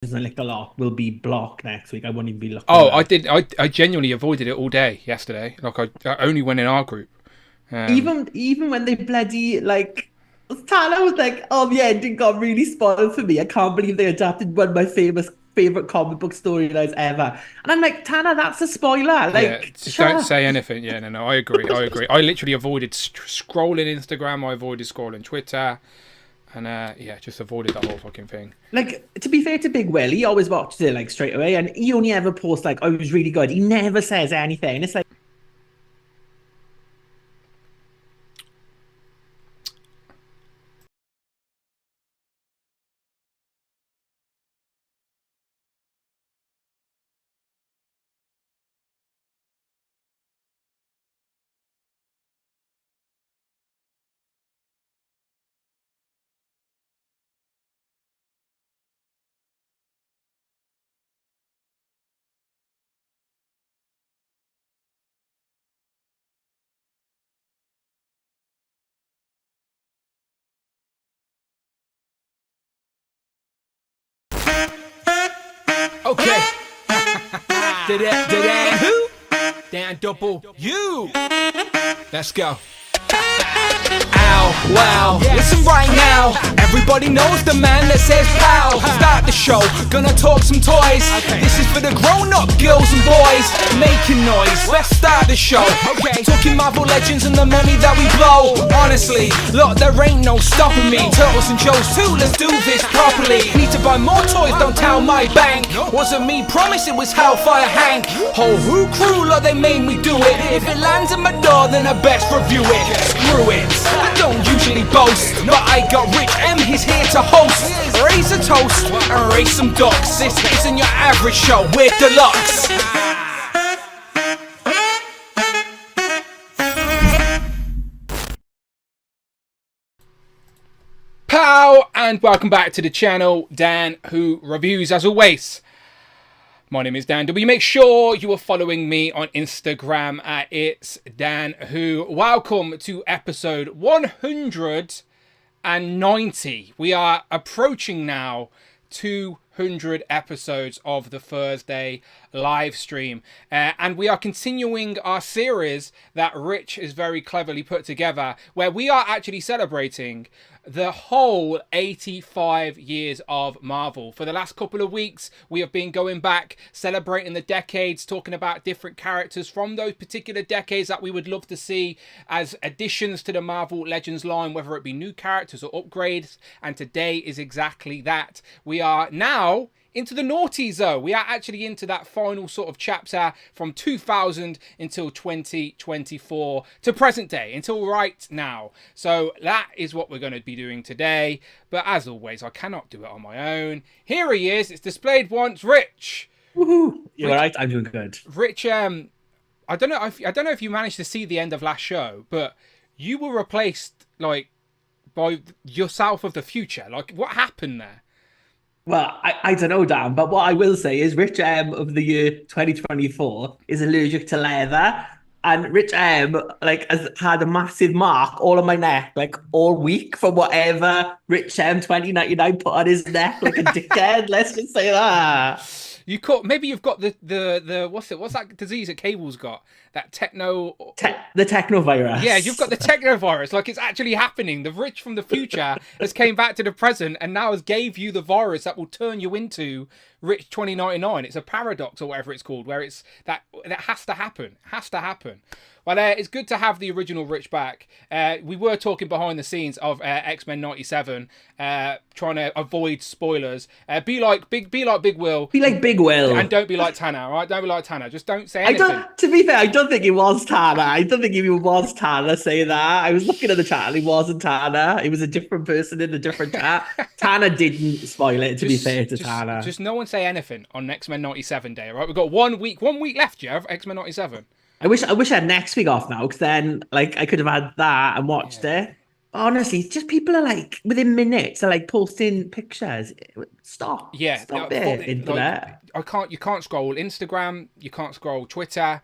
I like a lot will be blocked next week. I won't even be looking Oh, at I them. did. I genuinely avoided it all day yesterday. Like I only went in our group. Um, Even when they bloody like Tana was like, oh the ending got really spoiled for me. I can't believe they adapted one of my favorite comic book storylines ever. And I'm like, Tana, that's a spoiler. yeah, Like, just shut don't up. say anything. Yeah, no, I agree. I agree. I literally avoided scrolling Instagram. I avoided scrolling Twitter, and yeah, just avoided the whole fucking thing. Like, to be fair to Big Will, he always watches it like straight away, and he only ever posts like, "Oh, it was really good." He never says anything. It's like, Okay. Da who? Dan double you. Let's go. Ow, wow, listen right now. Everybody knows the man that says pow. Start the show, gonna talk some toys. This is for the grown-up girls and boys making noise. Let's start the show. Talking Marvel Legends and the money that we blow. Honestly, look, there ain't no stopping me. Turtles and Joes too, let's do this properly. Need to buy more toys, don't tell my bank. Wasn't me, promise it was Hellfire Hank. Whole Who crew, look, they made me do it. If it lands at my door, then I best review it. Screw it, I don't usually boast, but I got Rich M, he's here to host. Raise a toast and raise some ducks. This isn't your average show, we're deluxe. Pow and welcome back to the channel, Dan Who Reviews. As always, my name is Dan W. Make sure you are following me on Instagram at It's Dan Who. Welcome to episode 190. We are approaching now 200 episodes of the Thursday live stream, and we are continuing our series that Rich has very cleverly put together, where we are actually celebrating the whole 85 years of Marvel. For the last couple of weeks, we have been going back, celebrating the decades, talking about different characters from those particular decades that we would love to see as additions to the Marvel Legends line, whether it be new characters or upgrades. And today is exactly that. We are now into the naughty zone. We are actually into that final sort of chapter from 2000 until 2024 to present day, until right now. So that is what we're going to be doing today. But as always, I cannot do it on my own. Here he is. It's displayed once. Rich. woohoo! You're Rich. right. I'm doing good. Rich. I don't know if you managed to see the end of last show, but you were replaced like by yourself of the future. Like, what happened there? Well, I don't know, Dan, but what I will say is Rich M of the year 2024 is allergic to leather. And Rich M like has had a massive mark all on my neck, like all week from whatever Rich M 2099 put on his neck like a dickhead. Let's just say that. You caught maybe you've got the what's that disease that Cable's got? That techno. The techno Yeah, you've virus. got the technovirus. Like, it's actually happening. The Rich from the future has came back to the present and now has gave you the virus that will turn you into Rich 2099. It's a paradox or whatever it's called, where it's that has to happen. Has to happen. Well, it's good to have the original Rich back. We were talking behind the scenes of X-Men '97, trying to avoid spoilers. Be like Big Will, Be like Big and Will. don't be like Tanner. All right, don't be like Tanner. Just don't say I anything. don't, to be fair, I don't think it was Tana. I don't think it was Tana say that. I was looking at the chat and it wasn't Tana. It was a different person in a different chat. Tana didn't spoil it, to be fair to Tana. Just no one say anything on X-Men '97 day. All right, we've got 1 week left, yeah, of X-Men '97. I wish I had next week off now, because then like I could have had that and watched Yeah. it. Honestly, just people are like within minutes are like posting pictures. Stop. Yeah, Stop it, internet. You can't scroll Instagram, you can't scroll Twitter,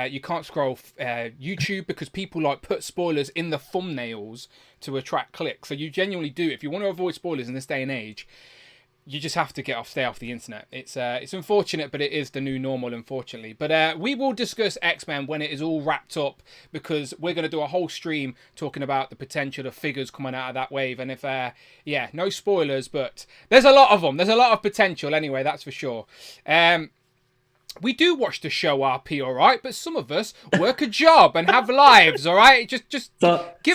you can't scroll YouTube, because people like put spoilers in the thumbnails to attract clicks. So you genuinely do, if you want to avoid spoilers in this day and age, you just have to stay off the internet. It's unfortunate, but it is the new normal, unfortunately. But we will discuss X-Men when it is all wrapped up, because we're going to do a whole stream talking about the potential of figures coming out of that wave. And if, no spoilers, but there's a lot of them. There's a lot of potential anyway, that's for sure. We do watch the show RP, all right, but some of us work a job and have lives, all right? Just give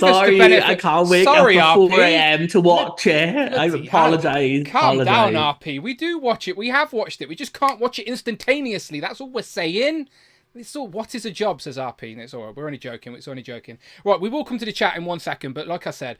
us the benefit. I can't wake up at 4 a.m. to watch it. I apologise. Calm down, RP. We do watch it. We have watched it. We just can't watch it instantaneously. That's all we're saying. It's all, what is a job, says RP. It's all right. We're only joking. It's only joking. Right, we will come to the chat in 1 second. But like I said,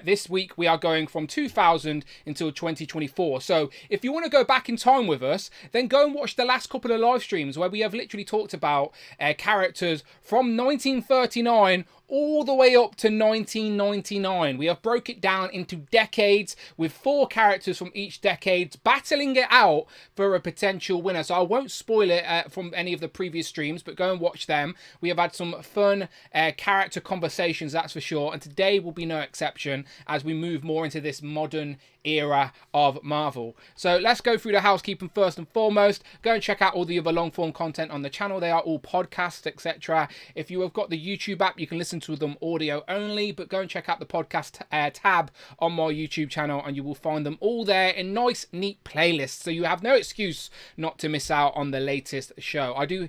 this week we are going from 2000 until 2024. So if you want to go back in time with us, then go and watch the last couple of live streams where we have literally talked about characters from 1939 all the way up to 1999. We have broke it down into decades with 4 characters from each decade battling it out for a potential winner. So I won't spoil it from any of the previous streams, but go and watch them. We have had some fun character conversations, that's for sure. And today will be no exception as we move more into this modern era of Marvel. So let's go through the housekeeping first and foremost. Go and check out all the other long form content on the channel. They are all podcasts, etc. If you have got the YouTube app, you can listen to them audio only, but go and check out the podcast tab on my YouTube channel and you will find them all there in nice neat playlists, so you have no excuse not to miss out on the latest show. I do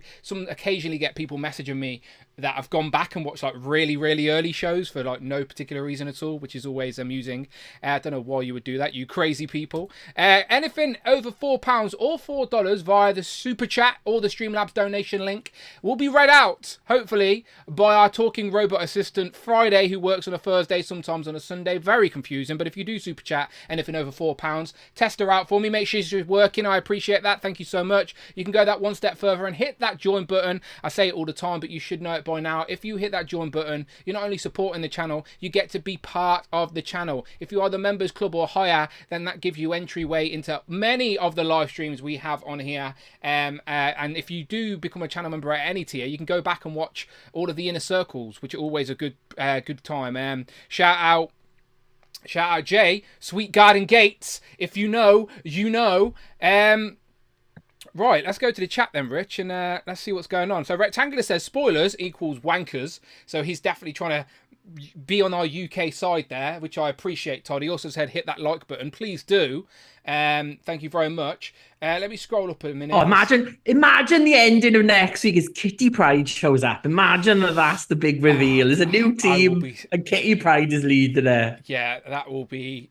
occasionally get people messaging me that have gone back and watched like really early shows for like no particular reason at all, which is always amusing. I don't know why you would do that, you crazy people. Anything over £4 or $4 via the super chat or the Streamlabs donation link will be read out, hopefully, by our talking robot assistant Friday, who works on a Thursday, sometimes on a Sunday. Very confusing, but if you do super chat anything over £4, test her out for me, make sure she's working. I appreciate that, thank you so much. You can go that one step further and hit that join button. I say it all the time, but you should know it by now. If you hit that join button, you're not only supporting the channel, you get to be part of the channel. If you are the members club or higher, then that gives you entryway into many of the live streams we have on here. And if you do become a channel member at any tier, you can go back and watch all of the inner circles, which are always a good time. Shout out Jay, Sweet Garden Gates. If you know, you know. Right, let's go to the chat then, Rich, and let's see what's going on. So Rectangular says spoilers equals wankers. So he's definitely trying to be on our UK side there, which I appreciate, Todd. He also said hit that like button. Please do. Thank you very much. Let me scroll up a minute. Oh, imagine the ending of next week is Kitty Pryde shows up. Imagine that's the big reveal. There's a new team and Kitty Pryde is leading it. Yeah, that will be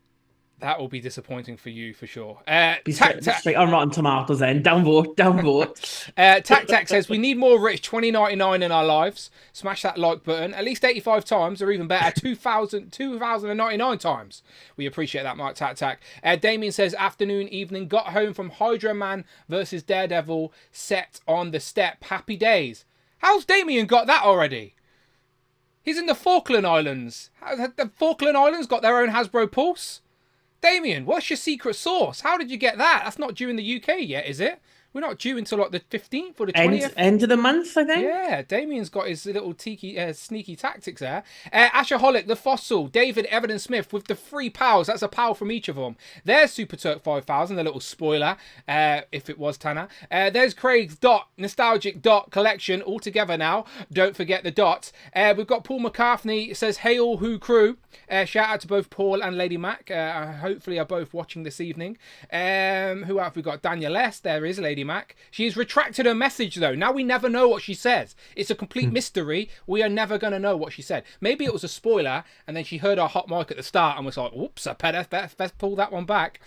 disappointing for you, for sure. Straight on Rotten Tomatoes then. Downvote. Tac says, we need more Rich 2099 in our lives. Smash that like button. At least 85 times, or even better, 2,099 times. We appreciate that, Mark Tac. Damien says, afternoon, evening. Got home from Hydro Man versus Daredevil. Set on the step. Happy days. How's Damien got that already? He's in the Falkland Islands. The Falkland Islands got their own Hasbro Pulse? Damien, what's your secret sauce? How did you get that? That's not due in the UK yet, is it? We're not due until like the 15th or the 20th. End of the month, I think. Yeah, Damien's got his little sneaky tactics there. Ashaholic, the Fossil, David, Evan and Smith with the 3 pals. That's a pal from each of them. There's Super Turk 5000, the little spoiler, if it was Tanner. There's Craig's Nostalgic Collection all together now. Don't forget the dots. We've got Paul McCartney. It says, hey all who crew. Shout out to both Paul and Lady Mac. Hopefully are both watching this evening. Who else have we got? Daniel S. There is Lady Mac. She has retracted her message though. Now we never know what she says. It's a complete mystery. We are never going to know what she said. Maybe it was a spoiler and then she heard our hot mic at the start and was like, whoops, I better pull that one back.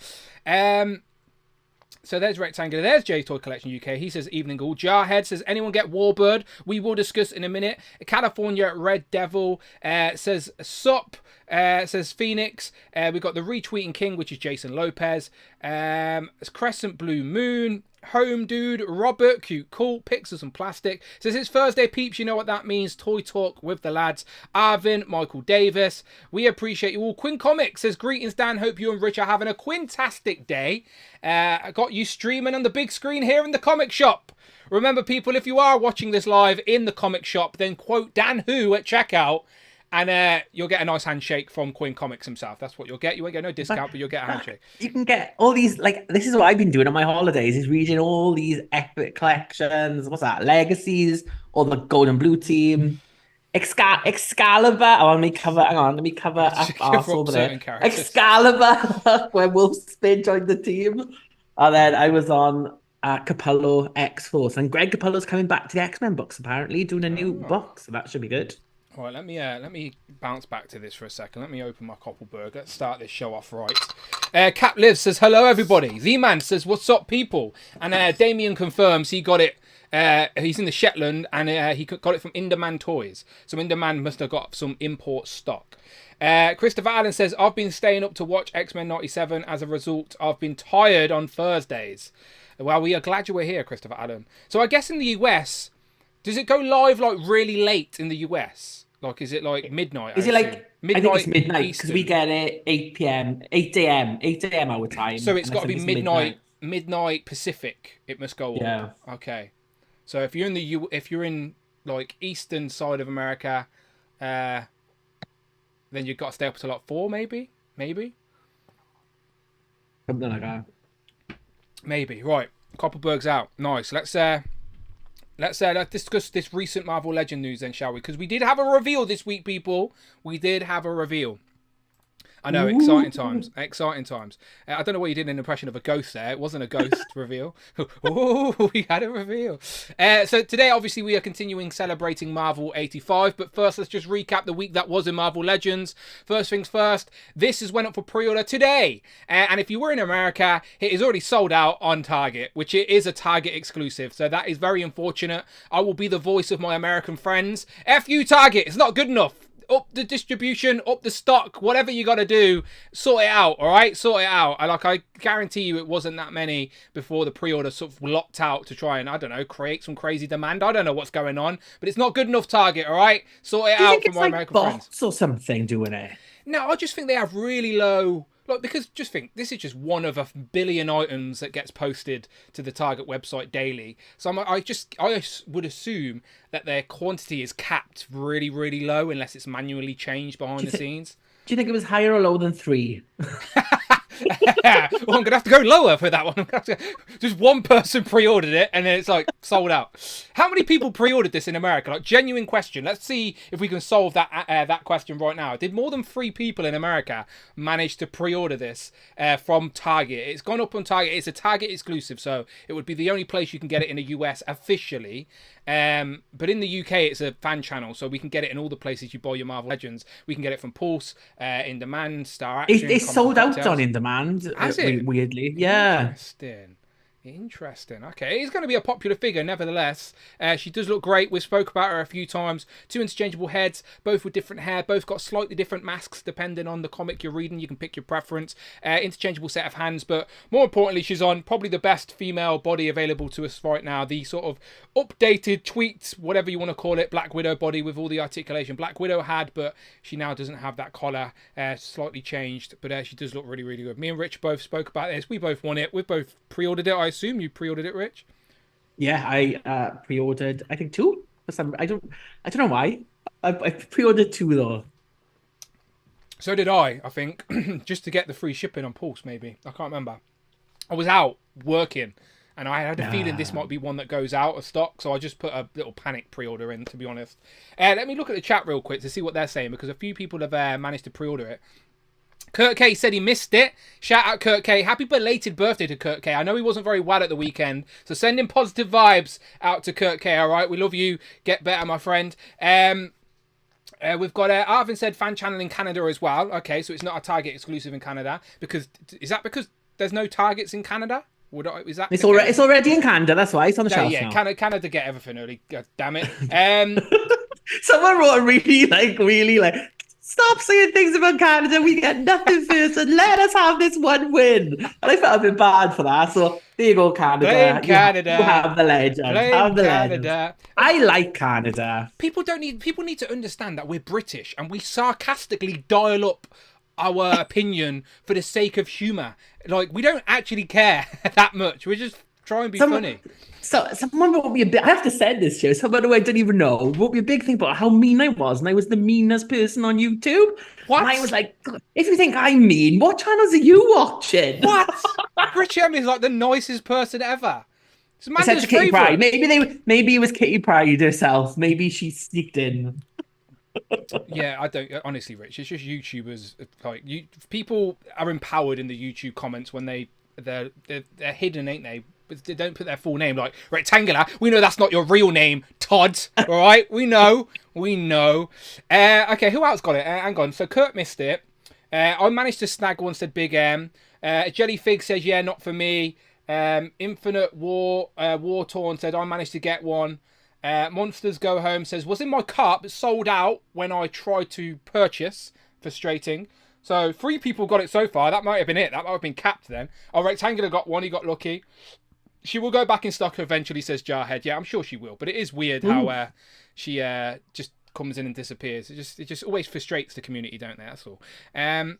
So there's Rectangular. There's Jay's Toy Collection UK. He says, evening all. Jarhead says, anyone get Warbird? We will discuss in a minute. California Red Devil says, sup. Says Phoenix. We've got the Retweeting King, which is Jason Lopez. Crescent Blue Moon. Home Dude, Robert, Cute Cool, Pixels and Plastic. Says it's Thursday, peeps. You know what that means. Toy Talk with the lads. Arvin, Michael Davis. We appreciate you all. Quinn Comics says, greetings, Dan. Hope you and Rich are having a quintastic day. I got you streaming on the big screen here in the comic shop. Remember, people, if you are watching this live in the comic shop, then quote Dan Who at checkout. And you'll get a nice handshake from Quinn Comics himself. That's what you'll get. You won't get no discount, but you'll get a handshake. You can get all these, like, this is what I've been doing on my holidays, is reading all these epic collections. What's that? Legacies, or the Gold and Blue Team. Excalibur. Oh, hang on, let me cover up arse over there. Excalibur, where Wolf Spin joined the team. And then I was on Capullo X-Force. And Greg Capullo's coming back to the X-Men books, apparently, doing a new book. So that should be good. All right, let me bounce back to this for a second. Let me open my Koppelberg. Let's start this show off right. Cap Liv says, hello, everybody. Z-Man says, what's up, people? And Damien confirms he got it. He's in the Shetland, and he got it from Inderman Toys. So Inderman must have got some import stock. Christopher Allen says, I've been staying up to watch X-Men 97. As a result, I've been tired on Thursdays. Well, we are glad you were here, Christopher Allen. So I guess in the US, does it go live like really late in the US? Like, is it like midnight? Is it like midnight? I think it's midnight because Eastern. we get it 8 p.m., 8 a.m. our time. So it's got to be midnight Pacific. It must go on. Yeah. Okay. So if you're in like eastern side of America, then you've got to stay up till like 4, maybe. Something like that. Maybe. Right. Koppelberg's out. Nice. Let's discuss this recent Marvel Legend news then, shall we? Because we did have a reveal this week, people. We did have a reveal. I know, exciting times. Exciting times. I don't know what you did an impression of a ghost there. It wasn't a ghost reveal. Oh, we had a reveal. So today, obviously, we are continuing celebrating Marvel 85. But first, let's just recap the week that was in Marvel Legends. First things first, this has went up for pre-order today. And if you were in America, it is already sold out on Target, which it is a Target exclusive. So that is very unfortunate. I will be the voice of my American friends. F you, Target. It's not good enough. Up the distribution, up the stock, whatever you got to do, sort it out, all right? Sort it out. I guarantee you it wasn't that many before the pre-order sort of locked out to try and, I don't know, create some crazy demand. I don't know what's going on, but it's not good enough, Target, all right? Sort it out for my American friends. Bots or something doing it? No, I just think they have really low... Like, because just think, this is just one of a billion items that gets posted to the Target website daily. So I would assume that their quantity is capped really, really low unless it's manually changed behind the scenes. Do you think it was higher or lower than 3? Well, I'm gonna have to go lower for that one. Just one person pre-ordered it, and then it's like sold out. How many people pre-ordered this in America? Like, genuine question. Let's see if we can solve that question right now. Did more than 3 people in America manage to pre-order this from Target? It's gone up on Target. It's a Target exclusive, so it would be the only place you can get it in the US officially. But in the UK, it's a fan channel, so we can get it in all the places you buy your Marvel Legends. We can get it from Pulse, In Demand, Star Action. It's sold out on In Demand. Has it? Weirdly, yeah. Interesting. Okay, it's going to be a popular figure, nevertheless. She does look great. We spoke about her a few times. 2 interchangeable heads, both with different hair, both got slightly different masks depending on the comic you're reading. You can pick your preference. Interchangeable set of hands, but more importantly, she's on probably the best female body available to us right now. The sort of updated, tweaked, whatever you want to call it, Black Widow body with all the articulation Black Widow had, but she now doesn't have that collar. Slightly changed, but she does look really, really good. Me and Rich both spoke about this. We both want it. We've both pre-ordered it. I assume you pre-ordered it, Rich? Yeah, I pre-ordered, I think 2. I don't know why. I pre-ordered 2 though. So did I think, just to get the free shipping on Pulse, maybe. I can't remember. I was out working, and I had a feeling this might be one that goes out of stock, so I just put a little panic pre-order in, to be honest. Let me look at the chat real quick to see what they're saying, because a few people have managed to pre-order it. Kurt K said he missed it. Shout out Kurt K. Happy belated birthday to Kurt K. I know he wasn't very well at the weekend, so sending positive vibes out to Kurt K, all right? We love you. Get better, my friend. We've got Arvin said fan channel in Canada as well. Okay, so it's not a Target exclusive in Canada. Is that because there's no Targets in Canada? Is that it's already in Canada, that's why. It's on the shelf now. Canada get everything early. God damn it. Someone wrote a really stop saying things about Canada. We get nothing first, and let us have this one win. And I felt a bit bad for that. So there you go, Canada. Blame Canada. You have the legend. Blame Canada. I like Canada. People need to understand that we're British, and we sarcastically dial up our opinion for the sake of humour. Like, we don't actually care that much. We're just Try and be Someone, funny. someone wrote me a bit. I have to send this to you. Someone who I didn't even know wrote me a big thing about how mean I was, and I was the meanest person on YouTube. And I was What? like, if you think I'm mean, what channels are you watching? What? Richie M is like the nicest person ever. It's I said Amanda's to Kitty Pryde. favourite. Maybe it was Kitty Pryde herself. Maybe she sneaked in. Yeah, I don't honestly, Rich. It's just YouTubers like you. People are empowered in the YouTube comments when they're hidden, ain't they? But they don't put their full name. Like Rectangular, we know that's not your real name, Todd. All right, we know. Okay, who else got it? Hang on. So Kurt missed it. I managed to snag one. Said Big M. Jellyfig says yeah, not for me. Infinite War Torn said I managed to get one. Monsters Go Home says, was in my cart but sold out when I tried to purchase. Frustrating. So 3 people got it so far. That might have been it. That might have been capped then. Oh, Rectangular got one. He got lucky. She will go back in stock eventually, says Jarhead. Yeah, I'm sure she will. But it is weird how she just comes in and disappears. It just always frustrates the community, don't they? That's all. Right,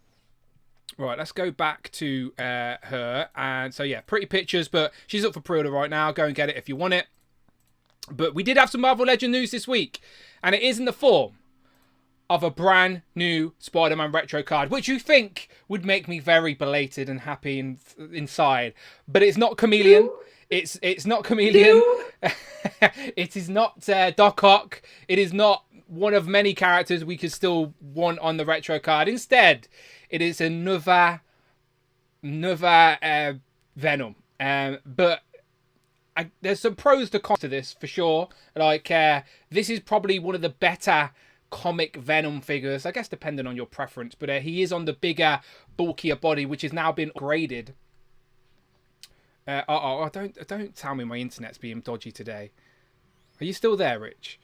let's go back to her. And so, yeah, pretty pictures. But she's up for pre-order right now. Go and get it if you want it. But we did have some Marvel Legend news this week, and it is in the form of a brand new Spider-Man retro card, which you think would make me very belated and happy inside. But it's not Chameleon. It's not Chameleon. It is not Doc Ock. It is not one of many characters we could still want on the retro card. Instead, it is another Venom. But there's some pros to cons to this for sure. Like this is probably one of the better comic Venom figures, I guess, depending on your preference. But he is on the bigger, bulkier body, which has now been upgraded. Don't tell me my internet's being dodgy today. Are you still there, Rich?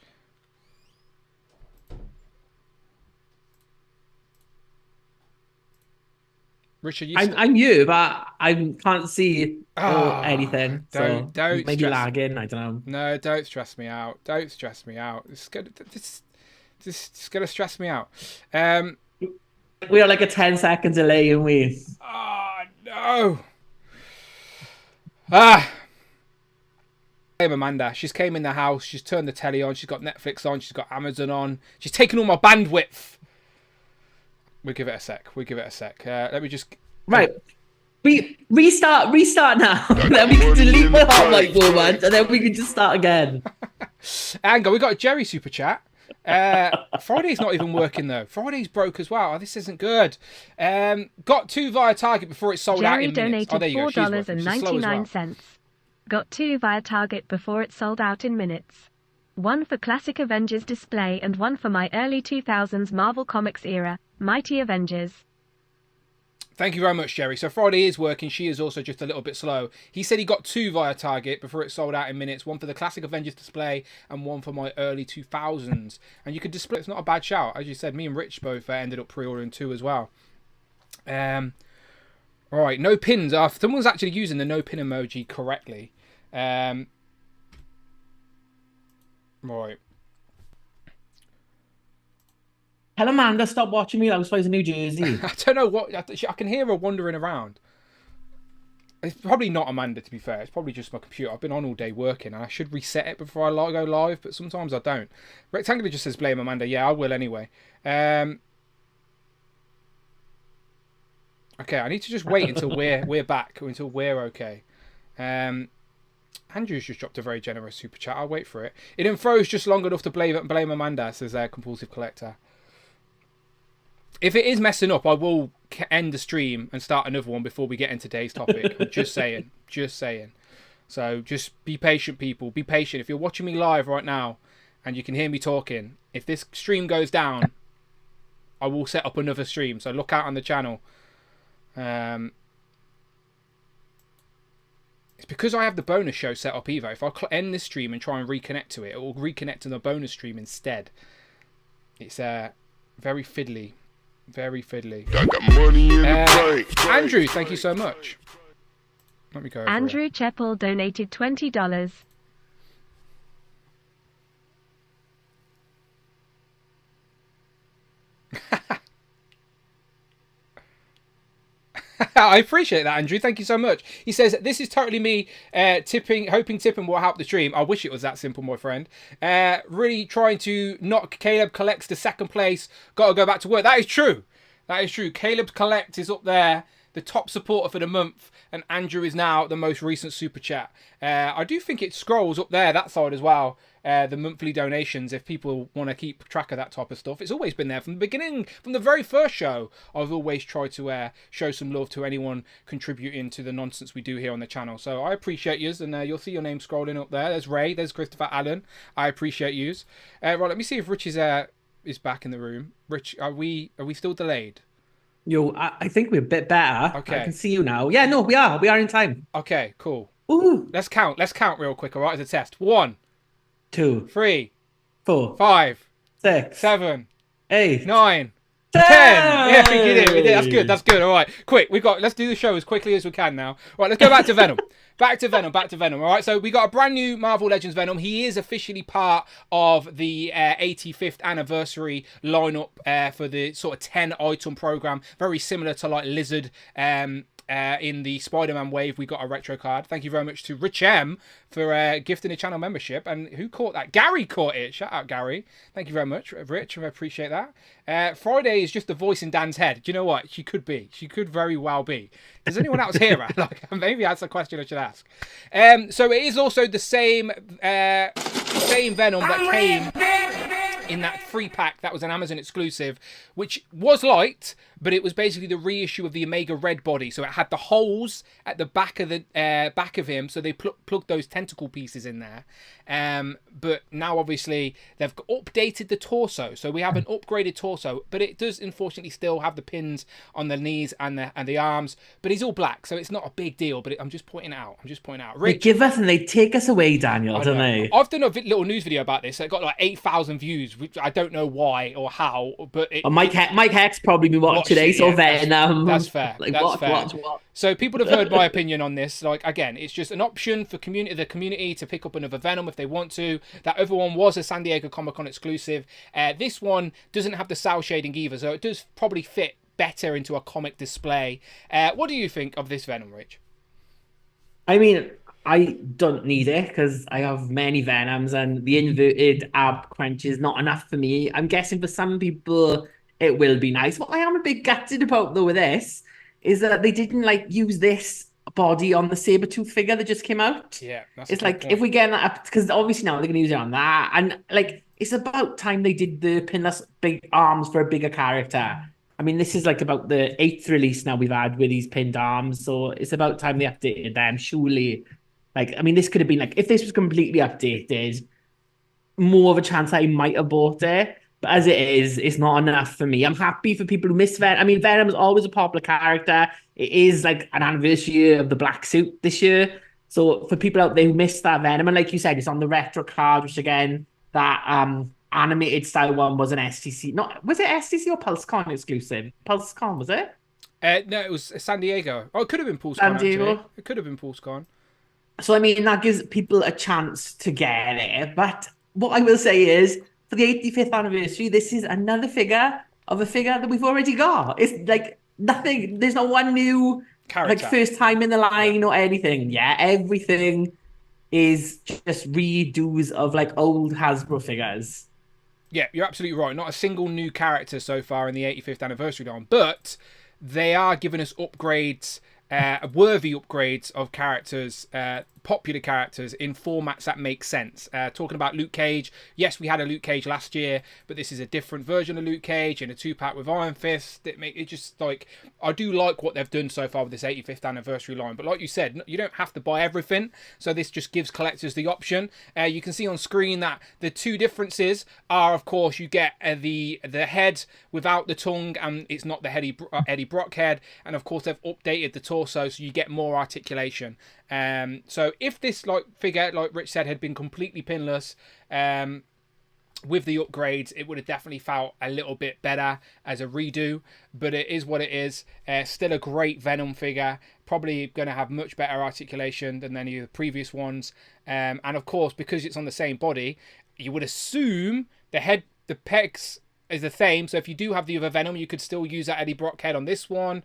Richard, I'm you, but I can't see anything. Don't maybe stress. lagging. I don't know. No, don't stress me out. Don't stress me out. It's gonna stress me out. We are like a 10-second delay, and we. Oh no. Amanda, she's came in the house. She's turned the telly on. She's got Netflix on. She's got Amazon on. She's taken all my bandwidth. We'll give it a sec. Let me just... Right. Restart now. Then we can delete the hot mic moment, and then we can just start again. Hang on, we got a Jerry super chat. Friday's not even working though. Friday's broke as well. Oh, this isn't good. Got 2 via Target before it sold out in minutes. Jerry donated $4.99. Got 2 via Target before it sold out in minutes. 1 for Classic Avengers display and 1 for my early 2000s Marvel Comics era, Mighty Avengers. Thank you very much, Jerry. So Friday is working. She is also just a little bit slow. He said he got 2 via Target before it sold out in minutes. 1 for the Classic Avengers display and 1 for my early 2000s. And you could display. It's not a bad shout. As you said, me and Rich both ended up pre-ordering 2 as well. All right, no pins. Someone's actually using the no pin emoji correctly. Right. Tell Amanda stop watching me. That was in New Jersey. I don't know what... I can hear her wandering around. It's probably not Amanda, to be fair. It's probably just my computer. I've been on all day working, and I should reset it before I go live, but sometimes I don't. Rectangular just says blame Amanda. Yeah, I will anyway. Okay, I need to just wait until we're back, or until we're okay. Andrew's just dropped a very generous super chat. I'll wait for it. It unfroze just long enough to blame Amanda, says Compulsive Collector. If it is messing up, I will end the stream and start another one before we get into today's topic. I'm just saying. So just be patient, people. Be patient. If you're watching me live right now and you can hear me talking, if this stream goes down, I will set up another stream. So look out on the channel. It's because I have the bonus show set up, Evo. If I end this stream and try and reconnect to it, it will reconnect to the bonus stream instead. It's very fiddly. Very fiddly. I got money in the bank. Andrew, thank you so much. Let me go over Andrew it. Cheppel donated $20. I appreciate that, Andrew. Thank you so much. He says, this is totally me hoping tipping will help the stream. I wish it was that simple, my friend. Really trying to knock Caleb Collects to second place. Got to go back to work. That is true. That is true. Caleb Collect is up there, the top supporter for the month, and Andrew is now the most recent super chat. I do think it scrolls up there, that side as well. The monthly donations, if people want to keep track of that type of stuff. It's always been there from the beginning, from the very first show. I've always tried to show some love to anyone contributing to the nonsense we do here on the channel. So I appreciate yous, and you'll see your name scrolling up there. There's Ray, there's Christopher Allen. I appreciate yous. Right, let me see if Rich is back in the room. Rich, are we still delayed? Yo, I think we're a bit better. Okay. I can see you now. Yeah, no, we are in time. Okay, cool. Ooh. Let's count real quick, all right, as a test. 1, 2, 3, 4, 5, 6, 7, 8, 9, 10. Yeah, we did. That's good. All right, quick. Let's do the show as quickly as we can now. Right, let's go back to Venom. Back to Venom. All right, so we got a brand new Marvel Legends Venom. He is officially part of the 85th anniversary lineup for the sort of 10 item program, very similar to like Lizard. In the Spider-Man wave, we got a retro card. Thank you very much to Rich M for gifting a channel membership. And who caught that? Gary caught it. Shout out, Gary. Thank you very much, Rich. I appreciate that. Friday is just a voice in Dan's head. Do you know what? She could be. She could very well be. Does anyone else hear her? Like, maybe that's a question I should ask. So it is also the same Venom that came in that free pack that was an Amazon exclusive, which was light, but it was basically the reissue of the Omega Red body. So it had the holes at the back of him, so they plugged those tentacle pieces in there. But now obviously they've updated the torso, so we have an upgraded torso, but it does unfortunately still have the pins on the knees and the arms. But he's all black, so it's not a big deal. But I'm just pointing out. They give us and they take us away, Daniel, don't they? I've done a little news video about this. It got like 8,000 views, which I don't know why or how. But Mike Heck's probably been watching today, so Venom. That's fair. Like, that's fair. What? So people have heard my opinion on this. Like, again, it's just an option for the community to pick up another Venom if they want to. That other one was a San Diego Comic-Con exclusive. This one doesn't have the cell shading either, so it does probably fit better into a comic display. What do you think of this Venom, Rich? I mean, I don't need it because I have many Venoms and the inverted ab crunch is not enough for me. I'm guessing for some people it will be nice. What I am a bit gutted about though with this is that they didn't like use this body on the Sabretooth figure that just came out. Yeah, it's like point. If we get that up, because obviously now they're going to use it on that, and like it's about time they did the pinless big arms for a bigger character. I mean, this is like about the 8th release now we've had with these pinned arms, so it's about time they updated them. Surely, like, I mean, this could have been like if this was completely updated, more of a chance I might have bought it. But as it is, it's not enough for me. I'm happy for people who miss Venom. I mean, Venom is always a popular character. It is like an anniversary of the black suit this year. So for people out there who missed that Venom, and like you said, it's on the retro card, which again, that animated style one was an STC. Was it STC or PulseCon exclusive? PulseCon, was it? No, it was San Diego. Oh, it could have been PulseCon, actually. It could have been PulseCon. So, I mean, that gives people a chance to get it. But what I will say is, for the 85th anniversary, this is another figure of a figure that we've already got. It's like nothing. There's not one new character, like first time in the line or anything. Yeah, everything is just redos of like old Hasbro figures. Yeah, you're absolutely right. Not a single new character so far in the 85th anniversary line, but they are giving us upgrades, worthy upgrades of characters, popular characters in formats that make sense. Talking about Luke Cage, yes, we had a Luke Cage last year, but this is a different version of Luke Cage in a 2-pack with Iron Fist. It just like, I do like what they've done so far with this 85th anniversary line, but like you said, you don't have to buy everything, so this just gives collectors the option. You can see on screen that the two differences are, of course, you get the head without the tongue, and it's not the Eddie Brock head, and of course they've updated the torso, so you get more articulation. So if this figure, like Rich said, had been completely pinless, with the upgrades, it would have definitely felt a little bit better as a redo, but it is what it is. Still a great Venom figure, probably going to have much better articulation than any of the previous ones, and of course, because it's on the same body, you would assume the pecs is the same, so if you do have the other Venom, you could still use that Eddie Brock head on this one.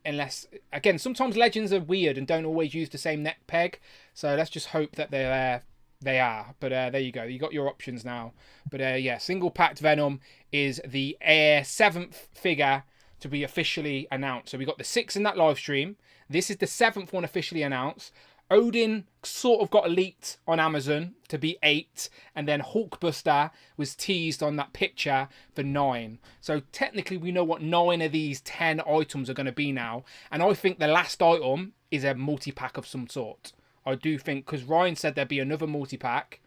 unless, again, sometimes Legends are weird and don't always use the same neck peg. So let's just hope that they are. But there you go. You got your options now. But yeah, single packed Venom is the 7th figure to be officially announced. So we got the 6 in that live stream. This is the 7th one officially announced. Odin sort of got leaked on Amazon to be 8, and then Hulkbuster was teased on that picture for 9. So technically we know what 9 of these 10 items are going to be now. And I think the last item is a multi-pack of some sort. I do think, because Ryan said there'd be another multi-pack,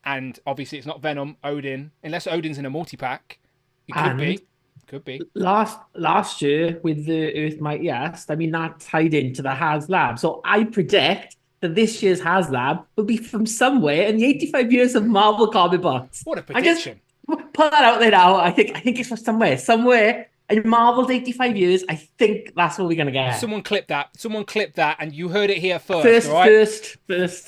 and obviously it's not Venom, Odin, unless Odin's in a multi-pack. It could be. Could be. Last year with the Earth Mightiest, I mean, that tied into the HasLab. So I predict that this year's HasLab will be from somewhere in the 85 years of Marvel comic books. What a prediction. I just put that out there now. I think it's from somewhere in Marvel's 85 years. I think that's what we're going to get. Someone clip that, and you heard it here first,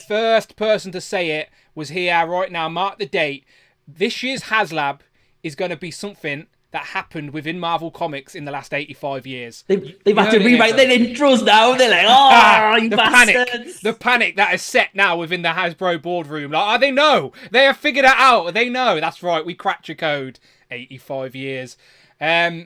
First person to say it was here right now. Mark the date. This year's HasLab is going to be something that happened within Marvel Comics in the last 85 years. They've had to rewrite their intros now. They're like, oh, you bastards. The panic that is set now within the Hasbro boardroom. Like, they know. They have figured it out. They know. That's right. We cracked your code. 85 years. Yeah,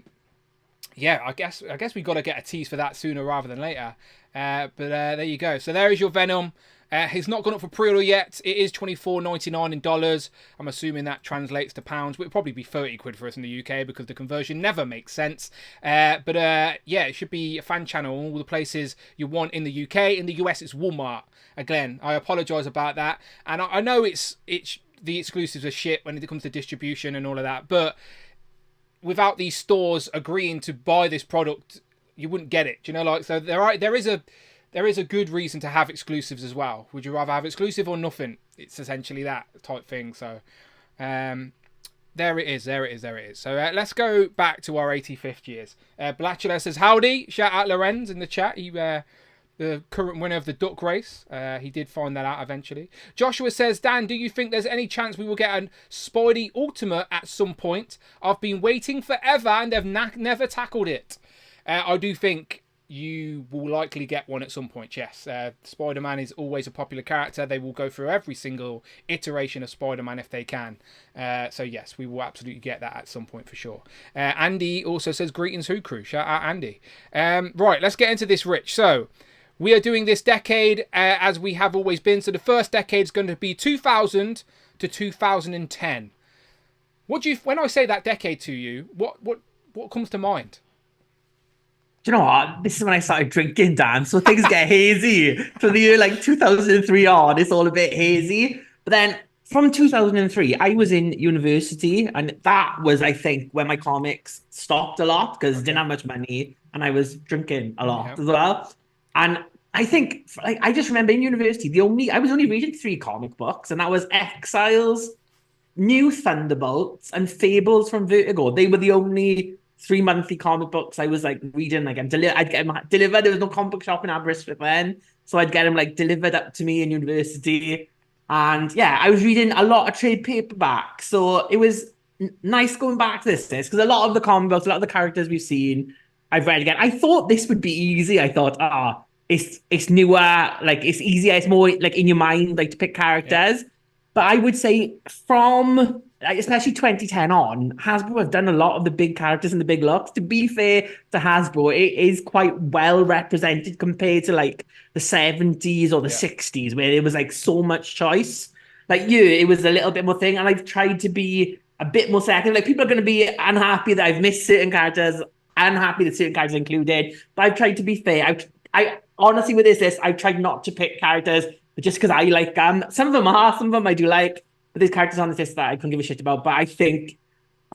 I guess we got to get a tease for that sooner rather than later. But there you go. So there is your Venom. It's not gone up for pre-order yet. It is $24.99 in dollars. I'm assuming that translates to pounds. It would probably be 30 quid for us in the UK because the conversion never makes sense. But yeah, it should be a fan channel all the places you want in the UK. In the US, it's Walmart. Again, I apologise about that. And I know it's the exclusives are shit when it comes to distribution and all of that. But without these stores agreeing to buy this product, you wouldn't get it. Do you know, like, so there is a good reason to have exclusives as well. Would you rather have exclusive or nothing? It's essentially that type thing. So there it is. So let's go back to our 85th years. Blatchula says, howdy. Shout out Lorenz in the chat. He the current winner of the duck race. He did find that out eventually. Joshua says, Dan, do you think there's any chance we will get a Spidey Ultimate at some point? I've been waiting forever and they've never tackled it. I do think you will likely get one at some point, yes. Spider-Man is always a popular character. They will go through every single iteration of Spider-Man if they can. So yes, we will absolutely get that at some point for sure. Andy also says, greetings, Who Crew. Shout out, Andy. Right, let's get into this, Rich. So we are doing this decade as we have always been. So the first decade is going to be 2000 to 2010. When I say that decade to you, what comes to mind? Do you know what? This is when I started drinking, Dan. So things get hazy. From the year like 2003 on, it's all a bit hazy. But then from 2003, I was in university, and that was, I think, when my comics stopped a lot because I didn't have much money, and I was drinking a lot as well. And I think, like, I just remember in university, I was only reading 3 comic books, and that was Exiles, New Thunderbolts, and Fables from Vertigo. They were the only 3 monthly comic books I was like reading. Like I'd get them delivered. There was no comic book shop in Aberystwyth then, so I'd get them like delivered up to me in university. And yeah, I was reading a lot of trade paperbacks, so it was nice going back to this because a lot of the comic books, a lot of the characters we've seen, I've read again. I thought this would be easy. I thought, it's newer, like it's easier, it's more like in your mind, like to pick characters. Yeah. But I would say from especially 2010 on, Hasbro have done a lot of the big characters and the big looks. To be fair to Hasbro, it is quite well represented compared to like the 70s or the 60s, where there was like so much choice. Like it was a little bit more thing, and I've tried to be a bit more selective. Like people are going to be unhappy that I've missed certain characters, unhappy that certain characters are included, but I've tried to be fair. I honestly, with this list, I've tried not to pick characters just because I like them. Some of them I do like. But there's characters on this list that I couldn't give a shit about. But I think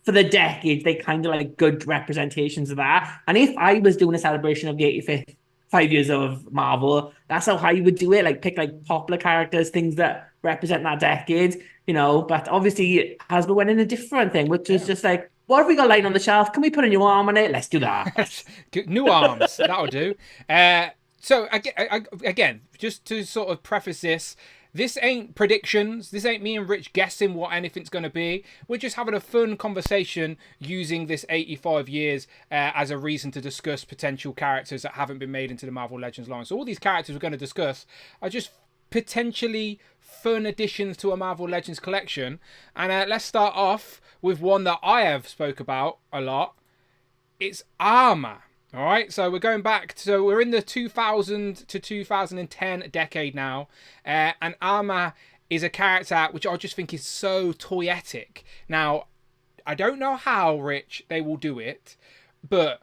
for the decade, they kind of like good representations of that. And if I was doing a celebration of the 85th 5 years of Marvel, that's how I would do it. Like pick like popular characters, things that represent that decade, you know. But obviously, Hasbro went in a different thing, which was just like, what have we got lying on the shelf? Can we put a new arm on it? Let's do that. New arms, that'll do. So again, just to sort of preface this, this ain't predictions. This ain't me and Rich guessing what anything's going to be. We're just having a fun conversation using this 85 years as a reason to discuss potential characters that haven't been made into the Marvel Legends line. So all these characters we're going to discuss are just potentially fun additions to a Marvel Legends collection. And let's start off with one that I have spoke about a lot. It's Armor. All right, so we're going back. So we're in the 2000 to 2010 decade now. And Armor is a character which I just think is so toyetic. Now, I don't know how, Rich, they will do it, but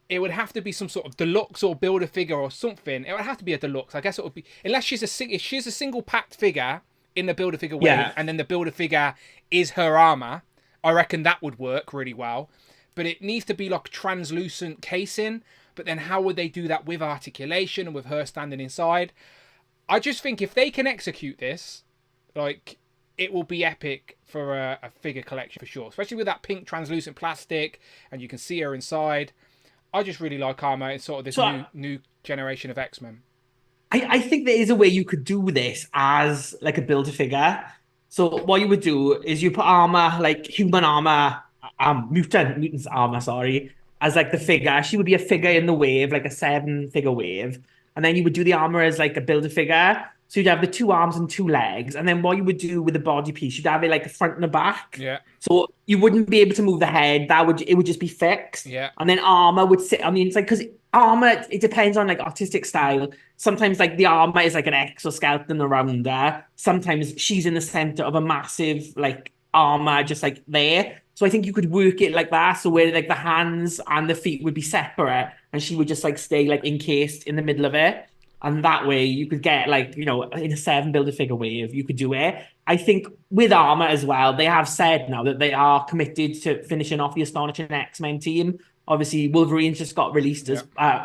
it would have to be some sort of deluxe or Build-A-Figure or something. It would have to be a deluxe. I guess it would be, unless if she's a single packed figure in the Build-A-Figure wave, and then the Build-A-Figure is her armor. I reckon that would work really well. But it needs to be like translucent casing. But then how would they do that with articulation and with her standing inside? I just think if they can execute this, like, it will be epic for a figure collection for sure. Especially with that pink translucent plastic and you can see her inside. I just really like Armor. It's sort of this new generation of X-Men. I think there is a way you could do this as like a Build-A-Figure. So what you would do is you put Armor, like human armor, mutant's armor, sorry, as like the figure. She would be a figure in the wave, like a 7-figure wave. And then you would do the armor as like a Build-A-Figure. So you'd have the 2 arms and 2 legs. And then what you would do with the body piece, you'd have it like a front and a back. Yeah. So you wouldn't be able to move the head. It would just be fixed. Yeah. And then armor would sit on the inside. Because armor, it depends on like artistic style. Sometimes like the armor is like an exoskeleton around her. Sometimes she's in the center of a massive like armor just like there. So I think you could work it like that. So where like the hands and the feet would be separate. And she would just like stay like encased in the middle of it. And that way you could get like, you know, in a 7 Build-A-Figure wave, you could do it. I think with Armor as well, they have said now that they are committed to finishing off the Astonishing X-Men team. Obviously, Wolverine just got released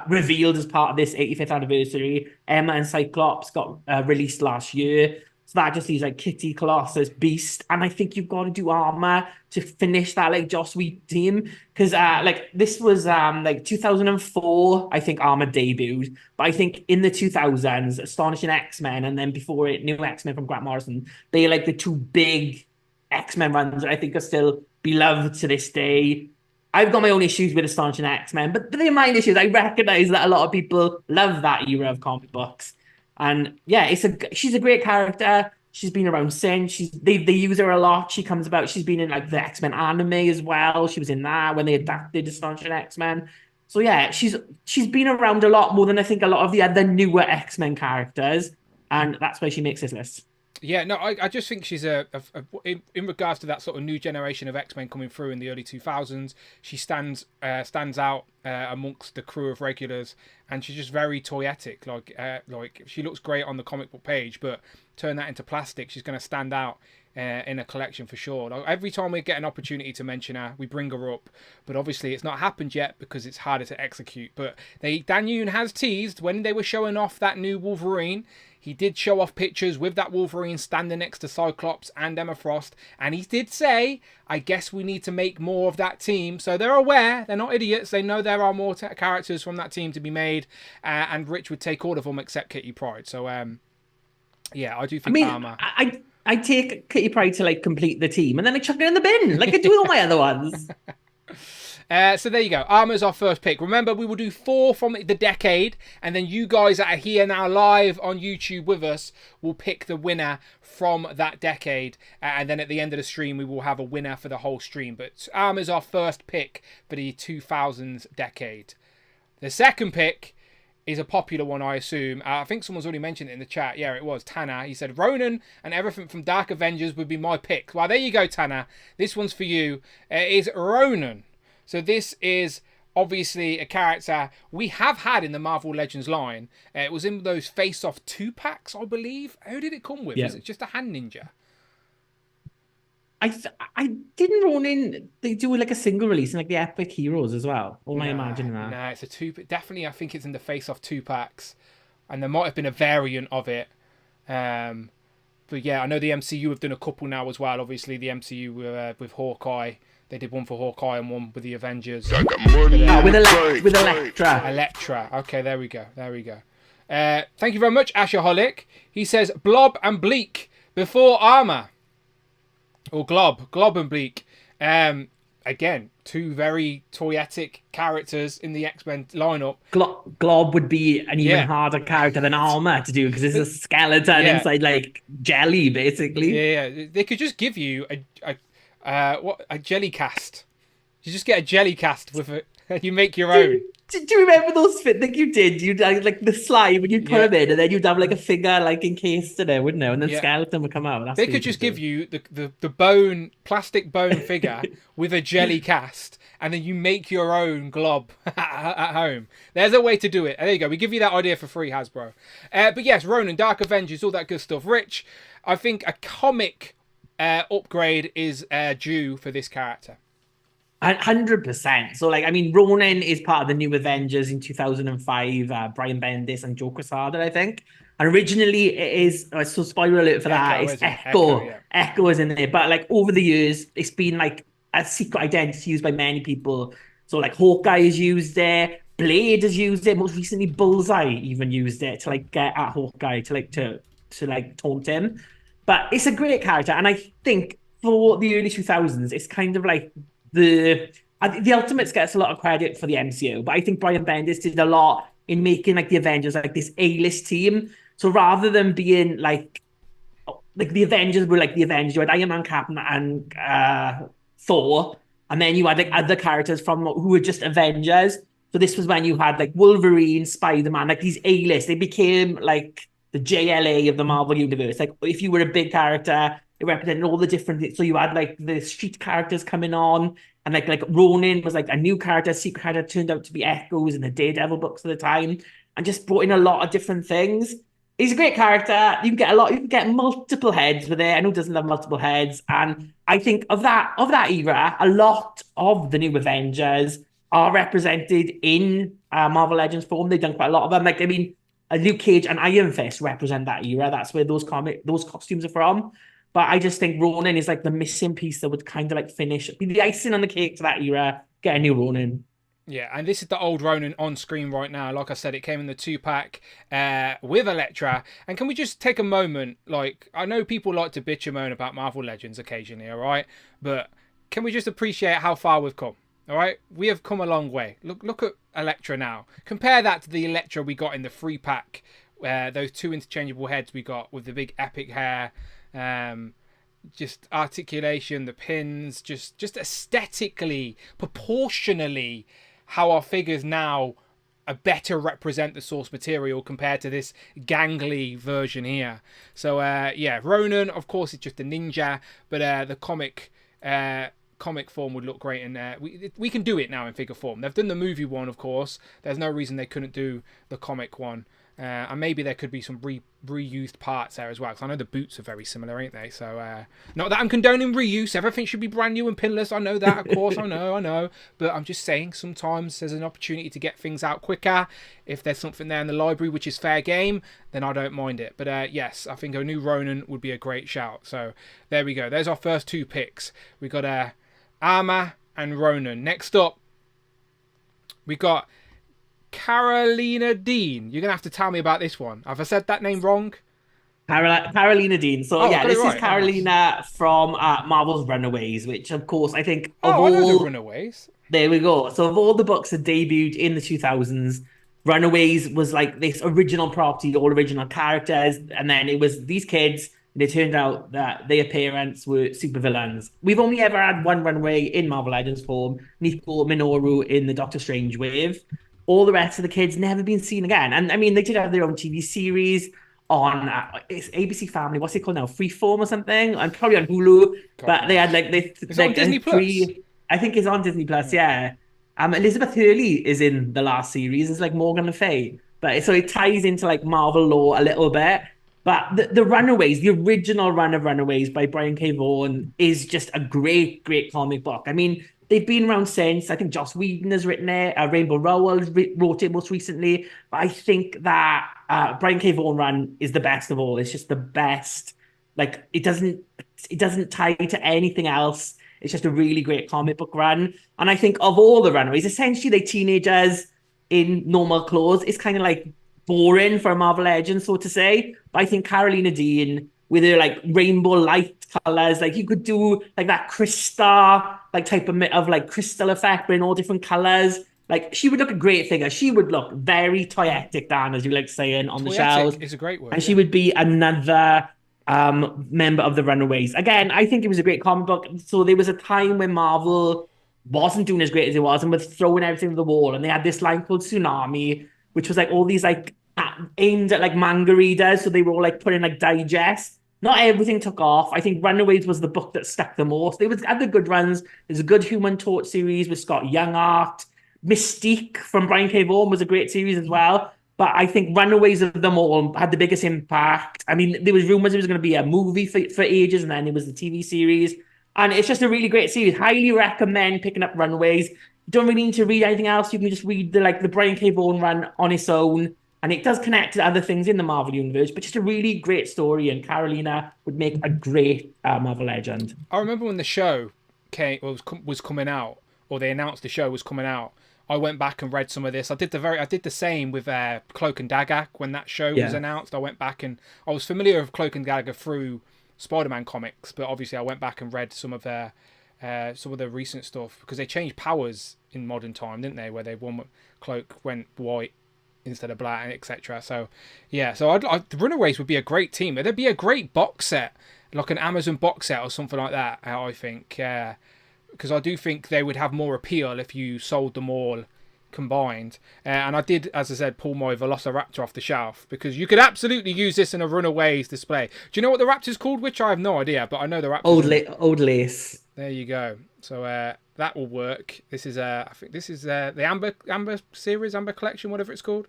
revealed as part of this 85th anniversary. Emma and Cyclops got released last year. So that just leaves like Kitty, Colossus, Beast. And I think you've got to do Armor to finish that like Joss Whedon team. Because like this was like 2004, I think Armor debuted. But I think in the 2000s, Astonishing X-Men and then before it, New X-Men from Grant Morrison, they are like the 2 big X-Men runs that I think are still beloved to this day. I've got my own issues with Astonishing X-Men, but they're my issues. I recognize that a lot of people love that era of comic books. And yeah, she's a great character. She's been around since. They use her a lot. She comes about. She's been in like the X-Men anime as well. She was in that when they adapted Astonishing X-Men. So yeah, she's been around a lot more than I think a lot of the other newer X-Men characters, and that's why she makes this list. Yeah, no, I just think she's in regards to that sort of new generation of X-Men coming through in the early 2000s, she stands out amongst the crew of regulars, and she's just very toyetic. Like she looks great on the comic book page, but turn that into plastic, she's going to stand out in a collection for sure. Like, every time we get an opportunity to mention her, we bring her up, but obviously it's not happened yet because it's harder to execute. But Dan Yoon has teased when they were showing off that new Wolverine. He did show off pictures with that Wolverine standing next to Cyclops and Emma Frost. And he did say, I guess we need to make more of that team. So they're aware. They're not idiots. They know there are more characters from that team to be made. And Rich would take all of them except Kitty Pryde. So, yeah, I do think Armor. I take Kitty Pryde to like complete the team. And then I chuck her in the bin. Like I do with all my other ones. So there you go. Armor's our first pick. Remember, we will do 4 from the decade, and then you guys that are here now live on YouTube with us will pick the winner from that decade. And then at the end of the stream, we will have a winner for the whole stream. But Armor's our first pick for the 2000s decade. The second pick is a popular one, I assume. I think someone's already mentioned it in the chat. Yeah, it was Tanner. He said, Ronan and everything from Dark Avengers would be my pick. Well, there you go, Tanner. This one's for you. It is Ronan. So this is obviously a character we have had in the Marvel Legends line. It was in those face-off 2-packs, I believe. Who did it come with? Yeah. Was it just a hand ninja? I didn't run in. They do like a single release in like the Epic Heroes as well. Or am I imagining that? No, it's a 2. Definitely, I think it's in the face-off 2-packs, and there might have been a variant of it. But yeah, I know the MCU have done a couple now as well. Obviously, the MCU with Hawkeye. They did one for Hawkeye and one with the Avengers. With Elektra. Elektra. Okay, there we go. Thank you very much, Ashaholic. He says Blob and Bleak before Armor. Or Glob and Bleak. Again, two very toyetic characters in the X-Men lineup. Glob would be an even harder character than Armor to do because it's a skeleton inside like jelly, basically. Yeah. They could just give you a jelly cast. You just get a jelly cast with it, and you make your own. Do you remember those fit that you did? You'd like the slime and you'd put them in, and then you'd have like a figure like encased in it, wouldn't it? And then skeleton would come out. They could just give you the plastic bone figure with a jelly cast, and then you make your own glob at home. There's a way to do it. There you go. We give you that idea for free, Hasbro. But yes, Ronan, Dark Avengers, all that good stuff. Rich, I think a comic upgrade is due for this character. 100%. So, like, I mean, Ronan is part of the New Avengers in 2005. Brian Bendis and Joe Quesada, I think. And originally, it is. So, spoiler alert for that. It's Echo. Echo is in there. But like over the years, it's been like a secret identity used by many people. So, like Hawkeye has used it. Blade has used it. Most recently, Bullseye even used it to like get at Hawkeye to taunt him. But it's a great character, and I think for the early 2000s, it's kind of like the Ultimates gets a lot of credit for the MCU, but I think Brian Bendis did a lot in making like the Avengers like this A-list team. So rather than being like the Avengers were like the Avengers, you had Iron Man, Captain, and Thor, and then you had like other characters from who were just Avengers. So this was when you had like Wolverine, Spider-Man, like these A-list. They became like the JLA of the Marvel Universe. Like if you were a big character, it represented all the different. So you had like the street characters coming on, and like Ronin was like a new character, secret character turned out to be Echoes in the Daredevil books at the time, and just brought in a lot of different things. He's a great character. You can get multiple heads with it. I know it doesn't have multiple heads, and I think of that era, a lot of the New Avengers are represented in Marvel Legends form. They've done quite a lot of them. Like I mean, Luke Cage and Iron Fist represent that era. That's where those costumes are from. But I just think Ronin is like the missing piece that would kind of like be the icing on the cake to that era. Get a new Ronin. Yeah, and this is the old Ronin on screen right now. Like I said, it came in the 2-pack with Elektra. And can we just take a moment? Like, I know people like to bitch and moan about Marvel Legends occasionally, all right? But can we just appreciate how far we've come? All right, we have come a long way. Look at Elektra now. Compare that to the Elektra we got in the 3-pack. Those two interchangeable heads we got with the big epic hair. Just articulation, the pins, just aesthetically, proportionally, how our figures now better represent the source material compared to this gangly version here. So yeah, Ronan, of course, is just a ninja, but the comic form would look great, and we can do it now in figure form. They've done the movie one, of course. There's no reason they couldn't do the comic one. And maybe there could be some reused parts there as well, because I know the boots are very similar, ain't they? So not that I'm condoning reuse. Everything should be brand new and pinless. I know that, of course. I know. But I'm just saying sometimes there's an opportunity to get things out quicker. If there's something there in the library which is fair game, then I don't mind it. But yes, I think a new Ronin would be a great shout. So there we go. There's our first two picks. We got Armor and Ronan. Next up, we got Carolina Dean. You're going to have to tell me about this one. Have I said that name wrong? Carolina Dean. So yeah, this is Carolina from Marvel's Runaways, which of course I think of all... I know the Runaways. There we go. So of all the books that debuted in the 2000s, Runaways was like this original property, all original characters, and then it was these kids, and it turned out that their parents were supervillains. We've only ever had one Runaway in Marvel Legends form, Nico Minoru in the Doctor Strange wave. All the rest of the kids never been seen again. And I mean, they did have their own TV series on it's ABC Family. What's it called now? Freeform or something? And probably on Hulu. But they had like it's on Disney Plus. I think it's on Disney Plus. Yeah. Elizabeth Hurley is in the last series. It's like Morgan Le Fay. But so it ties into like Marvel lore a little bit. But the Runaways, the original run of Runaways by Brian K. Vaughan is just a great comic book. I mean, they've been around since. I think Joss Whedon has written it. Rainbow Rowell wrote it most recently. But I think that Brian K. Vaughan run is the best of all. It's just the best. Like it doesn't tie to anything else. It's just a really great comic book run. And I think of all the Runaways, essentially they're teenagers in normal clothes. It's kind of like boring for a Marvel Legend, so to say. But I think Carolina Dean, with her like rainbow light colors, like you could do like that crystal, like type of like crystal effect, but in all different colors. Like she would look a great figure. She would look very toyetic, Dan, as you like saying on the shelves. Toyetic is a great word. And she would be another member of the Runaways. Again, I think it was a great comic book. So there was a time when Marvel wasn't doing as great as it was and was throwing everything to the wall. And they had this line called Tsunami, which was like all these like aimed at like manga readers. So they were all like put in like digest. Not everything took off. I think Runaways was the book that stuck the most. They had the good runs. There's a good Human Torch series with Scott Young art. Mystique from Brian K. Vaughan was a great series as well. But I think Runaways of them all had the biggest impact. I mean, there was rumors it was going to be a movie for ages, and then it was the TV series. And it's just a really great series. Highly recommend picking up Runaways. You don't really need to read anything else. You can just read the Brian K. Vaughan run on its own. And it does connect to other things in the Marvel Universe, but just a really great story. And Carolina would make a great Marvel Legend. I remember when the show was coming out, or they announced the show was coming out. I went back and read some of this. I did the same with Cloak and Dagger when that show was announced. I went back and I was familiar with Cloak and Dagger through Spider-Man comics, but obviously I went back and read some of the recent stuff because they changed powers in modern time, didn't they? Where one Cloak went white instead of black, etc. So yeah, the Runaways would be a great team. There'd be a great box set, like an Amazon box set or something like that. I think. Because I do think they would have more appeal if you sold them all combined. And I did, as I said, pull my Velociraptor off the shelf because you could absolutely use this in a Runaways display. Do you know what the Raptor's called? Which I have no idea, but I know the Raptor. Old Lace. There you go. So that will work. This is I think this is the Amber series, Amber collection, whatever it's called.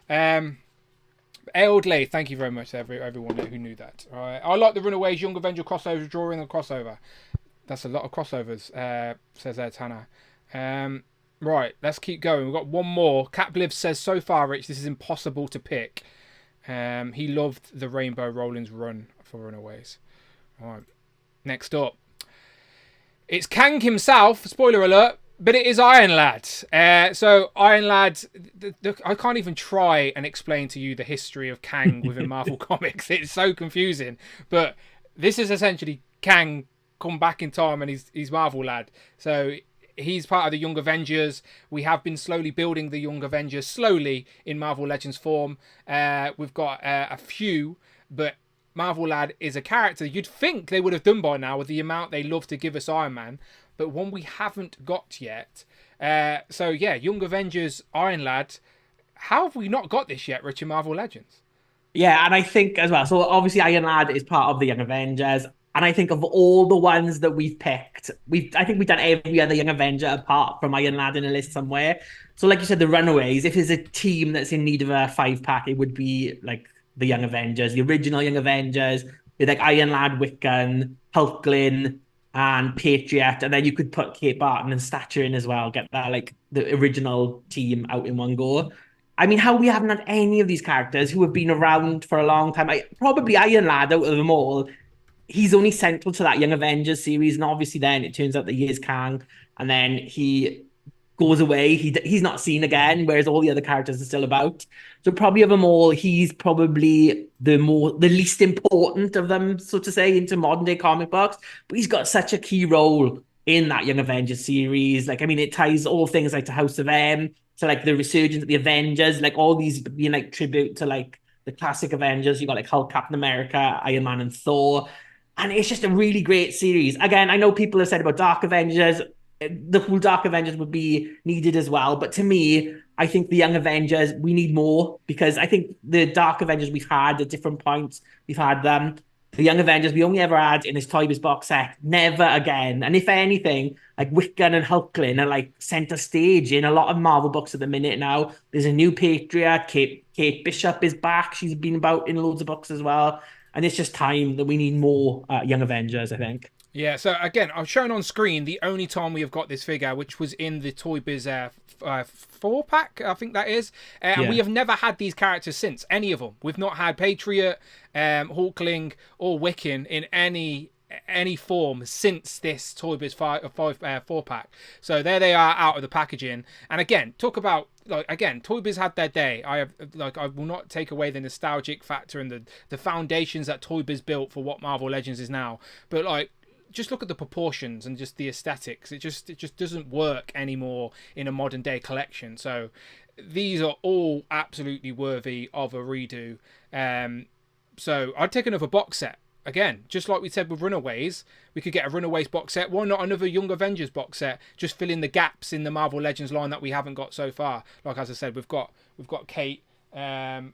Aildley, thank you very much to everyone who knew that. All right. I like the Runaways Young Avenger crossover, drawing the crossover. That's a lot of crossovers, says Tanner. Right, let's keep going. We've got one more. Capliv says, so far, Rich, this is impossible to pick. He loved the Rainbow Rollins run for Runaways. All right, next up. It's Kang himself, spoiler alert, but it is Iron Lad. So Iron Lad, I can't even try and explain to you the history of Kang within Marvel Comics. It's so confusing. But this is essentially Kang come back in time and he's Marvel Lad. So he's part of the Young Avengers. We have been slowly building the Young Avengers slowly in Marvel Legends form. We've got a few, but Marvel Lad is a character you'd think they would have done by now with the amount they love to give us Iron Man, but one we haven't got yet. So yeah, Young Avengers, Iron Lad. How have we not got this yet, Rich, in Marvel Legends? Yeah, and I think as well, so obviously Iron Lad is part of the Young Avengers. And I think of all the ones that we've picked, I think we've done every other Young Avenger apart from Iron Lad in a list somewhere. So like you said, the Runaways, if there's a team that's in need of a 5-pack, it would be like the Young Avengers, the original Young Avengers, with like Iron Lad, Wiccan, Hulkling, and Patriot. And then you could put Kate Barton and Stature in as well, get that like the original team out in one go. I mean, how we haven't had any of these characters who have been around for a long time. Probably Iron Lad out of them all. He's only central to that Young Avengers series, and obviously then it turns out that he is Kang, and then he goes away. He's not seen again, whereas all the other characters are still about. So probably of them all, he's probably the least important of them, so to say, into modern day comic books. But he's got such a key role in that Young Avengers series. Like, I mean, it ties all things like to House of M, to like the resurgence of the Avengers, like all these being like tribute to like the classic Avengers. You got like Hulk, Captain America, Iron Man, and Thor. And it's just a really great series. Again, I know people have said about Dark Avengers. The whole Dark Avengers would be needed as well. But to me, I think the Young Avengers, we need more. Because I think the Dark Avengers we've had at different points, we've had them. The Young Avengers we only ever had in this Toy Biz box set. Never again. And if anything, like Wiccan and Hulkling are like center stage in a lot of Marvel books at the minute now. There's a new Patriot. Kate Bishop is back. She's been about in loads of books as well. And it's just time that we need more Young Avengers, I think. Yeah, so again, I've shown on screen the only time we have got this figure, which was in the Toy Biz 4-pack, I think that is. And we have never had these characters since, any of them. We've not had Patriot, Hulkling, or Wiccan in any form since this Toy Biz 4-pack. So there they are out of the packaging. And again, talk about like, again, Toy Biz had their day. I will not take away the nostalgic factor and the foundations that Toy Biz built for what Marvel Legends is now. But like, just look at the proportions and just the aesthetics. It just doesn't work anymore in a modern day collection. So these are all absolutely worthy of a redo. So I'd take another box set. Again, just like we said with Runaways, we could get a Runaways box set. Why not another Young Avengers box set? Just fill in the gaps in the Marvel Legends line that we haven't got so far. Like, as I said, we've got Kate, and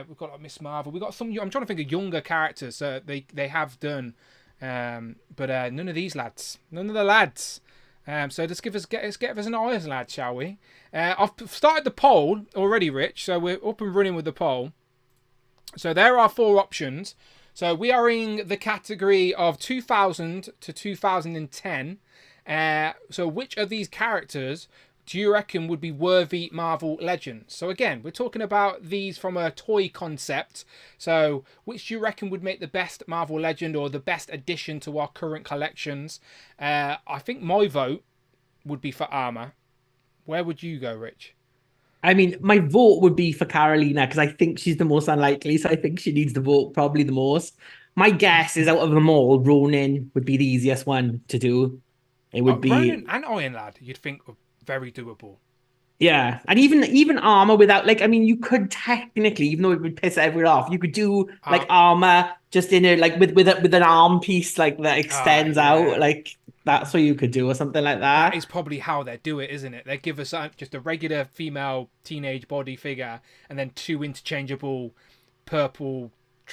we've got like Miss Marvel. We've got some. I'm trying to think of younger characters. They have done, but none of these lads. None of the lads. So let's get us an eyes, lad, shall we? I've started the poll already, Rich. So we're up and running with the poll. So there are 4 options. So we are in the category of 2000 to 2010. So which of these characters do you reckon would be worthy Marvel Legends? So again, we're talking about these from a toy concept. So which do you reckon would make the best Marvel Legend or the best addition to our current collections? I think my vote would be for Armor. Where would you go, Rich? I mean, my vote would be for Carolina because I think she's the most unlikely, so I think she needs the vote probably the most. My guess is out of them all, Ronin would be the easiest one to do. It would be Ronin and Iron Lad, you'd think were very doable. Yeah, and even Armor without, like, I mean, you could technically, even though it would piss everyone off, you could do like Armor just in a like with an arm piece like that extends out, like that's what you could do or something like that. That is probably how they do it, isn't it? They give us just a regular female teenage body figure and then 2 interchangeable purple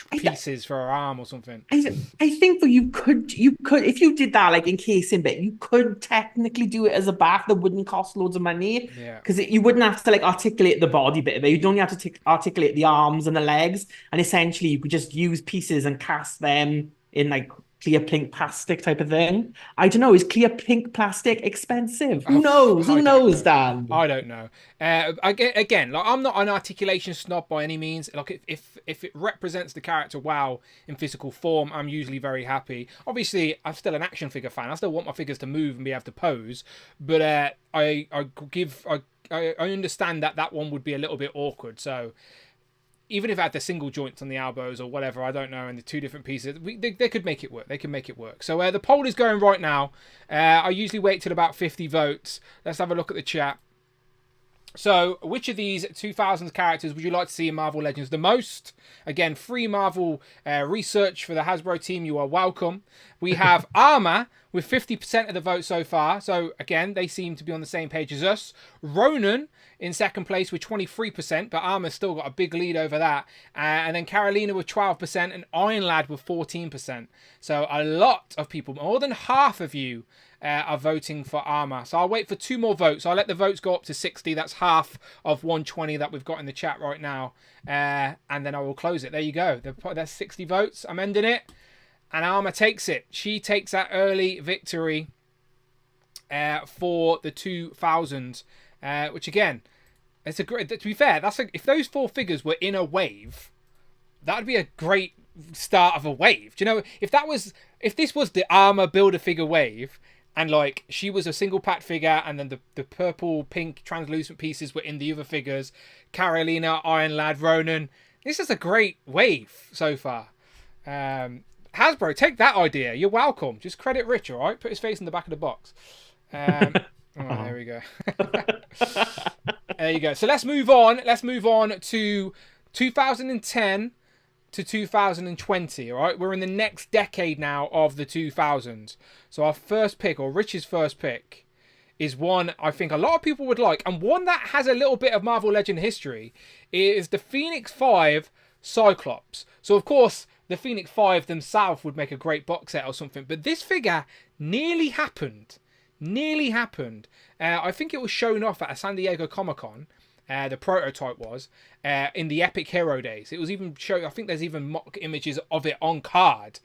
pieces for her arm or something. I think though you could if you did that like in case in bit, you could technically do it as a bath that wouldn't cost loads of money. Yeah, because you wouldn't have to like articulate the body bit of it. You'd only have to articulate the arms and the legs, and essentially you could just use pieces and cast them in like clear pink plastic type of thing. I don't know. Is clear pink plastic expensive? Who knows? Who knows, Dan? I don't know. Again, like, I'm not an articulation snob by any means. Like, if it represents the character well in physical form, I'm usually very happy. Obviously, I'm still an action figure fan. I still want my figures to move and be able to pose. But I understand that one would be a little bit awkward. So even if it had the single joints on the elbows or whatever, I don't know, and the 2 different pieces, they could make it work. They can make it work. So the poll is going right now. I usually wait till about 50 votes. Let's have a look at the chat. So, which of these 2000s characters would you like to see in Marvel Legends the most? Again, free Marvel research for the Hasbro team. You are welcome. We have Armor with 50% of the vote so far. So, again, they seem to be on the same page as us. Ronan in second place with 23%, but Armor's still got a big lead over that. And then Carolina with 12% and Iron Lad with 14%. So, a lot of people, more than half of you, are voting for Armor. So I'll wait for 2 more votes. I'll let the votes go up to 60. That's half of 120 that we've got in the chat right now. And then I will close it. There you go. There's 60 votes. I'm ending it. And Armor takes it. She takes that early victory for the 2000s. Which again, it's a great. To be fair, if those 4 figures were in a wave, that would be a great start of a wave. Do you know, if this was the Armor Build-A-Figure wave, and like she was a single pack figure, and then the purple, pink, translucent pieces were in the other figures, Carolina, Iron Lad, Ronan. This is a great wave so far. Hasbro, take that idea. You're welcome. Just credit Rich, all right? Put his face in the back of the box. There we go. There you go. So let's move on. Let's move on to 2010 to 2020, all right? We're in the next decade now of the 2000s. So our first pick, or Rich's first pick, is one I think a lot of people would like, and one that has a little bit of Marvel Legend history, is the Phoenix 5 Cyclops. So, of course, the Phoenix 5 themselves would make a great box set or something, but this figure nearly happened. Nearly happened. I think it was shown off at a San Diego Comic-Con. The prototype was in the Epic Hero days. It was even shown. I think there's even mock images of it on card,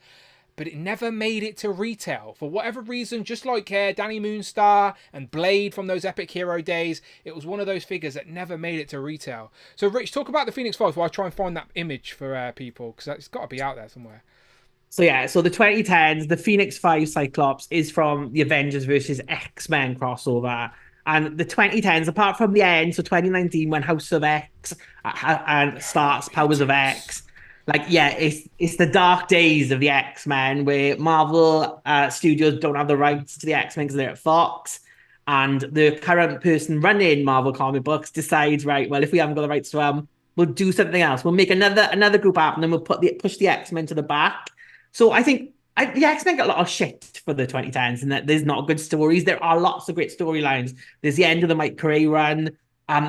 but it never made it to retail for whatever reason. Just like Danny Moonstar and Blade from those Epic Hero days, it was one of those figures that never made it to retail. So, Rich, talk about the Phoenix 5 while I try and find that image for people, because it's got to be out there somewhere. So yeah, so the 2010s, the Phoenix 5 Cyclops is from the Avengers versus X-Men crossover. And the 2010s, apart from the end, so 2019 when House of X and starts Powers of X, like, yeah, it's the dark days of the X-Men where Marvel Studios don't have the rights to the X-Men because they're at Fox. And the current person running Marvel comic books decides, right, well, if we haven't got the rights to them, we'll do something else. We'll make another group up, and then we'll push the X-Men to the back. So I think the X-Men got a lot of shit for the 2010s, and that there's not good stories. There are lots of great storylines. There's the end of the Mike Cray run.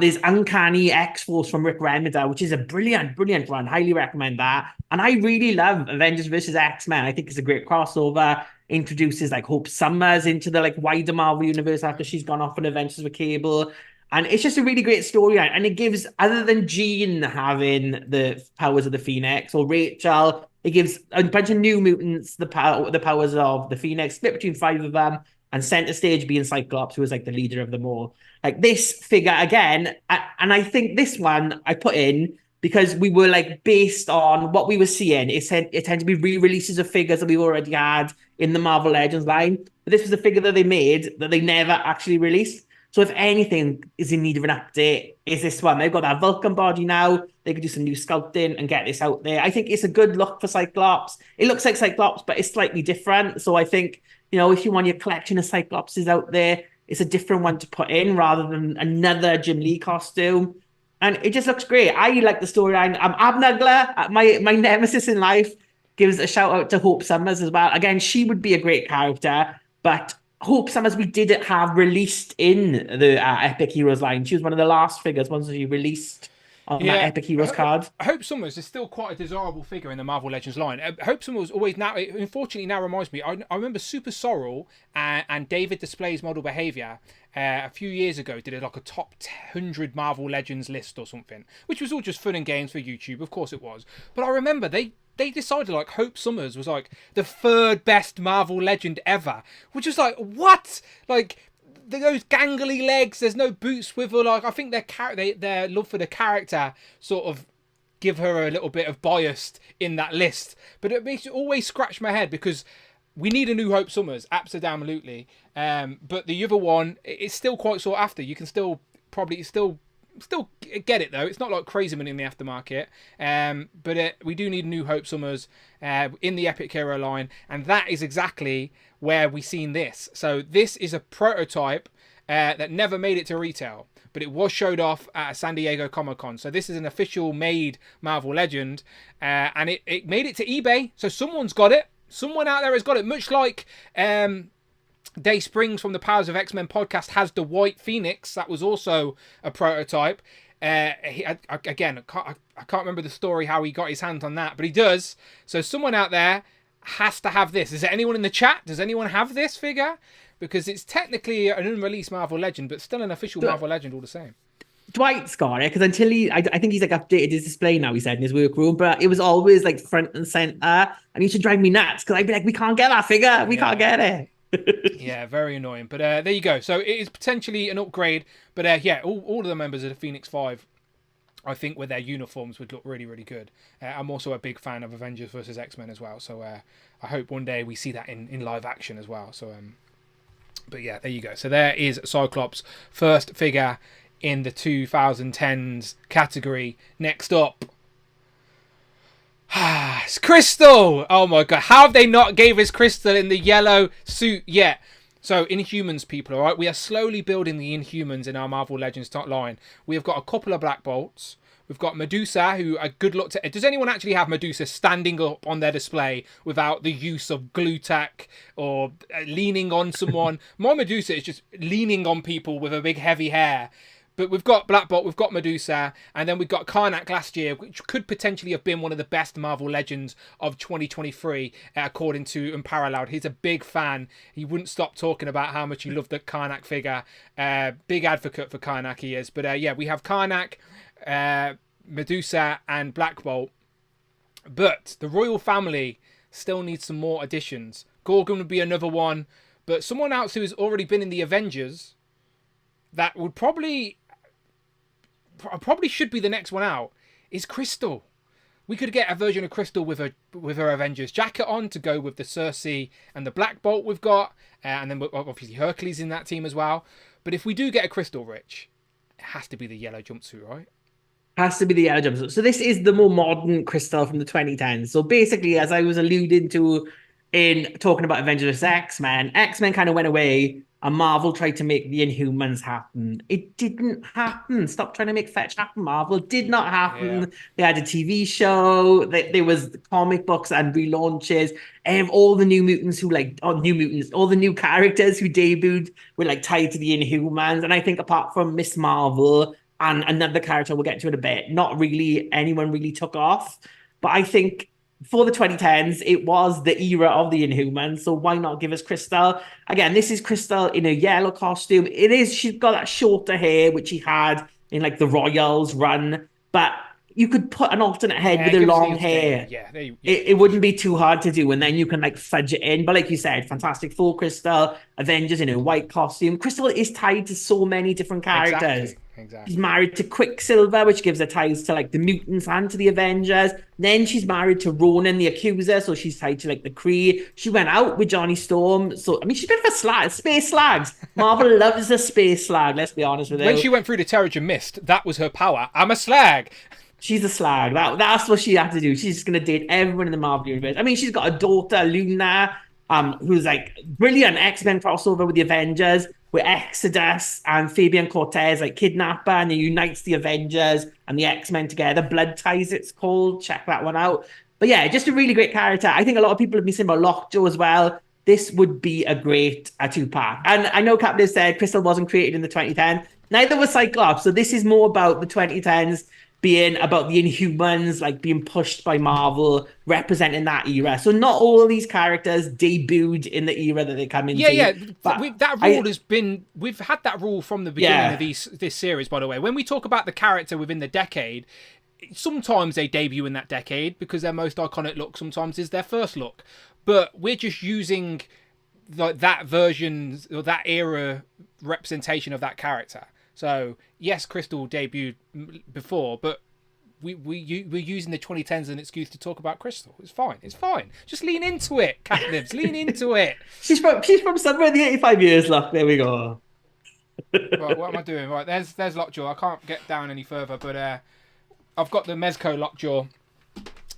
There's Uncanny X-Force from Rick Remender, which is a brilliant, brilliant run. Highly recommend that. And I really love Avengers versus X-Men. I think it's a great crossover. Introduces like Hope Summers into the like wider Marvel universe after she's gone off on adventures with Cable. And it's just a really great storyline. And it gives, other than Jean having the powers of the Phoenix or Rachel, it gives a bunch of new mutants the powers of the Phoenix, split between 5 of them, and center stage being Cyclops, who is like the leader of them all. Like this figure again, and I think this one I put in because we were like based on what we were seeing. It tended to be re-releases of figures that we already had in the Marvel Legends line. But this was a figure that they made that they never actually released. So if anything is in need of an update, is this one. They've got that Vulcan body now. They could do some new sculpting and get this out there. I think it's a good look for Cyclops. It looks like Cyclops, but it's slightly different. So I think, if you want your collection of Cyclopses out there, it's a different one to put in rather than another Jim Lee costume. And it just looks great. I like the storyline. Abnugler, my nemesis in life, gives a shout out to Hope Summers as well. Again, she would be a great character, but Hope Summers we didn't have released in the Epic Heroes line. She was one of the last figures once she released on that Epic Heroes card. Hope Summers is still quite a desirable figure in the Marvel Legends line. Hope Summers always now, unfortunately, now reminds me. I remember Super Sorrel and David Display's Model Behavior a few years ago did like a top 100 Marvel Legends list or something, which was all just fun and games for YouTube. Of course it was, but I remember they decided like Hope Summers was like the 3rd best Marvel Legend ever, which was like, what? Like, those gangly legs, there's no boot swivel. Like, I think their love for the character sort of give her a little bit of bias in that list. But it makes you always scratch my head because we need a new Hope Summers, absolutely. But the other one, it's still quite sought after. You can still get it though. It's not like crazy money in the aftermarket, but we do need new Hope Summers in the Epic Hero line, and that is exactly where we seen this. So this is a prototype that never made it to retail, but it was showed off at San Diego Comic-Con. So this is an official made Marvel Legend, and it made it to eBay. So someone's got it. Someone out there has got it. Much like Day Springs from the Powers of X-Men podcast has the White Phoenix. That was also a prototype. I can't remember the story how he got his hands on that, but he does. So someone out there has to have this. Is there anyone in the chat? Does anyone have this figure? Because it's technically an unreleased Marvel Legend, but still an official Marvel Legend all the same. Dwight's got it because until I think he's like updated his display now. He said in his workroom, but it was always like front and center, and he should drive me nuts because I'd be like, we can't get that figure. We can't get it. Yeah, very annoying. But there you go. So it is potentially an upgrade. But all of the members of the Phoenix 5, I think with their uniforms would look really, really good. I'm also a big fan of Avengers versus X-Men as well. So I hope one day we see that in live action as well. So, but yeah, there you go. So there is Cyclops' first figure in the 2010s category. Next up, it's Crystal. Oh my god, how have they not gave us Crystal in the yellow suit yet? So Inhumans people, all right, we are slowly building the Inhumans in our Marvel Legends top line. We have got a couple of Black Bolts. We've got Medusa, who a good look to. Does anyone actually have Medusa standing up on their display without the use of glue tack or leaning on someone? My Medusa is just leaning on people with a big heavy hair. But we've got Black Bolt, we've got Medusa, and then we've got Karnak last year, which could potentially have been one of the best Marvel Legends of 2023, according to Unparalleled. He's a big fan. He wouldn't stop talking about how much he loved the Karnak figure. Big advocate for Karnak he is. But we have Karnak, Medusa, and Black Bolt. But the royal family still needs some more additions. Gorgon would be another one. But someone else who has already been in the Avengers that would probably should be the next one out is Crystal. We could get a version of Crystal with her Avengers jacket on to go with the Cersei and the Black Bolt we've got, and then obviously Hercules in that team as well. But if we do get a Crystal, Rich, it has to be the yellow jumpsuit, right? Has to be the yellow jumpsuit. So this is the more modern Crystal from the 2010s. So basically, as I was alluding to in talking about Avengers vs. X-Men, X-Men kind of went away and Marvel tried to make the Inhumans happen. It didn't happen. Stop trying to make fetch happen, Marvel. It did not happen. Yeah. They had a TV show. There was comic books and relaunches. And all the New Mutants who New Mutants, all the new characters who debuted were like tied to the Inhumans. And I think apart from Miss Marvel and another character we'll get to in a bit, not really anyone really took off. But I think for the 2010s, it was the era of the Inhumans, so why not give us Crystal? Again, this is Crystal in a yellow costume. She's got that shorter hair, which she had in like the Royals run, but you could put an alternate head with a long hair. It wouldn't be too hard to do, and then you can like fudge it in. But like you said, Fantastic Four Crystal, Avengers in a white costume. Crystal is tied to so many different characters. Exactly. She's married to Quicksilver, which gives her ties to like the mutants and to the Avengers. Then she's married to Ronan the Accuser, so she's tied to like the Kree. She went out with Johnny Storm, so I mean she's been for space slags. Marvel loves a space slag. Let's be honest with you. When she went through the Terrigen Mist, that was her power. I'm a slag. She's a slag. That's what she had to do. She's just gonna date everyone in the Marvel universe. I mean, she's got a daughter, Luna, who's like brilliant X-Men crossover with the Avengers, with Exodus and Fabian Cortez like kidnap her and it unites the Avengers and the X-Men together. Blood Ties, it's called. Check that one out. But yeah, just a really great character. I think a lot of people have been saying about Lockjaw as well. This would be a great two-pack. And I know Captain said Crystal wasn't created in the 2010s. Neither was Cyclops. So this is more about the 2010s being about the Inhumans, like being pushed by Marvel, representing that era. So not all of these characters debuted in the era that they come into. Yeah. That rule has been... We've had that rule from the beginning of this series, by the way. When we talk about the character within the decade, sometimes they debut in that decade because their most iconic look sometimes is their first look. But we're just using that version or that era representation of that character. So, yes, Crystal debuted before, but we're using the 2010s as an excuse to talk about Crystal. It's fine. Just lean into it, Catnibs. Lean into it. She's from somewhere in the 85 years, look. There we go. Right, what am I doing? Right, there's Lockjaw. I can't get down any further, but I've got the Mezco Lockjaw,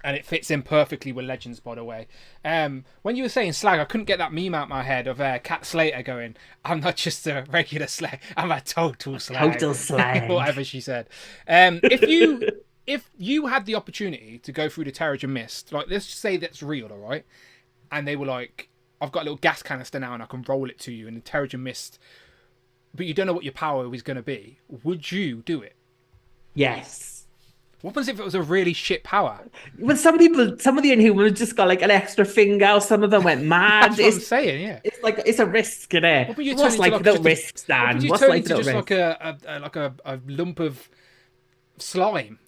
and it fits in perfectly with Legends, by the way. When you were saying slag, I couldn't get that meme out my head of Kat Slater going, I'm not just a regular slag, I'm a total slag. Total slag. Whatever she said. If you had the opportunity to go through the Terrigen Mist, like let's just say that's real, all right? And they were like, I've got a little gas canister now and I can roll it to you in the Terrigen Mist, but you don't know what your power was going to be. Would you do it? Yes. What happens if it was a really shit power? Well, some of the Inhumans just got like an extra finger. Some of them went mad. That's what I'm saying, yeah. It's a risk, isn't it? What's life without risks, Dan? What's life without risks? Like a lump of slime,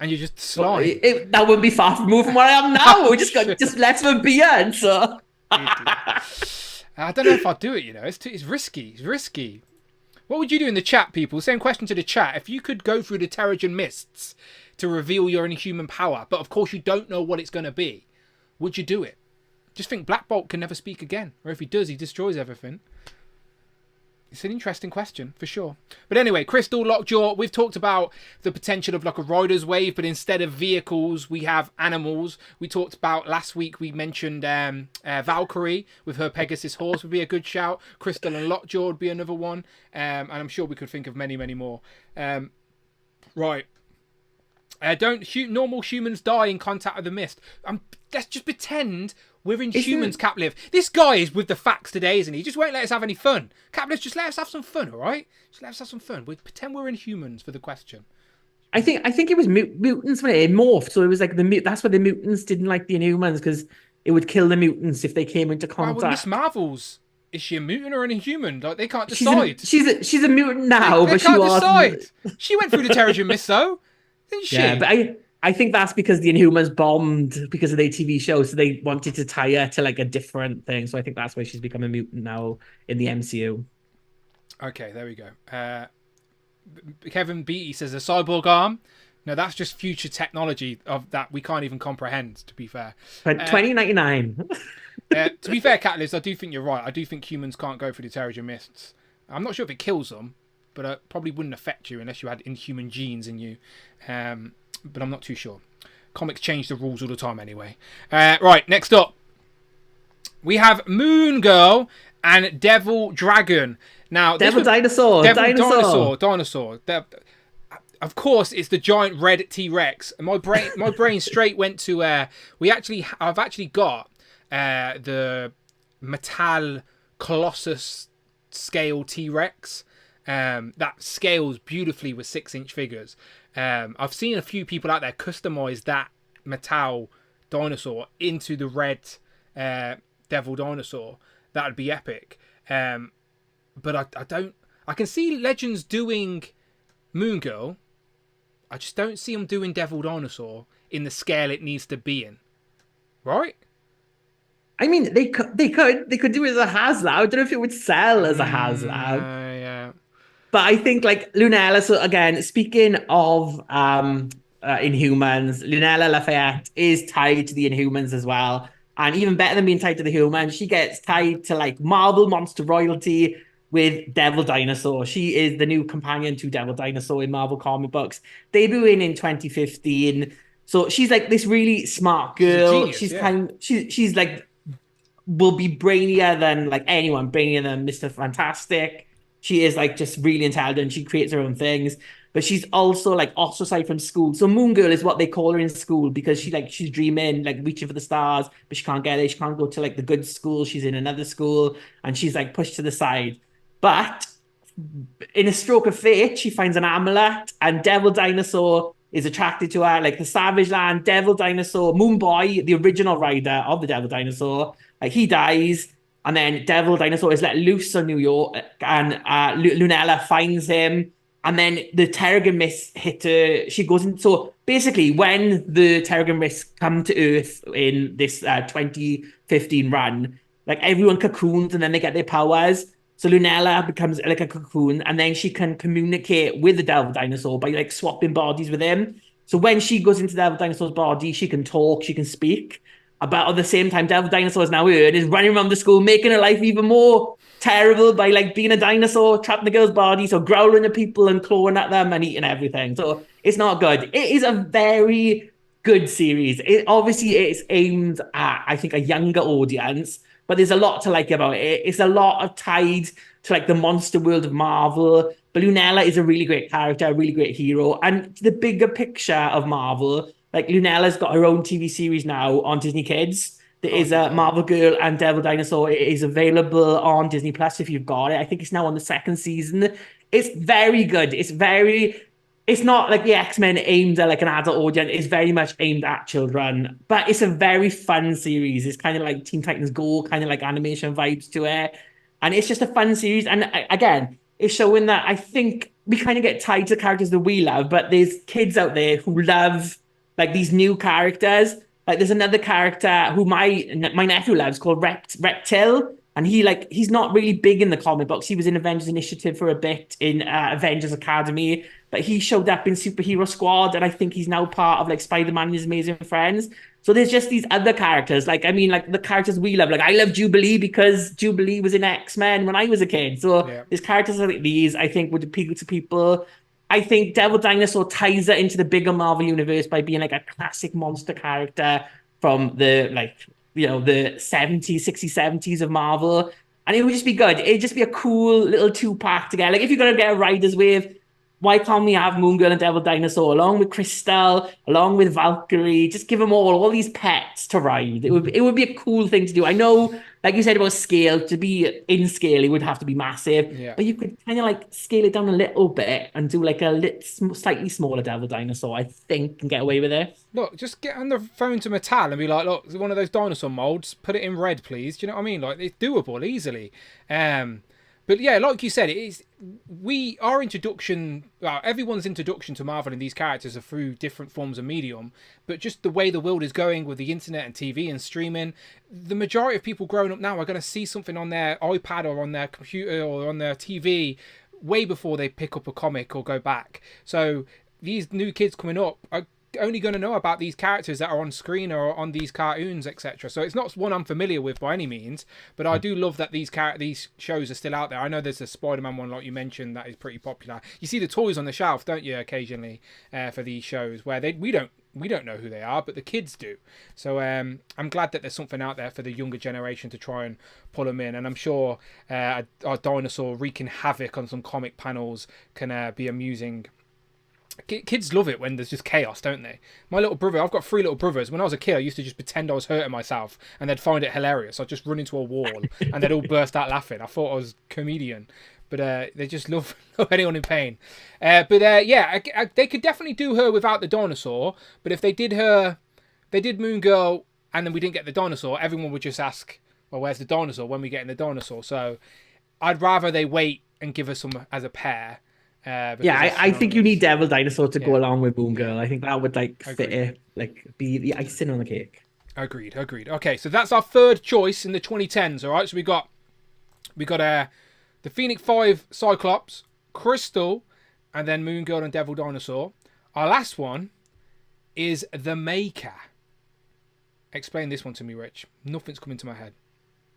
and you just slime. That wouldn't be far from moving where I am now. We just let them be in. So I don't know if I'd do it. You know, it's risky. It's risky. What would you do in the chat, people? Same question to the chat. If you could go through the Terrigen Mists to reveal your inhuman power, but of course you don't know what it's going to be, would you do it? Just think Black Bolt can never speak again, or if he does, he destroys everything. It's an interesting question, for sure. But anyway, Crystal, Lockjaw, we've talked about the potential of like a rider's wave, but instead of vehicles, we have animals. We talked about, last week, we mentioned Valkyrie with her Pegasus horse would be a good shout. Crystal and Lockjaw would be another one. And I'm sure we could think of many, many more. Right. Don't normal humans die in contact with the mist? Let's just pretend we're Inhumans, Capliv. This guy is with the facts today, isn't he? He just won't let us have any fun. Capliv, just let us have some fun, all right? Just let us have some fun. We pretend we're Inhumans for the question. I think it was mutants when it morphed. So it was like that's why the mutants didn't like the Inhumans, because it would kill the mutants if they came into contact. Well, Miss Marvel's, is she a mutant or an Inhuman? Like, they can't decide. She's a mutant now, they but can't she decide. She went through the Terrigen Mist, though. Didn't she? Yeah, but I think that's because the Inhumans bombed because of their TV show, so they wanted to tie her to like a different thing. So I think that's why she's become a mutant now in the MCU. Okay, there we go. Kevin Beatty says a cyborg arm. No, that's just future technology of that we can't even comprehend, to be fair. But 2099. To be fair, Catalyst, I do think you're right. I do think humans can't go through the Terrigen Mists. I'm not sure if it kills them, but it probably wouldn't affect you unless you had inhuman genes in you. But I'm not too sure. Comics change the rules all the time anyway. Right, next up. We have Moon Girl and Devil Dragon. Now, Dinosaur. Of course, it's the giant red T-Rex. And my brain straight went to I've actually got the Metal Colossus scale T-Rex that scales beautifully with 6-inch figures. I've seen a few people out there customize that metal dinosaur into the red devil dinosaur. That would be epic. But I can see Legends doing Moon Girl. I just don't see them doing Devil Dinosaur in the scale it needs to be in. Right? I mean, they could do it as a HasLab. I don't know if it would sell as a HasLab. Yeah. But I think like Lunella. So again, speaking of Inhumans, Lunella Lafayette is tied to the Inhumans as well. And even better than being tied to the Humans, she gets tied to like Marvel Monster royalty with Devil Dinosaur. She is the new companion to Devil Dinosaur in Marvel comic books, debuting in 2015. So she's like this really smart girl. She's like will be brainier than like anyone, brainier than Mr. Fantastic. She is like just really intelligent. She creates her own things, but she's also like ostracized from school. So Moon Girl is what they call her in school because she's dreaming, like reaching for the stars, but she can't get it. She can't go to like the good school. She's in another school and she's like pushed to the side. But in a stroke of fate, she finds an amulet and Devil Dinosaur is attracted to her. Like the Savage Land, Devil Dinosaur, Moon Boy, the original rider of the Devil Dinosaur, like he dies. And then Devil Dinosaur is let loose on New York and Lunella finds him. And then the Terrigen Mist hit her. She goes in. So basically, when the Terrigen Mist come to Earth in this 2015 run, like everyone cocoons and then they get their powers. So Lunella becomes like a cocoon and then she can communicate with the Devil Dinosaur by like swapping bodies with him. So when she goes into Devil Dinosaur's body, she can talk, she can speak. But at the same time, Devil Dinosaur is now her and is running around the school, making her life even more terrible by like being a dinosaur, trapped in the girl's body, so growling at people and clawing at them and eating everything. So it's not good. It is a very good series. It obviously is aimed at, I think, a younger audience, but there's a lot to like about it. It's a lot of tied to like the monster world of Marvel. But Lunella is a really great character, a really great hero. And the bigger picture of Marvel, like Lunella's got her own TV series now on Disney Kids. There is a Marvel Girl and Devil Dinosaur. It is available on Disney Plus if you've got it. I think it's now on the second season. It's very good. It's not like the X-Men aimed at like an adult audience. It's very much aimed at children. But it's a very fun series. It's kind of like Teen Titans Go, kind of like animation vibes to it. And it's just a fun series. And again, it's showing that I think we kind of get tied to characters that we love, but there's kids out there who love like these new characters. Like there's another character who my nephew loves called Reptile, and he's not really big in the comic books. He was in Avengers Initiative for a bit in Avengers Academy, but he showed up in Superhero Squad, and I think he's now part of like Spider-Man and His Amazing Friends. So there's just these other characters. Like I mean, like the characters we love. Like I love Jubilee because Jubilee was in X-Men when I was a kid. So there's characters like these I think would appeal to people. I think Devil Dinosaur ties it into the bigger Marvel universe by being like a classic monster character from the the 70s, 60s, 70s of Marvel. And it would just be good. It'd just be a cool little 2-pack together. Like if you're going to get a Riders Wave, why can't we have Moon Girl and Devil Dinosaur along with Crystal, along with Valkyrie? Just give them all these pets to ride. It would be a cool thing to do. I know, like you said about scale, to be in scale, it would have to be massive. Yeah. But you could kind of like scale it down a little bit and do like a slightly smaller Devil Dinosaur, I think, and get away with it. Look, just get on the phone to Mattel and be like, look, one of those dinosaur molds, put it in red, please. Do you know what I mean? Like, it's doable easily. But yeah, like you said, everyone's introduction to Marvel and these characters are through different forms of medium, but just the way the world is going with the internet and TV and streaming, the majority of people growing up now are going to see something on their iPad or on their computer or on their TV way before they pick up a comic or go back. So these new kids coming up are only going to know about these characters that are on screen or on these cartoons, etc. So it's not one I'm familiar with by any means, but I do love that these shows are still out there. I know there's a Spider-Man one, like you mentioned, that is pretty popular. You see the toys on the shelf, don't you, occasionally, for these shows where we don't know who they are, but the kids do. So I'm glad that there's something out there for the younger generation to try and pull them in. And I'm sure our dinosaur wreaking havoc on some comic panels can be amusing. Kids love it when there's just chaos, don't they? My little brother, I've got 3 little brothers. When I was a kid, I used to just pretend I was hurting myself, and they'd find it hilarious. I'd just run into a wall, and they'd all burst out laughing. I thought I was a comedian. But they just love anyone in pain. They could definitely do her without the dinosaur. But if they did Moon Girl, and then we didn't get the dinosaur, everyone would just ask, well, where's the dinosaur? When we getting the dinosaur? So I'd rather they wait and give us some as a pair. I think you need Devil Dinosaur to go along with Moon Girl. I think that would fit it, be the icing on the cake. Agreed. Okay, so that's our third choice in the 2010s. All right, so we got the Phoenix 5 Cyclops, Crystal, and then Moon Girl and Devil Dinosaur. Our last one is the Maker. Explain this one to me, Rich. Nothing's coming to my head.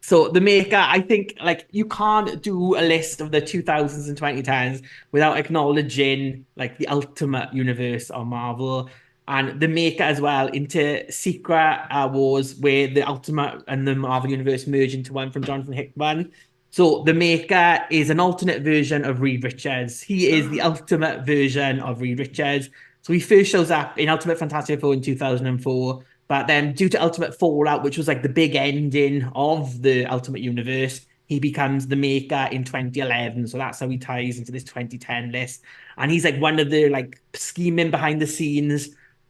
So the Maker, I think, you can't do a list of the 2000s and 2010s without acknowledging, the Ultimate Universe of Marvel. And the Maker as well, into Secret Wars, where the Ultimate and the Marvel Universe merge into one, from Jonathan Hickman. So the Maker is an alternate version of Reed Richards. He is the ultimate version of Reed Richards. So he first shows up in Ultimate Fantastic Four in 2004. But then due to Ultimate Fallout, which was the big ending of the Ultimate Universe, he becomes the Maker in 2011. So that's how he ties into this 2010 list. And he's one of the scheming behind the scenes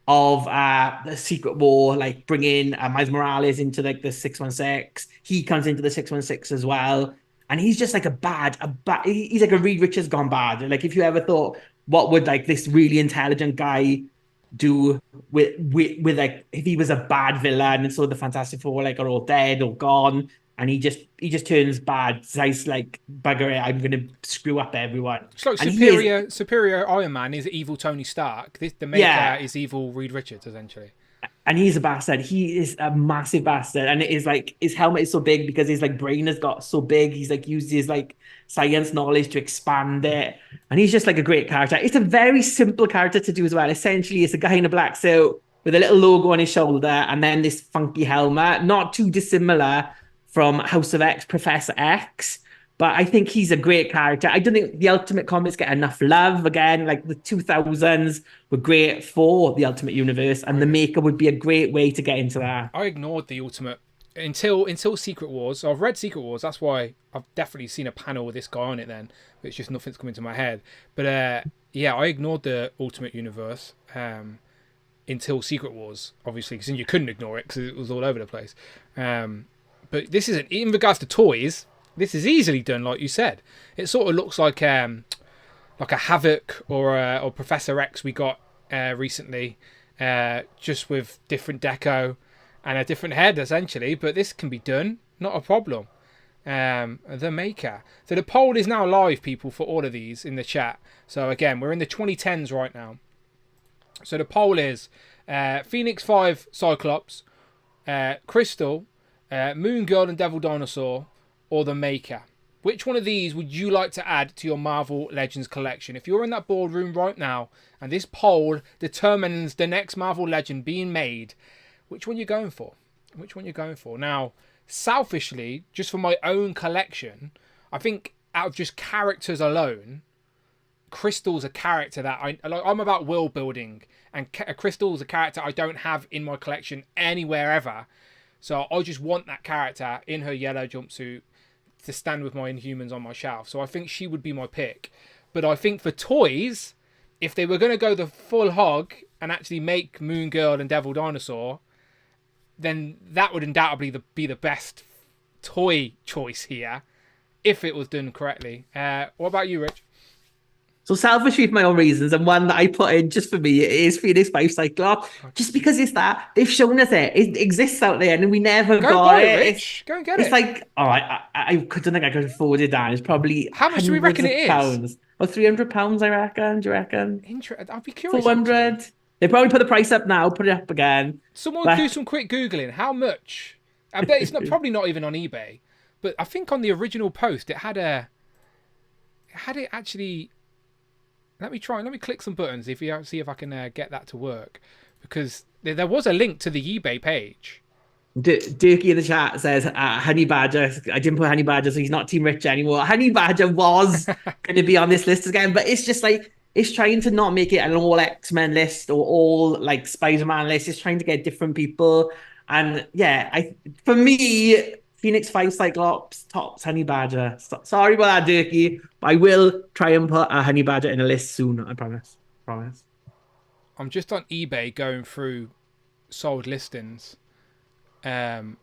of the Secret War, bringing Miles Morales into the 616. He comes into the 616 as well. And he's just he's a Reed Richards gone bad. If you ever thought, what would this really intelligent guy do with if he was a bad villain, and so the Fantastic Four are all dead or gone, and he just turns bad. So he's bugger it, I'm gonna screw up everyone. It's like superior Iron Man is evil Tony Stark. The Maker is evil Reed Richards, essentially. And he's a bastard. He is a massive bastard. And it is his helmet is so big because his brain has got so big. He's used his science knowledge to expand it. And he's just a great character. It's a very simple character to do as well. Essentially, it's a guy in a black suit with a little logo on his shoulder and then this funky helmet. Not too dissimilar from House of X, Professor X. But I think he's a great character. I don't think the Ultimate comics get enough love. Again, the 2000s were great for the Ultimate Universe, and the Maker would be a great way to get into that. I ignored the Ultimate until Secret Wars. So I've read Secret Wars. That's why I've definitely seen a panel with this guy on it then. But it's just nothing's coming to my head. But I ignored the Ultimate Universe until Secret Wars, obviously, because you couldn't ignore it because it was all over the place. But this isn't, in regards to toys, this is easily done, like you said. It sort of looks like a Havoc or Professor X we got recently, just with different deco and a different head, essentially. But this can be done, not a problem. The Maker. So the poll is now live, people, for all of these in the chat. So again, we're in the 2010s right now. So the poll is Phoenix 5 Cyclops, Crystal, Moon Girl and Devil Dinosaur, or the Maker. Which one of these would you like to add to your Marvel Legends collection? If you're in that boardroom right now and this poll determines the next Marvel Legend being made, which one you're going for? Now, selfishly, just for my own collection, I think out of just characters alone, Crystal's a character that I'm about world building, and Crystal's a character I don't have in my collection anywhere ever. So I just want that character in her yellow jumpsuit to stand with my Inhumans on my shelf. So I think she would be my pick. But I think for toys, if they were going to go the full hog and actually make Moon Girl and Devil Dinosaur, then that would undoubtedly be the best toy choice here, if it was done correctly. What about you, Rich? So selfishly for my own reasons, and one that I put in just for me is Phoenix 5 Cyclops. Just because it's that, they've shown us it. It exists out there and we never got it. Rich. Go and get it. It's I couldn't think I could afford it, Dan. It's probably how much do we reckon it is? Pounds. Or £300, I reckon. Do you reckon? I'd be curious. 400. They probably put the price up now, put it up again. Someone But do some quick Googling. How much? I bet it's not probably not even on eBay. But I think on the original post it had it actually. Let me click some buttons see if I can get that to work. Because there was a link to the eBay page. Durkee in the chat says, Honey Badger. I didn't put Honey Badger, so he's not Team Rich anymore. Honey Badger was going to be on this list again, but it's just like, it's trying to not make it an all X-Men list or all like Spider-Man list. It's trying to get different people. And yeah, for me, Phoenix 5 Cyclops tops Honey Badger. Sorry about that, Durkee, but I will try and put a Honey Badger in a list soon. I promise. Promise. I'm just on eBay going through sold listings. So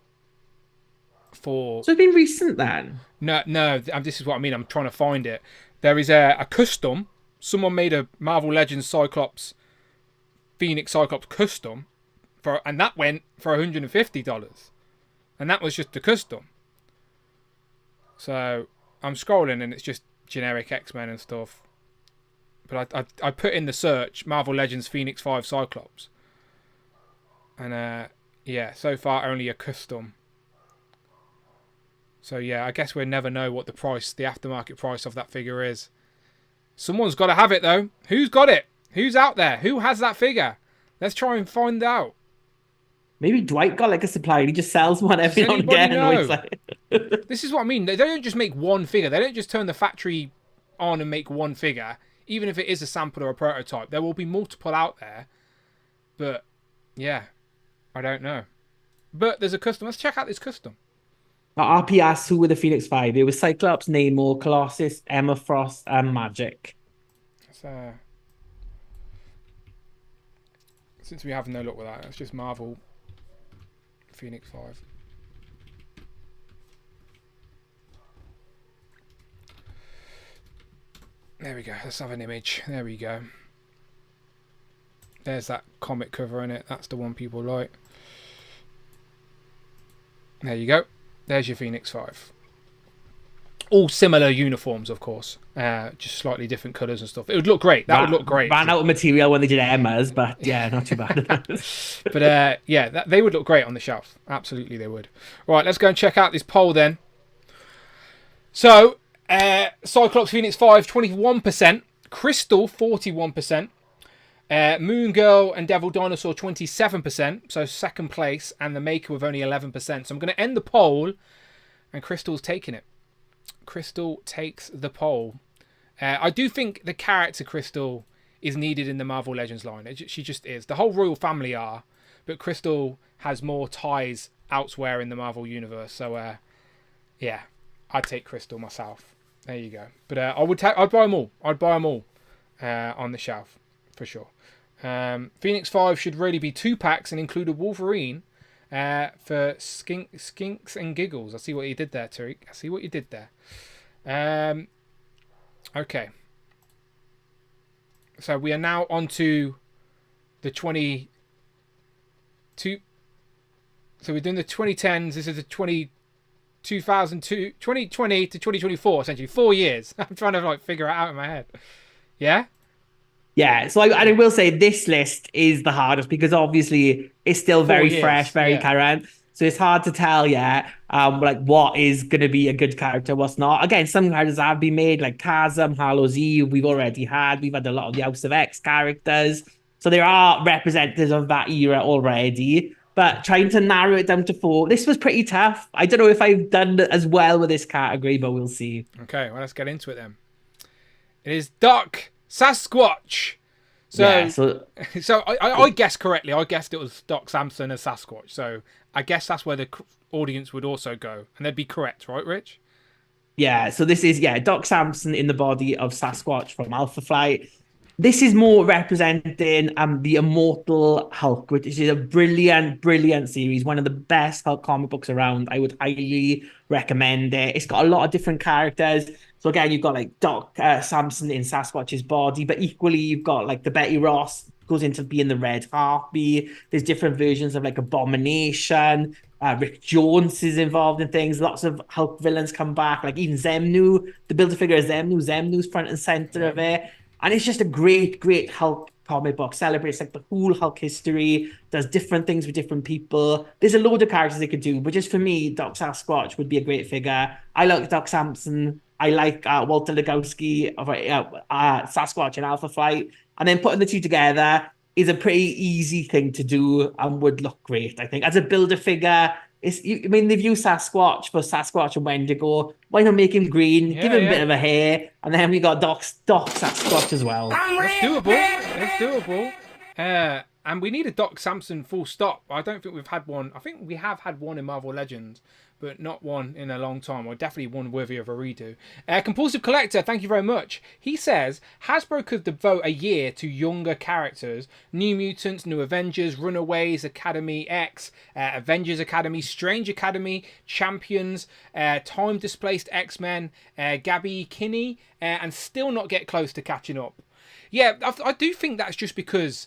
it's been recent then? No. This is what I mean. I'm trying to find it. There is a custom. Someone made a Marvel Legends Cyclops, Phoenix Cyclops custom, and that went for $150, and that was just a custom. So I'm scrolling and it's just generic X-Men and stuff. But I put in the search Marvel Legends Phoenix 5 Cyclops, and yeah, so far only a custom. So yeah, I guess we'll never know what the aftermarket price of that figure is. Someone's got to have it though. Who's got it? Who's out there? Who has that figure? Let's try and find out. Maybe Dwight got like a supply and he just sells one every now and again. Know? Like... This is what I mean. They don't just make one figure. They don't just turn the factory on and make one figure. Even if it is a sample or a prototype, there will be multiple out there. But yeah, I don't know. But there's a custom. Let's check out this custom. RP asks who were the Phoenix 5. It was Cyclops, Namor, Colossus, Emma Frost, and Magic. So, since we have no luck with that, it's just Marvel Phoenix 5. There we go. Let's have an image. There we go. There's that comic cover in it. That's the one people like. There you go. There's your Phoenix 5. All similar uniforms, of course. Just slightly different colours and stuff. It would look great. That would look great. Ran out of material when they did Emma's, but yeah, not too bad. But yeah, they would look great on the shelf. Absolutely they would. Right, let's go and check out this poll then. So, Cyclops Phoenix 5, 21%. Crystal, 41%. Moon Girl and Devil Dinosaur 27%, so second place, and the Maker with only 11%. So I'm going to end the poll, and Crystal's taking it. Crystal takes the poll. I do think the character Crystal is needed in the Marvel Legends line. She just is. The whole royal family are, but Crystal has more ties elsewhere in the Marvel universe. So yeah, I'd take Crystal myself. There you go. But I'd buy them all. I'd buy them all on the shelf for sure. Phoenix 5 should really be 2 packs and include a Wolverine for skinks and giggles. I see what you did there, Tariq. I see what you did there. Okay. So we are now on to the 22. So we're doing the 2010s. This is the 2020 to 2024, essentially. 4 years. I'm trying to figure it out in my head. Yeah? Yeah, so I will say this list is the hardest because obviously it's still very fresh, very current. So it's hard to tell, what is going to be a good character, what's not. Again, some characters have been made, like Chasm, Hallows Eve, we've had a lot of the House of X characters. So there are representatives of that era already. But trying to narrow it down to 4, this was pretty tough. I don't know if I've done as well with this category, but we'll see. Okay, well, let's get into it then. It is Doc Sasquatch. So I guessed correctly. I guessed it was Doc Samson as Sasquatch. So I guess that's where the audience would also go. And they'd be correct, right, Rich? Yeah, so this is, Doc Samson in the body of Sasquatch from Alpha Flight. This is more representing the Immortal Hulk, which is a brilliant, brilliant series. One of the best Hulk comic books around. I would highly recommend it. It's got a lot of different characters. So again, you've got like Doc Samson in Sasquatch's body, but equally you've got like the Betty Ross goes into being the Red Harpy. There's different versions of like Abomination. Rick Jones is involved in things. Lots of Hulk villains come back, like even Zemnu. The Build-A-Figure of Zemnu's front and center of it. And it's just a great, great Hulk comic book, celebrates like the whole Hulk history, does different things with different people. There's a load of characters they could do, but just for me, Doc Sasquatch would be a great figure. I like Doc Samson. I like Walter Legowski of Sasquatch and Alpha Flight, and then putting the two together is a pretty easy thing to do and would look great. I think as a builder figure. I mean, they've used Sasquatch for Sasquatch and Wendigo. Why not make him green? Give him a bit of a hair, and then we got Doc Sasquatch as well. It's doable. It's doable. And we need a Doc Samson full stop. I don't think we've had one. I think we have had one in Marvel Legends, but not one in a long time, or definitely one worthy of a redo. Compulsive Collector, thank you very much. He says, Hasbro could devote a year to younger characters. New Mutants, New Avengers, Runaways, Academy X, Avengers Academy, Strange Academy, Champions, Time Displaced X-Men, Gabby Kinney, and still not get close to catching up. Yeah, I do think that's just because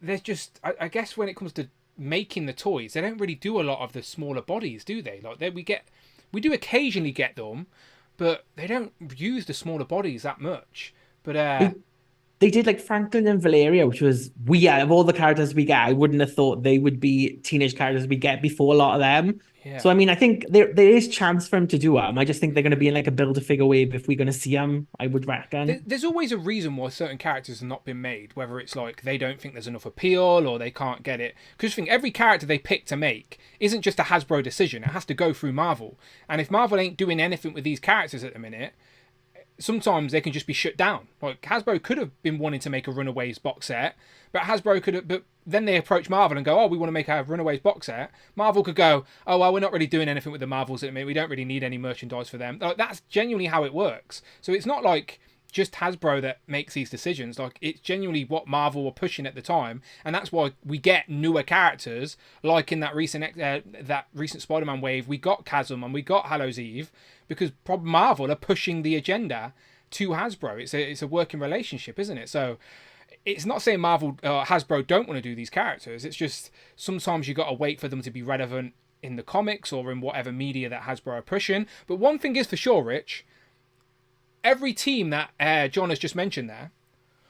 there's just, I guess when it comes to making the toys, they don't really do a lot of the smaller bodies, do they? Like we do occasionally get them, but they don't use the smaller bodies that much. But they did like Franklin and Valeria, which was weird. Of all the characters we get, I wouldn't have thought they would be teenage characters we get before a lot of them. Yeah. So I mean, I think there is chance for them to do them. I just think they're going to be in like a build-a-figure wave if we're going to see them. I would reckon. There's always a reason why certain characters have not been made, whether it's like they don't think there's enough appeal or they can't get it. Because I think every character they pick to make isn't just a Hasbro decision. It has to go through Marvel. And if Marvel ain't doing anything with these characters at the minute, sometimes they can just be shut down. Like Hasbro could have been wanting to make a Runaways box set, but Hasbro could have. But then they approach Marvel and go, "Oh, we want to make a Runaways box set." Marvel could go, "Oh, well, we're not really doing anything with the Marvels at the minute. We don't really need any merchandise for them." Like, that's genuinely how it works. So it's not like just Hasbro that makes these decisions. Like, it's genuinely what Marvel were pushing at the time, and that's why we get newer characters. Like in that recent Spider-Man wave, we got Chasm and we got Hallows Eve because Marvel are pushing the agenda to Hasbro. It's a working relationship, isn't it? So it's not saying Hasbro don't want to do these characters. It's just sometimes you got to wait for them to be relevant in the comics or in whatever media that Hasbro are pushing. But one thing is for sure, Rich, every team that John has just mentioned there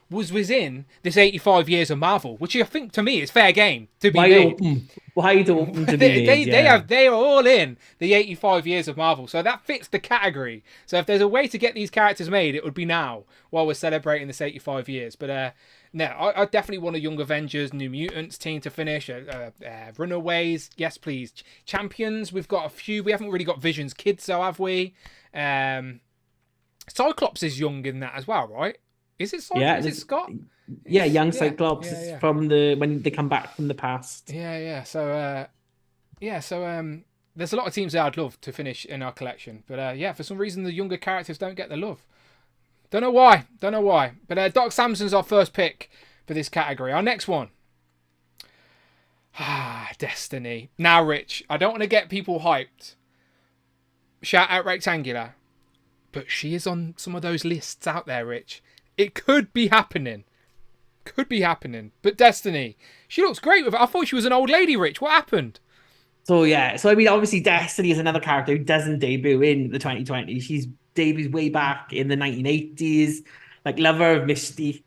was within this 85 years of Marvel, which I think to me is fair game to be made. Wide open to be made. They are all in the 85 years of Marvel, so that fits the category. So if there's a way to get these characters made, it would be now while we're celebrating this 85 years. But no, I definitely want a Young Avengers, New Mutants team to finish. Runaways, yes please. Champions, we've got a few. We haven't really got Vision's kids, so have we? Cyclops is young in that as well, right? Is it Cyclops? Yeah, is it Scott? Yeah, young Cyclops from when they come back from the past. Yeah. So there's a lot of teams that I'd love to finish in our collection, but for some reason the younger characters don't get the love. Don't know why. But Doc Samson's our first pick for this category. Our next one. Destiny. Now, Rich, I don't want to get people hyped. Shout out Rectangular. But she is on some of those lists out there, Rich. It could be happening. But Destiny, she looks great with it. I thought she was an old lady, Rich. What happened? So I mean, obviously Destiny is another character who doesn't debut in the 2020s. She's debuted way back in the 1980s. Like lover of Mystique,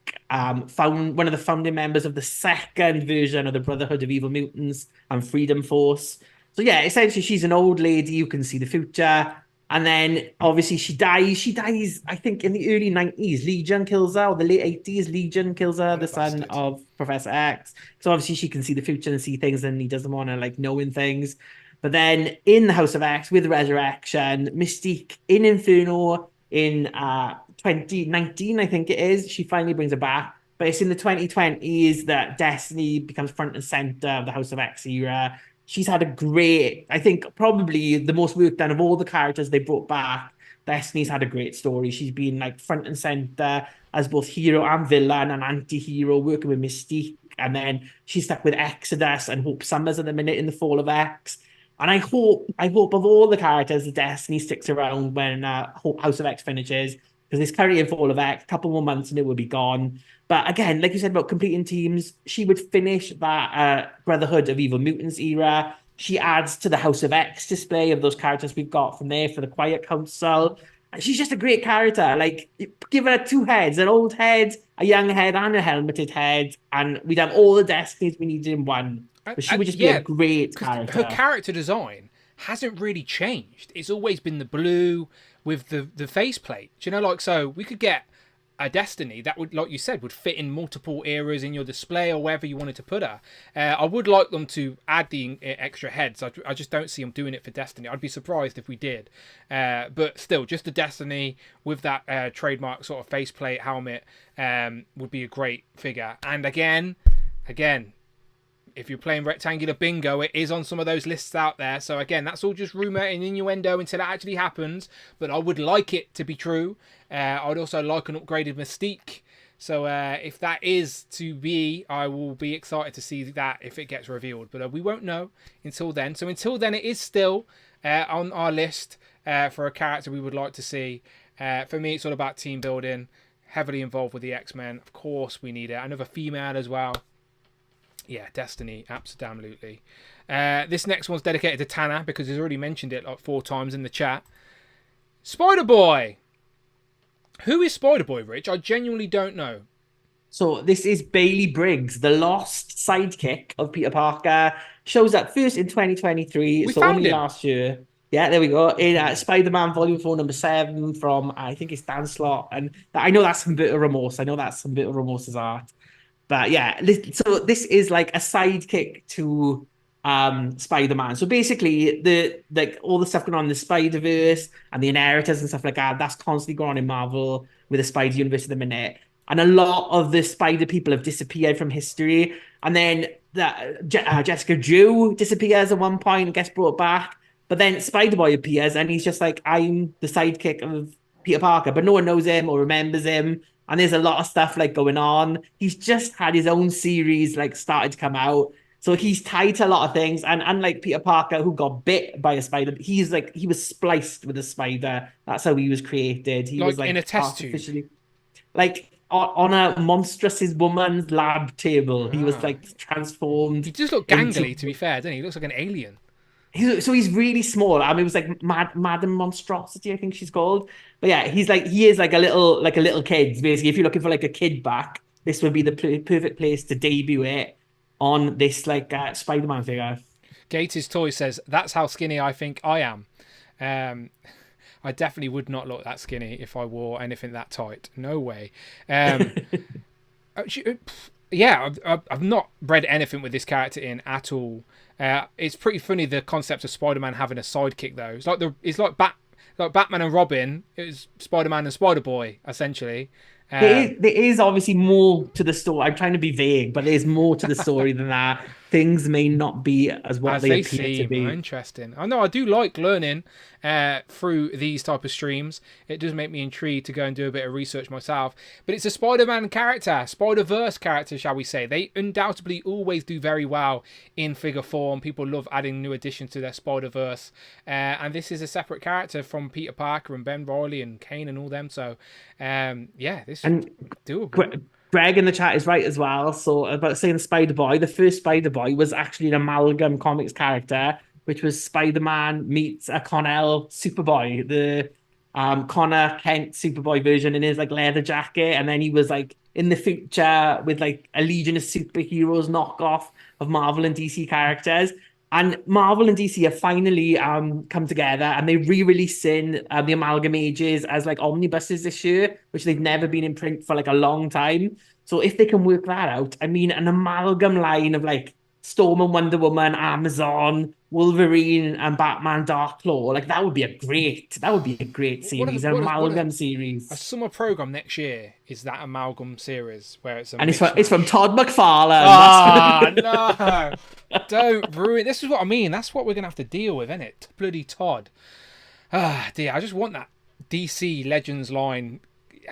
found one of the founding members of the second version of the Brotherhood of Evil Mutants and Freedom Force. So yeah, essentially she's an old lady who can see the future. And then obviously she dies. She dies, I think, in the early 90s. Legion kills her, or the late 80s. Legion kills her, the son of Professor X. So obviously she can see the future and see things, and he doesn't want to like knowing things. But then in the House of X, with Resurrection, Mystique in Inferno in 2019, I think it is, she finally brings her back. But it's in the 2020s that Destiny becomes front and center of the House of X era. She's had a great, I think, probably the most work done of all the characters they brought back. Destiny's had a great story. She's been like front and center as both hero and villain and anti-hero, working with Mystique. And then she's stuck with Exodus and Hope Summers at the minute in the Fall of X. And I hope of all the characters, that Destiny sticks around when House of X finishes. Because there's currently in Fall of X, a couple more months and it will be gone. But again, like you said about completing teams, she would finish that Brotherhood of Evil Mutants era. She adds to the House of X display of those characters we've got from there for the Quiet Council. And she's just a great character. Like, give her two heads, an old head a young head and a helmeted head, and we'd have all the destinies we needed in one. But she would just be Yeah, a great because her character. character design hasn't really changed. It's always been the blue with the faceplate. Do you know, like, so we could get a Destiny that would, like you said, would fit in multiple eras in your display or wherever you wanted to put her. I would like them to add the extra heads. I just don't see them doing it for Destiny. I'd be surprised if we did. But still, just a Destiny with that trademark sort of faceplate helmet would be a great figure. And again, if you're playing rectangular bingo, it is on some of those lists out there. So again, that's all just rumor and innuendo until it actually happens. But I would like it to be true. I'd also like an upgraded Mystique. So if that is to be, I will be excited to see that if it gets revealed. But we won't know until then. So until then, it is still on our list for a character we would like to see. For me, it's all about team building. Heavily involved with the X-Men. Of course, we need it. Another female as well. Yeah, Destiny, absolutely. This next one's dedicated to Tanner because he's already mentioned it like 4 times in the chat. Spider-Boy! Who is Spider-Boy, Rich? I genuinely don't know. So this is Bailey Briggs, the lost sidekick of Peter Parker. Shows up first in 2023, We so found only him. last year. Yeah, there we go. In Spider-Man Volume 4, number 7 from, I think it's Dan Slott. And I know that's some bit of remorse. I know that's some bit of remorse's art. But yeah, so this is like a sidekick to Spider-Man. So basically, all the stuff going on in the Spider-Verse and the inheritors and stuff like that, that's constantly going on in Marvel with the Spider Universe at the minute. And a lot of the Spider people have disappeared from history. And then Jessica Drew disappears at one point and gets brought back. But then Spider-Boy appears and he's just like, I'm the sidekick of Peter Parker, but no one knows him or remembers him. And there's a lot of stuff like going on. He's just had his own series like started to come out. So he's tied to a lot of things. And unlike Peter Parker, who got bit by a spider, he was spliced with a spider. That's how he was created. He like was like in a test tube. Like on a monstrous woman's lab table. He was like transformed. He just looked gangly, to be fair, doesn't he? He looks like an alien. So he's really small. I mean, it was like Madam Monstrosity, I think she's called. But yeah, he is like a little kid. Basically, if you're looking for like a kid back, this would be the perfect place to debut it on this like Spider-Man figure. Gators Toy says that's how skinny I think I am. I definitely would not look that skinny if I wore anything that tight. No way. Yeah, I've not read anything with this character in at all. It's pretty funny, the concept of Spider-Man having a sidekick though. It's like Batman and Robin. It was Spider-Man and Spider-Boy essentially. There is obviously more to the story. I'm trying to be vague, but there's more to the story than that. Things may not be as what they appear to be. Interesting. I know I do like learning through these type of streams. It does make me intrigued to go and do a bit of research myself. But it's a Spider-Man character, Spider-Verse character, shall we say. They undoubtedly always do very well in figure form. People love adding new additions to their Spider-Verse. And this is a separate character from Peter Parker and Ben Reilly and Kane and all them. So, yeah, this is doable. Greg in the chat is right as well. So about saying Spider-Boy, the first Spider-Boy was actually an amalgam comics character, which was Spider-Man meets a Connell Superboy, the Connor Kent Superboy version in his like leather jacket, and then he was like in the future with like a Legion of Superheroes knockoff of Marvel and DC characters. And Marvel and DC have finally come together and they're re-releasing the Amalgam Ages as like omnibuses this year, which they've never been in print for like a long time. So if they can work that out, I mean, an amalgam line of like Storm and Wonder Woman, Amazon, Wolverine, and Batman Dark Claw, like that would be a great series, an amalgam series. A summer program next year is that amalgam series where it's it's from Todd McFarlane. Oh no! Don't ruin. This is what I mean. That's what we're gonna have to deal with, isn't it? Bloody Todd. Ah, dear. I just want that DC Legends line.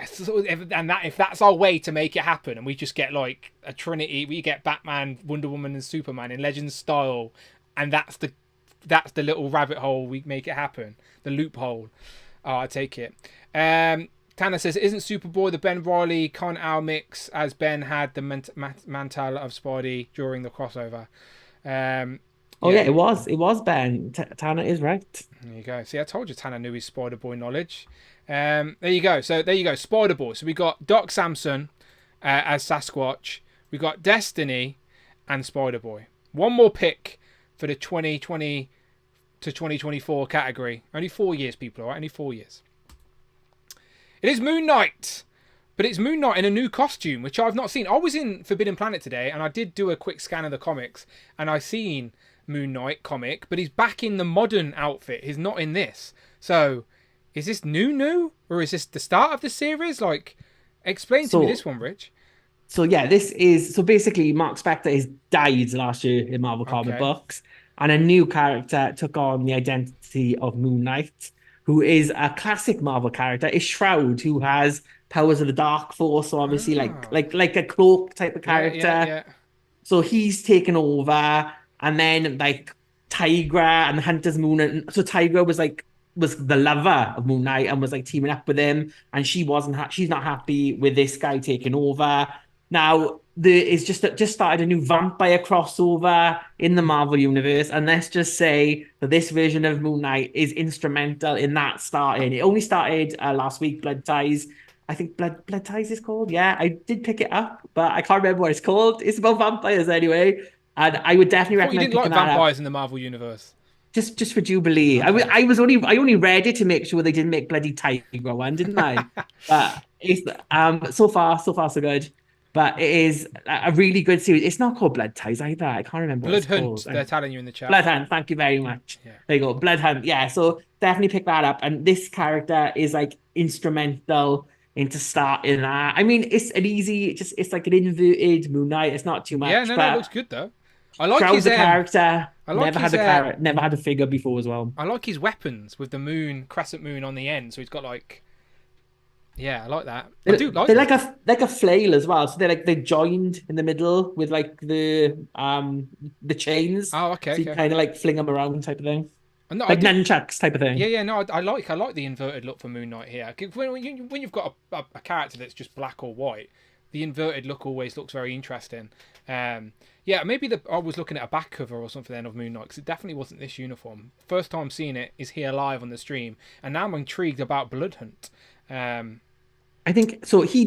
And that if that's our way to make it happen, and we just get like a trinity, we get Batman, Wonder Woman, and Superman in Legends style, and that's the little rabbit hole we make it happen, the loophole. Oh, I take it. Tanner says, isn't Superboy the Ben Reilly Con Al mix, as Ben had the mantle of Spidey during the crossover? Yeah, it was Ben. Tanner is right. There you go. See, I told you Tanner knew his Spider-Boy knowledge. There you go. So there you go, Spider-Boy. So we got Doc Samson, as Sasquatch. We got Destiny and Spider-Boy. One more pick for the 2020 to 2024 category. Only 4 years, people, all right? Only 4 years. It is Moon Knight. But it's Moon Knight in a new costume, which I've not seen. I was in Forbidden Planet today, and I did do a quick scan of the comics, and I seen Moon Knight comic, but he's back in the modern outfit. He's not in this. So, is this new? Or is this the start of the series? Like, explain to me this one, Rich. So yeah, this is so basically Mark Spector has died last year in Marvel comic books, and a new character took on the identity of Moon Knight, who is a classic Marvel character. Is Shroud, who has powers of the Dark Force, so obviously like a cloak type of character. Yeah. So he's taken over, and then like Tigra and Hunter's Moon, and so Tigra was the lover of Moon Knight and was like teaming up with him, and she's not happy with this guy taking over. Now there is just started a new vampire crossover in the Marvel universe, and let's just say that this version of Moon Knight is instrumental in that starting. It only started last week. Blood Ties. I think Blood Ties is called. Yeah, I did pick it up, but I can't remember what it's called. It's about vampires anyway, and I would definitely recommend. You didn't like vampires in the Marvel universe. Just for Jubilee. Okay. I only read it to make sure they didn't make bloody Tiger one, didn't I? But it's so far so good. But it is a really good series. It's not called Blood Ties either. I can't remember what it's called. They're telling you in the chat. Blood Hunt, thank you very much. Yeah. There you go. Blood Hunt. Yeah, so definitely pick that up. And this character is like instrumental into starting that. I mean, it's like an inverted Moon Knight. It's not too much. Yeah, no, it looks good though. I like Shroud's his character. Never had a figure before as well. I like his weapons with the crescent moon on the end. So he's got like, yeah, I like that. They're like a flail as well. So they're joined in the middle with like the chains. Oh, okay. So you kind of like fling them around type of thing. No, like nunchucks type of thing. Yeah. No, I like the inverted look for Moon Knight here. When you've got a character that's just black or white, the inverted look always looks very interesting. Yeah, maybe I was looking at a back cover or something then of Moon Knight, because it definitely wasn't this uniform. First time seeing it is here live on the stream, and now I'm intrigued about Blood Hunt. I think so. He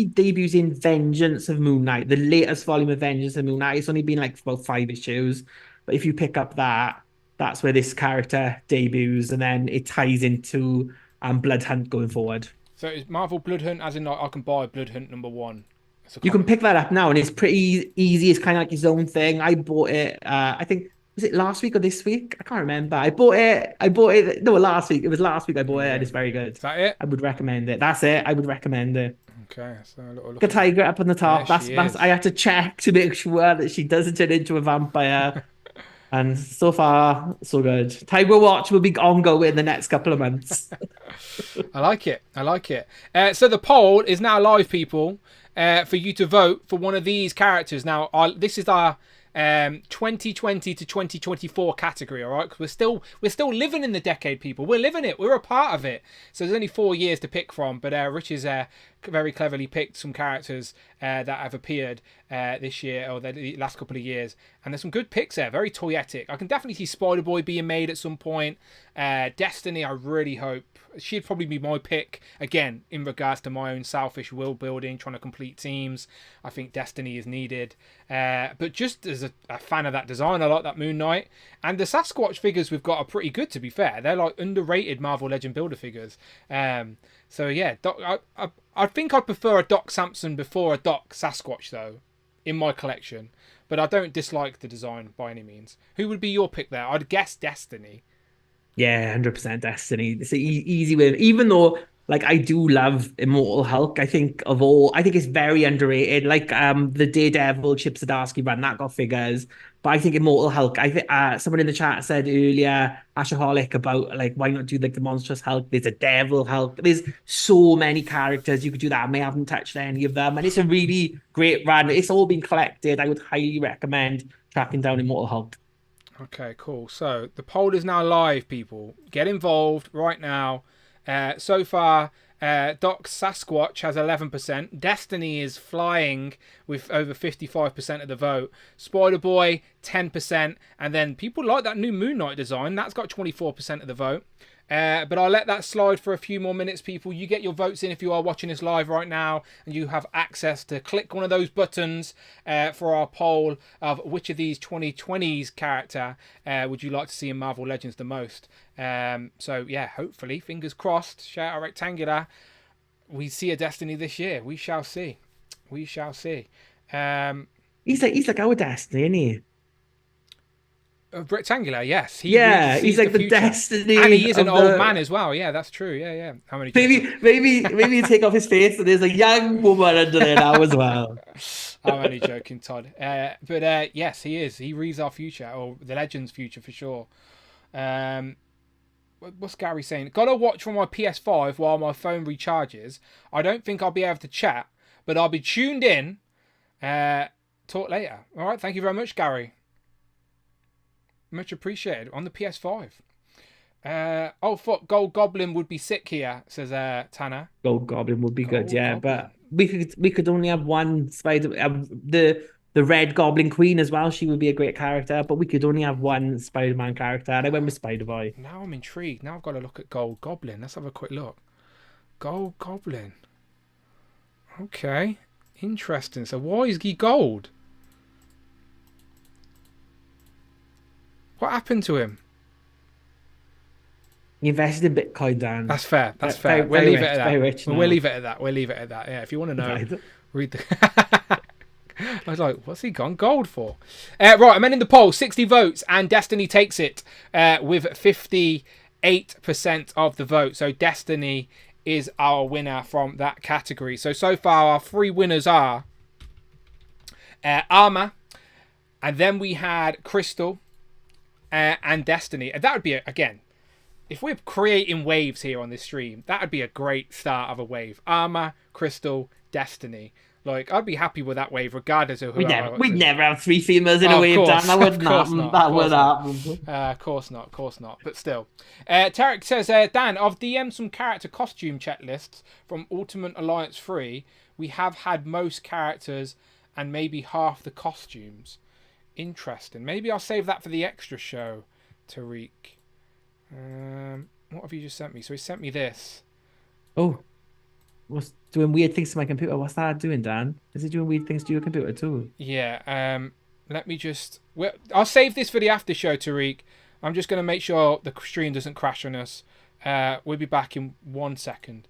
debuts in Vengeance of Moon Knight, the latest volume of Vengeance of Moon Knight. It's only been like about 5 issues, but if you pick up that's where this character debuts, and then it ties into Blood Hunt going forward. So is Marvel Blood Hunt, as in like I can buy Blood Hunt #1? You can pick that up now, and it's pretty easy. It's kind of like his own thing. I bought it. I think, was it last week or this week? I can't remember. I bought it. No, last week. It was last week I bought it, and it's very good. Is that it? I would recommend it. That's it. I would recommend it. Okay, so a little look. The tiger up on the top. That's I had to check to make sure that she doesn't turn into a vampire. And so far, so good. Tiger Watch will be ongoing in the next couple of months. I like it. So the poll is now live, people, for you to vote for one of these characters. Now, this is our 2020 to 2024 category, all right? Because we're still living in the decade, people. We're living it. We're a part of it. So there's only 4 years to pick from. But Rich has very cleverly picked some characters that have appeared this year or the last couple of years, and there's some good picks there. Very toyetic. I can definitely see Spider-Boy being made at some point. Destiny, I really hope. She'd probably be my pick again in regards to my own selfish will building, trying to complete teams. I think Destiny is needed, but just as a fan of that design, I like that Moon Knight, and the Sasquatch figures we've got are pretty good, to be fair. They're like underrated Marvel Legend Builder figures. So yeah, I think I'd prefer a Doc Samson before a Doc Sasquatch though, in my collection. But I don't dislike the design by any means. Who would be your pick there? I'd guess Destiny. Yeah, 100% Destiny. It's an easy way. Even though, like, I do love Immortal Hulk. I think it's very underrated. Like, the Daredevil Chip Zdarsky run that got figures, but I think Immortal Hulk. I think someone in the chat said earlier, Ashaholic, about like why not do like the Monstrous Hulk? There's a Devil Hulk. There's so many characters you could do that. I may haven't touched any of them, and it's a really great run. It's all been collected. I would highly recommend tracking down Immortal Hulk. Okay, cool. So the poll is now live, people. Get involved right now. So far, Doc Sasquatch has 11%. Destiny is flying with over 55% of the vote. Spider-Boy, 10%. And then people like that new Moon Knight design. That's got 24% of the vote. But I'll let that slide for a few more minutes, people. You get your votes in if you are watching this live right now, and you have access to click one of those buttons for our poll of which of these 2020s character would you like to see in Marvel Legends the most. So yeah, hopefully, fingers crossed, shout out Rectangular, we see a Destiny this year. We shall see. We shall see. He's like our Destiny, isn't he? Rectangular, yes. He's like the Destiny, and he is an old man as well. Yeah, that's true. Yeah. How many? Maybe you take off his face and there's a young woman under there now as well. I'm only joking, Todd. But yes, he is. He reads our future, or the Legends' future for sure. What's Gary saying? Gotta watch from my PS5 while my phone recharges. I don't think I'll be able to chat, but I'll be tuned in. Talk later. All right. Thank you very much, Gary. Much appreciated. On the PS5. Fuck, Gold Goblin would be sick here, says Tanner. Gold Goblin would be good, yeah. Goblin. But we could only have one Spider. The Red Goblin Queen as well. She would be a great character, but we could only have one Spider-Man character, and I went with Spider-Boy. Now I'm intrigued. Now I've got to look at Gold Goblin. Let's have a quick look. Gold Goblin. Okay, interesting. So why is he gold? What happened to him? He invested in Bitcoin, Dan. That's fair. That's fair. We'll leave it at that. We'll leave it at that. We'll leave it at that. Yeah, if you want to know, read the... I was like, what's he gone gold for? Right, I'm in the poll. 60 votes, and Destiny takes it with 58% of the vote. So Destiny is our winner from that category. So far, our three winners are Armor, and then we had Crystal, and Destiny. And that would be, again, if we're creating waves here on this stream, that would be a great start of a wave. Armor, Crystal, Destiny. Like, I'd be happy with that wave, regardless of who. We'd never have three females in a wave, Dan. That would happen. That would happen. Of course not. But still. Tarek says, Dan, I've DM'd some character costume checklists from Ultimate Alliance 3. We have had most characters and maybe half the costumes. Interesting. Maybe I'll save that for the extra show, Tariq. What have you just sent me? So he sent me this. Oh. What's doing weird things to my computer? What's that doing, Dan? Is it doing weird things to your computer too? Yeah. Let me just... I'll save this for the after show, Tariq. I'm just going to make sure the stream doesn't crash on us. We'll be back in 1 second.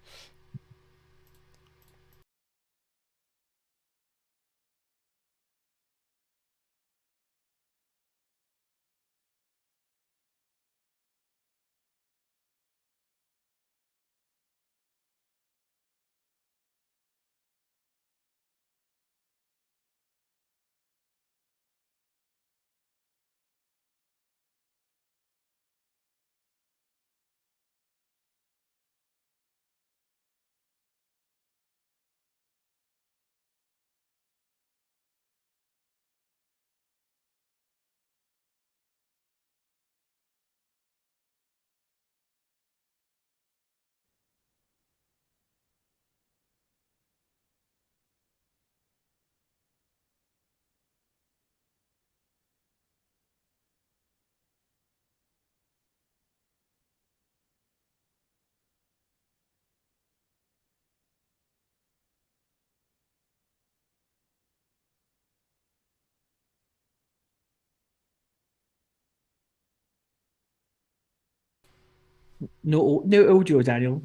No audio, Daniel.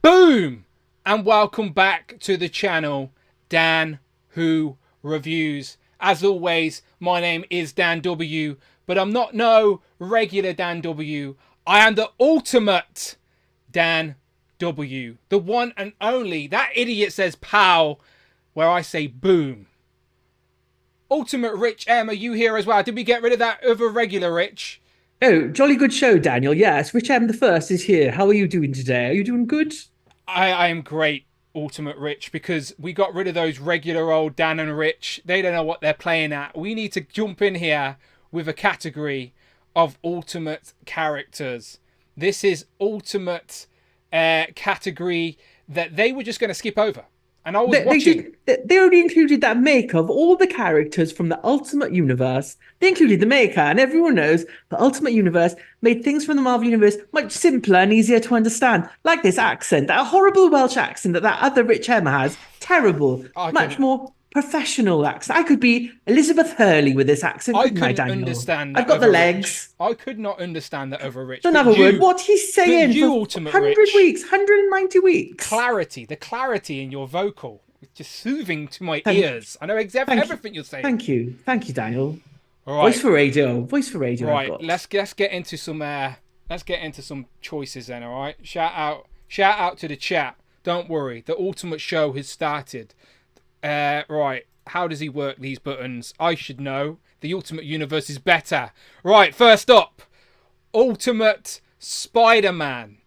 Boom! And welcome back to the channel, Dan Who Reviews. As always, my name is Dan W, but I'm not no regular Dan W. I am the ultimate Dan W. The one and only. That idiot says pow, where I say boom. Ultimate Rich M, are you here as well? Did we get rid of that other regular Rich? Oh, jolly good show, Daniel. Yes, Rich M the First is here. How are you doing today? Are you doing good? I am great, Ultimate Rich, because we got rid of those regular old Dan and Rich. They don't know what they're playing at. We need to jump in here with a category of ultimate characters. This is ultimate category that they were just going to skip over. And I was They watching. they only included that make of all the characters from the Ultimate Universe. They included the maker, and everyone knows the Ultimate Universe made things from the Marvel Universe much simpler and easier to understand. Like this accent, that horrible Welsh accent that other Rich Emma has. Terrible. I Much couldn't. more professional accent. I could be Elizabeth Hurley with this accent, I couldn't I, couldn't Daniel? understand I've that got the over Rich. legs. I could not understand that over Rich. But Another word. you, What he's but saying you, for Ultimate 100 Rich, weeks, 190 weeks. the clarity in your vocal, it's just soothing to my Thank- ears. I know exactly Thank you. everything you're saying. Thank you, Daniel. All Voice right, for radio. Voice for radio. I've right. got. Let's get into some. Let's get into some choices then. All right. Shout out to the chat. Don't worry, the Ultimate Show has started. Right. How does he work these buttons? I should know. The Ultimate Universe is better. Right. First up, Ultimate Spider-Man.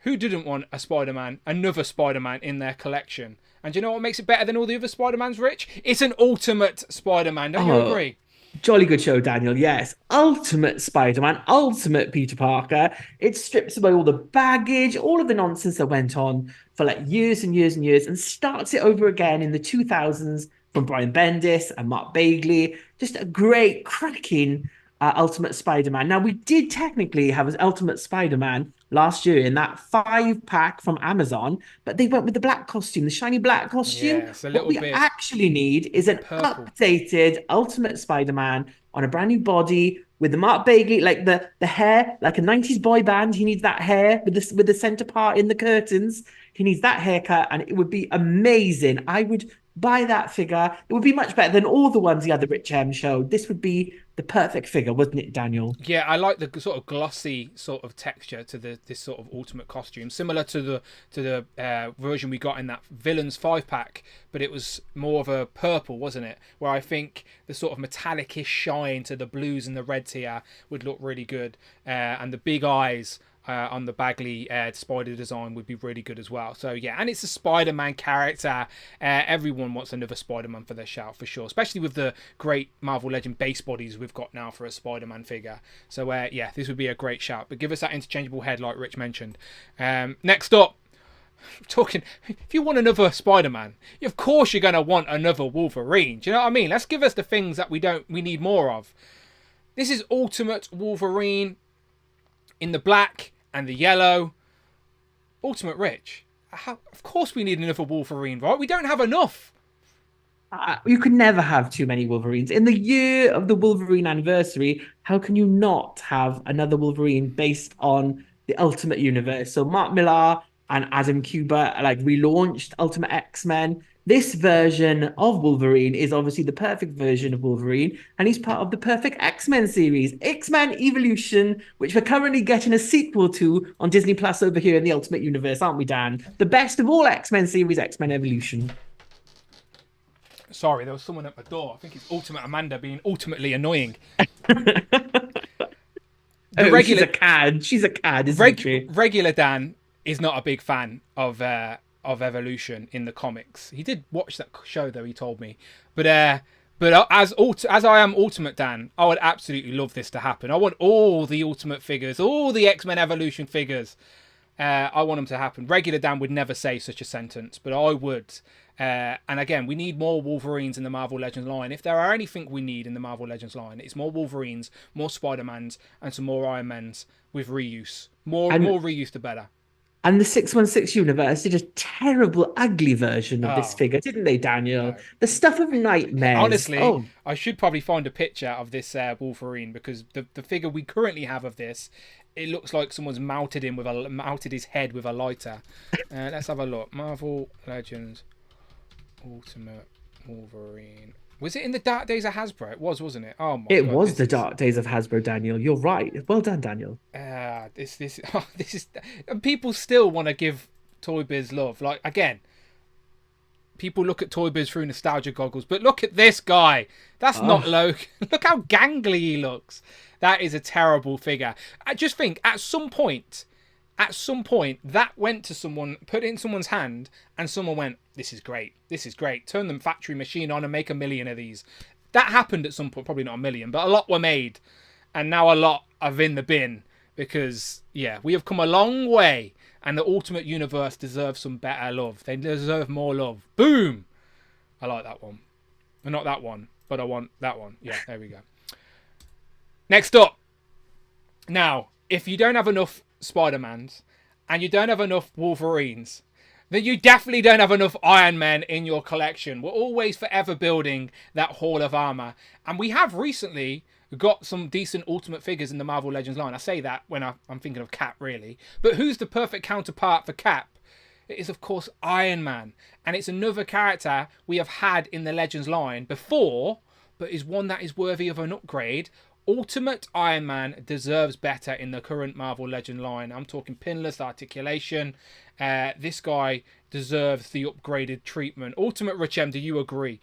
Who didn't want another Spider-Man in their collection? And do you know what makes it better than all the other Spider-Mans, Rich? It's an Ultimate Spider-Man. Don't you agree? Jolly good show, Daniel. Yes. Ultimate Spider-Man, ultimate Peter Parker. It strips away all the baggage, all of the nonsense that went on for like years and years and years, and starts it over again in the 2000s from Brian Bendis and Mark Bagley. Just a great, cracking Ultimate Spider-Man. Now, we did technically have an Ultimate Spider-Man last year in that 5-pack from Amazon, but they went with the black costume, the shiny black costume. Yes, a What little we bit actually need is an purple. updated Ultimate Spider-Man on a brand new body with the Mark Bagley, like the hair, like a 90s boy band. He needs that hair with the center part in the curtains. He needs that haircut, and it would be amazing. I would buy that figure. It would be much better than all the ones the other Rich M showed. This would be the perfect figure, wouldn't it, Daniel? Yeah, I like the sort of glossy sort of texture to this sort of Ultimate costume, similar to the version we got in that Villains 5-pack, but it was more of a purple, wasn't it? Where I think the sort of metallic-ish shine to the blues and the reds here would look really good, and the big eyes on the Bagley spider design would be really good as well. So yeah, and it's a Spider-Man character. Everyone wants another Spider-Man for their shout for sure, especially with the great Marvel Legend base bodies we've got now for a Spider-Man figure. So yeah, this would be a great shout. But give us that interchangeable head like Rich mentioned. Next up, talking, if you want another Spider-Man, of course you're going to want another Wolverine. Do you know what I mean? Let's give us the things that we need more of. This is Ultimate Wolverine in the black and the yellow. Ultimate Rich. Of course we need another Wolverine, right? We don't have enough. You could never have too many Wolverines. In the year of the Wolverine anniversary, how can you not have another Wolverine based on the Ultimate Universe? So Mark Millar and Adam Kubert like relaunched Ultimate X-Men. This version of Wolverine is obviously the perfect version of Wolverine, and he's part of the perfect X-Men series, X-Men Evolution, which we're currently getting a sequel to on Disney Plus over here in the Ultimate Universe, aren't we, Dan? The best of all X-Men series, X-Men Evolution. Sorry, there was someone at my door. I think it's Ultimate Amanda being ultimately annoying. She's a cad. She's a cad, isn't she? Regular Dan is not a big fan of Evolution in the comics. He did watch that show though, he told me. But as I am Ultimate Dan, I would absolutely love this to happen. I want all the Ultimate figures, all the X-Men Evolution figures. I want them to happen. Regular Dan would never say such a sentence, but I would. And again, we need more Wolverines in the Marvel Legends line. If there are anything we need in the Marvel Legends line, it's more Wolverines, more Spider-Mans, and some more Iron Mans with reuse. More reuse, the better. And the 616 universe did a terrible, ugly version of this figure, didn't they, Daniel? No. The stuff of nightmares. Honestly, I should probably find a picture of this Wolverine, because the figure we currently have of this, it looks like someone's mounted his head with a lighter. Let's have a look. Marvel Legends Ultimate Wolverine. Was it in the dark days of Hasbro? It was, wasn't it? Oh my God. It was the dark days of Hasbro, Daniel. You're right. Well done, Daniel. This is, and people still want to give Toy Biz love. Like, again, people look at Toy Biz through nostalgia goggles, but look at this guy. That's not Loki. Look how gangly he looks. That is a terrible figure. I just think at some point that went to someone, put it in someone's hand, and someone went, this is great, turn them factory machine on and make 1 million of these. That happened at some point, probably not 1 million, but a lot were made, and now a lot are in the bin, because yeah, we have come a long way And the Ultimate Universe deserves some better love. They deserve more love. Boom! I like that one. Well, not that one, but I want that one. Yeah, there we go. Next up. Now, if you don't have enough Spider-Mans and you don't have enough Wolverines, then you definitely don't have enough Iron Men in your collection. We're always forever building that Hall of Armor. And we have recently got some decent Ultimate figures in the Marvel Legends line. I say that when I'm thinking of Cap, really. But who's the perfect counterpart for Cap? It is, of course, Iron Man. And it's another character we have had in the Legends line before, but is one that is worthy of an upgrade. Ultimate Iron Man deserves better in the current Marvel Legend line. I'm talking pinless articulation. This guy deserves the upgraded treatment. Ultimate Rich M, do you agree?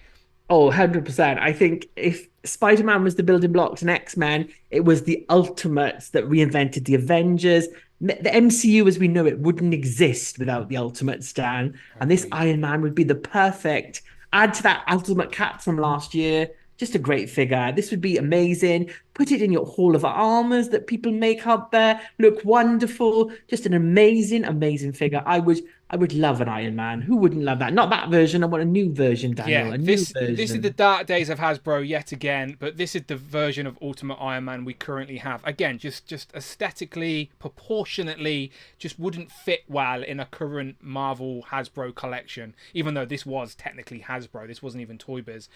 Oh, 100%. I think if Spider-Man was the building blocks and X-Men, it was the Ultimates that reinvented the Avengers. The MCU as we know it wouldn't exist without the Ultimates, Dan. And this Iron Man would be the perfect add to that Ultimate Cap from last year. Just a great figure. This would be amazing. Put it in your Hall of Armors that people make up there. Look wonderful. Just an amazing, amazing figure. I would love an Iron Man. Who wouldn't love that? Not that version. I want a new version, Daniel. Yeah, this is the dark days of Hasbro yet again, but this is the version of Ultimate Iron Man we currently have. Again, just aesthetically, proportionately, just wouldn't fit well in a current Marvel Hasbro collection. Even though this was technically Hasbro, this wasn't even Toy Biz.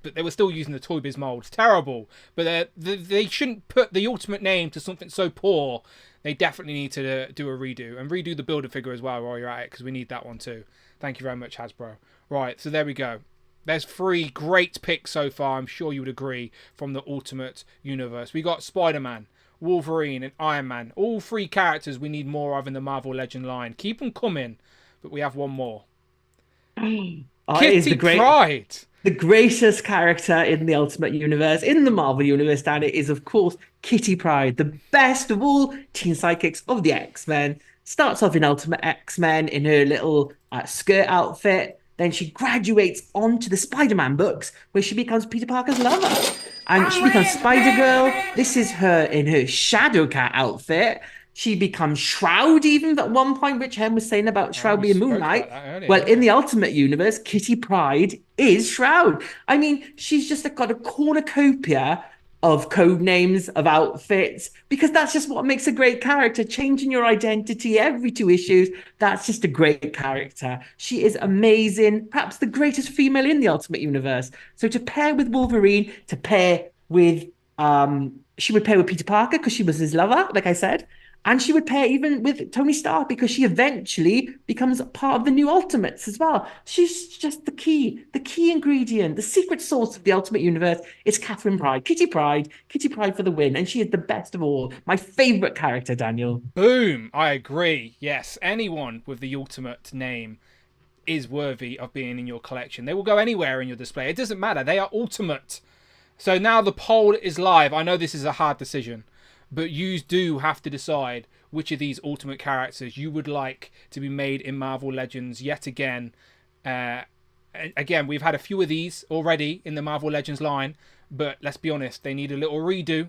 But they were still using the Toy Biz molds. Terrible. But they shouldn't put the Ultimate name to something so poor. They definitely need to do a redo. And redo the Builder figure as well while you're at it, because we need that one too. Thank you very much, Hasbro. Right, so there we go. There's 3 great picks so far, I'm sure you would agree, from the Ultimate Universe. We got Spider-Man, Wolverine, and Iron Man. All 3 characters we need more of in the Marvel Legend line. Keep them coming, but we have one more. Kitty Pryde! The greatest character in the Ultimate Universe, in the Marvel Universe, Dan, it is, of course, Kitty Pryde, the best of all teen sidekicks of the X-Men. Starts off in Ultimate X-Men in her little skirt outfit. Then she graduates onto the Spider-Man books, where she becomes Peter Parker's lover. And she becomes Spider-Girl. This is her in her Shadowcat outfit. She becomes Shroud, even at one point, Rich Hen was saying about Shroud being Moonlight. Well, in the Ultimate Universe, Kitty Pryde is Shroud. I mean, she's just got a cornucopia of code names, of outfits, because that's just what makes a great character. Changing your identity every 2 issues, that's just a great character. She is amazing, perhaps the greatest female in the Ultimate Universe. So to pair with Wolverine, to pair with, she would pair with Peter Parker because she was his lover, like I said. And she would pair even with Tony Stark because she eventually becomes part of the new Ultimates as well. She's just the key ingredient, the secret sauce of the Ultimate Universe is Catherine Pryde, Kitty Pryde for the win. And she is the best of all. My favorite character, Daniel. Boom. I agree. Yes. Anyone with the Ultimate name is worthy of being in your collection. They will go anywhere in your display. It doesn't matter. They are Ultimate. So now the poll is live. I know this is a hard decision, but you do have to decide which of these Ultimate characters you would like to be made in Marvel Legends yet again. Again, we've had a few of these already in the Marvel Legends line, but let's be honest, they need a little redo.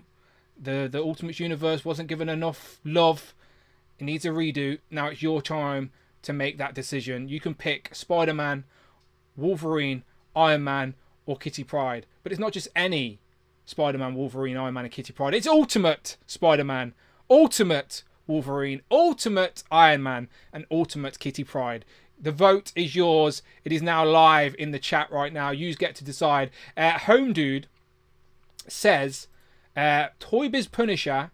The Ultimate Universe wasn't given enough love. It needs a redo. Now it's your time to make that decision. You can pick Spider-Man, Wolverine, Iron Man, or Kitty Pryde. But it's not just any Spider-Man, Wolverine, Iron Man, and Kitty Pryde. It's Ultimate Spider-Man, Ultimate Wolverine, Ultimate Iron Man, and Ultimate Kitty Pryde. The vote is yours. It is now live in the chat right now. You get to decide. Home Dude says, Toy Biz Punisher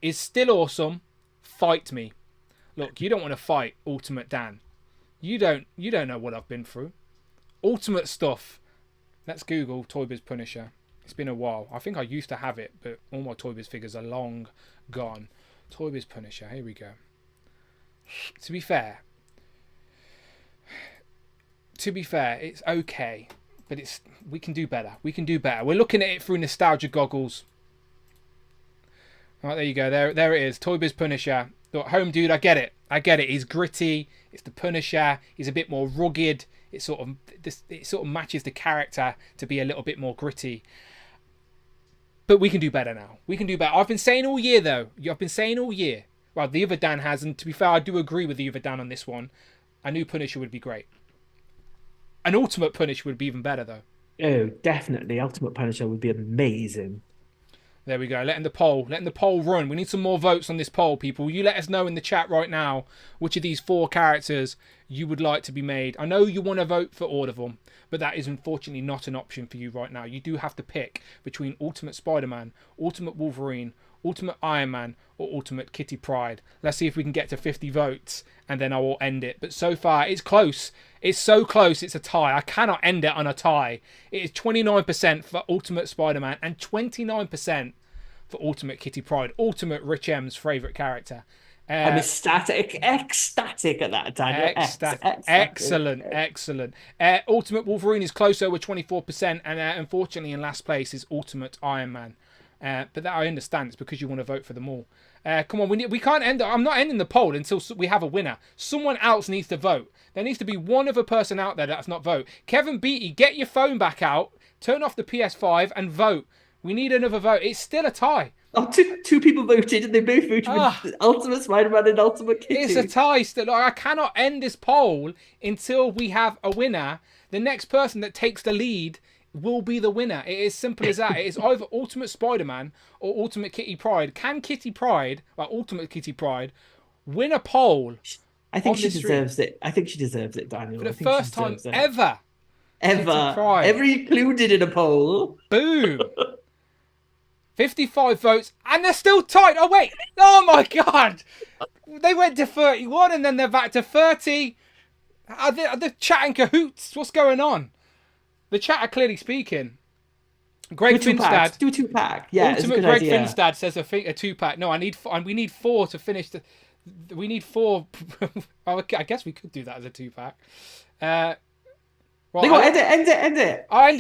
is still awesome. Fight me. Look, you don't want to fight Ultimate Dan. You don't know what I've been through. Ultimate stuff. Let's Google Toy Biz Punisher. It's been a while. I think I used to have it, but all my Toy Biz figures are long gone. Toy Biz Punisher. Here we go. To be fair, it's okay, but we can do better. We can do better. We're looking at it through nostalgia goggles. All right, there you go. There it is. Toy Biz Punisher. Look, Home Dude, I get it. He's gritty. It's the Punisher. He's a bit more rugged. It sort of matches the character to be a little bit more gritty. But we can do better now. We can do better. I've been saying all year, though. I've been saying all year. well, the other Dan has, and to be fair, I do agree with the other Dan on this one. A new Punisher would be great. An Ultimate Punisher would be even better, though. Oh, definitely. Ultimate Punisher would be amazing. There we go. Letting the poll run. We need some more votes on this poll, people. You let us know in the chat right now which of these 4 characters you would like to be made. I know you want to vote for all of them, but that is unfortunately not an option for you right now. You do have to pick between Ultimate Spider-Man, Ultimate Wolverine, Ultimate Iron Man, or Ultimate Kitty Pryde. Let's see if we can get to 50 votes, and then I will end it. But so far, it's close. It's so close, it's a tie. I cannot end it on a tie. It is 29% for Ultimate Spider-Man and 29% for Ultimate Kitty Pryde. Ultimate Rich M's favourite character. I'm ecstatic at that, Daniel. Excellent. Ultimate Wolverine is closer with 24%, and unfortunately in last place is Ultimate Iron Man. But that I understand. It's because you want to vote for them all. Come on, we can't end. I'm not ending the poll until we have a winner. Someone else needs to vote. There needs to be one other person out there that's not vote. Kevin Beatty, get your phone back out, turn off the PS5 and vote. We need another vote. It's still a tie. Oh, two people voted, and they both voted with Ultimate Spider-Man and Ultimate Kitty. It's a tie still. I cannot end this poll until we have a winner. The next person that takes the lead will be the winner. It is simple as that. It is either Ultimate Spider-Man or Ultimate Kitty Pryde. Can Kitty Pryde, Ultimate Kitty Pryde, win a poll? I think she deserves it. I think she deserves it, Daniel. For the first time ever. Ever included in a poll. Boom. 55 votes, and they're still tied. Oh, wait. Oh, my God. They went to 31, and then they're back to 30. Are they chatting cahoots? What's going on? The chat are clearly speaking. Greg Finstad. Do a 2-pack. Yeah, Ultimate Greg Finstad says a 2-pack. No, we need 4 to finish the... We need 4... I guess we could do that as a 2-pack. Right, end it. I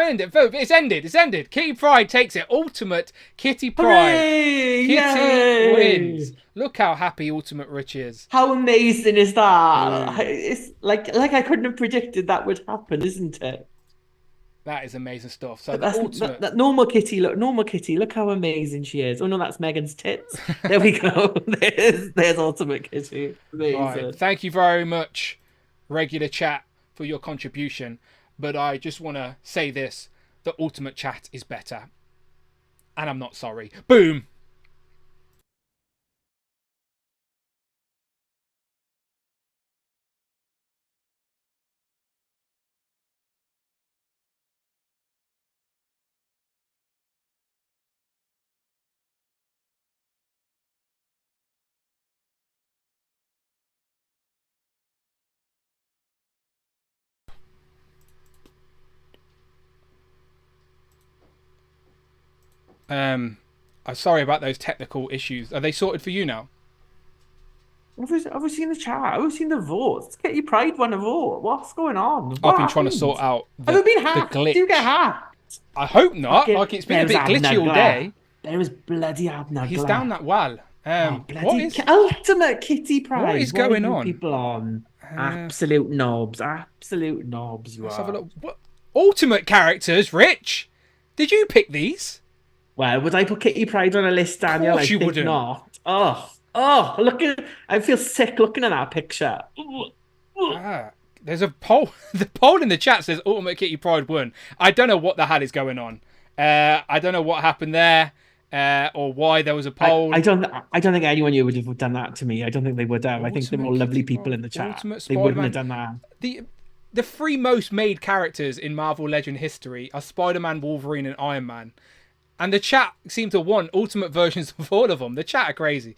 end it. Vote. It's ended. Kitty Pryde takes it. Ultimate Kitty Pryde. Hooray! Kitty Yay! wins. Look how happy Ultimate Rich is. How amazing is that? It's like I couldn't have predicted that would happen, isn't it? That is amazing stuff. So that normal Kitty, look how amazing she is. Oh no, that's Megan's tits. There we go. There's Ultimate Kitty. Amazing. Right. Thank you very much, regular chat, for your contribution. But I just want to say this: the Ultimate Chat is better, and I'm not sorry. Boom. I'm sorry about those technical issues. Are they sorted for you now? I've seen the chat. I've seen the votes. Kitty Pryde won a vote. What's going on? I've been trying to sort out the glitch. Do you get hacked? I hope not. It's been a bit glitchy all day. There was bloody Abner. He's down that well. What is Ultimate Kitty Pryde? What is going on? People on absolute knobs. Absolute knobs. Let's have a look. What? Ultimate characters, Rich. Did you pick these? Well, would I put Kitty Pryde on a list, Daniel? Of course you wouldn't. Not. Look at. I feel sick looking at that picture. There's a poll. The poll in the chat says Ultimate Kitty Pryde won. I don't know what the hell is going on. I don't know what happened there, or why there was a poll. I don't think anyone here would have done that to me. I don't think they would have. I think they're all lovely people in the chat. They wouldn't have done that. The 3 most made characters in Marvel Legend history are Spider-Man, Wolverine, and Iron Man. And the chat seemed to want ultimate versions of all of them. The chat are crazy.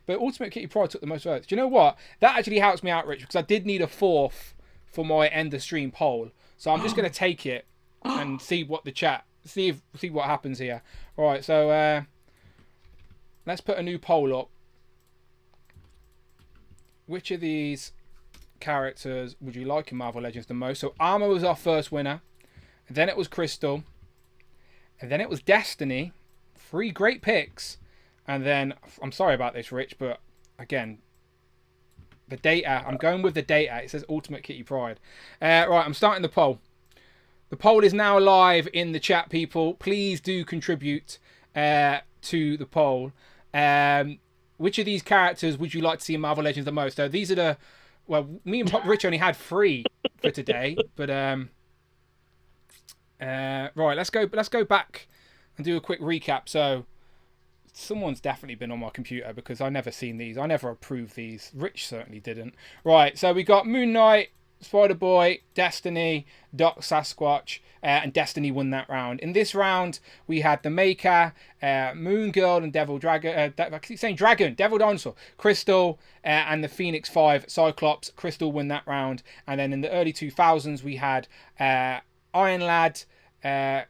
But Ultimate Kitty Pryde took the most votes. Do you know what? That actually helps me out, Rich, because I did need a 4th for my end of stream poll. So I'm just going to take it and see what the chat... See what happens here. All right, so let's put a new poll up. Which of these characters would you like in Marvel Legends the most? So Armor was our first winner. And then it was Crystal. And then it was Destiny. 3 great picks. And then, I'm sorry about this, Rich, but again, the data. I'm going with the data. It says Ultimate Kitty Pryde. Right, I'm starting the poll. The poll is now live in the chat, people. Please do contribute to the poll. which of these characters would you like to see in Marvel Legends the most? So these are the, well, me and Pop Rich only had 3 for today, but right, let's go back and do a quick recap. So someone's definitely been on my computer because I never seen these. I never approved these. Rich certainly didn't. Right, so we got Moon Knight, Spider-Boy, Destiny, Doc Sasquatch, and Destiny won that round. In this round, we had the Maker, Moon Girl, and Devil Dragon. I keep saying Dragon, Devil Dinosaur, Crystal, and the Phoenix 5 Cyclops. Crystal won that round. And then in the early 2000s, we had Iron Lad, Carolina.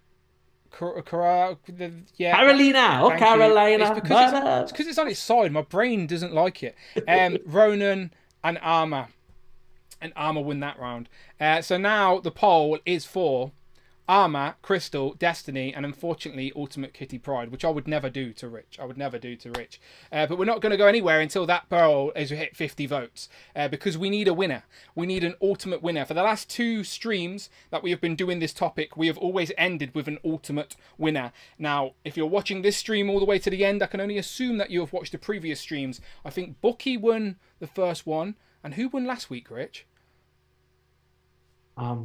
Oh, Carolina. It's because it's on its side. My brain doesn't like it. Ronan and Armor. And Armor win that round. So now the poll is for Armor, Crystal, Destiny, and unfortunately Ultimate Kitty Pryde, which I would never do to Rich. But we're not going to go anywhere until that poll has hit 50 votes because we need a winner. We need an ultimate winner. For the last 2 streams that we have been doing this topic, we have always ended with an ultimate winner. Now, if you're watching this stream all the way to the end, I can only assume that you have watched the previous streams. I think Bucky won the first one. And who won last week, Rich? I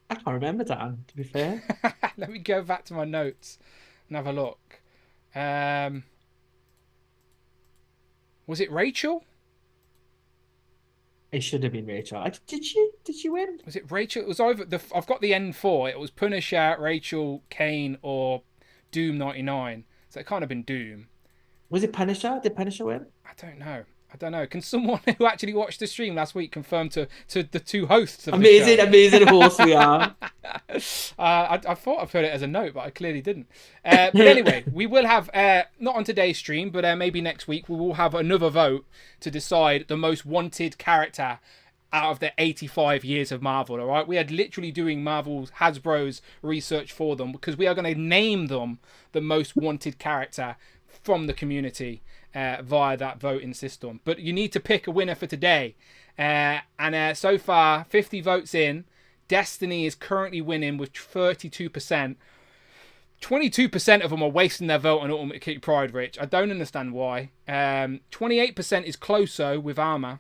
can't remember, Dan, to be fair. Let me go back to my notes and have a look. Was it Rachel? It should have been Rachel. Did she win? Was it Rachel? It was either I've got the N4. It was Punisher, Rachel, Kane, or Doom 99. So it can't have been Doom. Was it Punisher? Did Punisher win? I don't know. Can someone who actually watched the stream last week confirm to the 2 hosts of the show? Amazing horse we are. I thought I put it as a note, but I clearly didn't. But anyway, we will have, not on today's stream, but maybe next week, we will have another vote to decide the most wanted character out of the 85 years of Marvel, all right? We are literally doing Marvel's, Hasbro's research for them because we are going to name them the most wanted character from the community via that voting system. But you need to pick a winner for today. And so far, 50 votes in. Destiny is currently winning with 32%. 22% of them are wasting their vote on Ultimate Kitty Pryde, Rich. I don't understand why. 28% is Closo with Armor.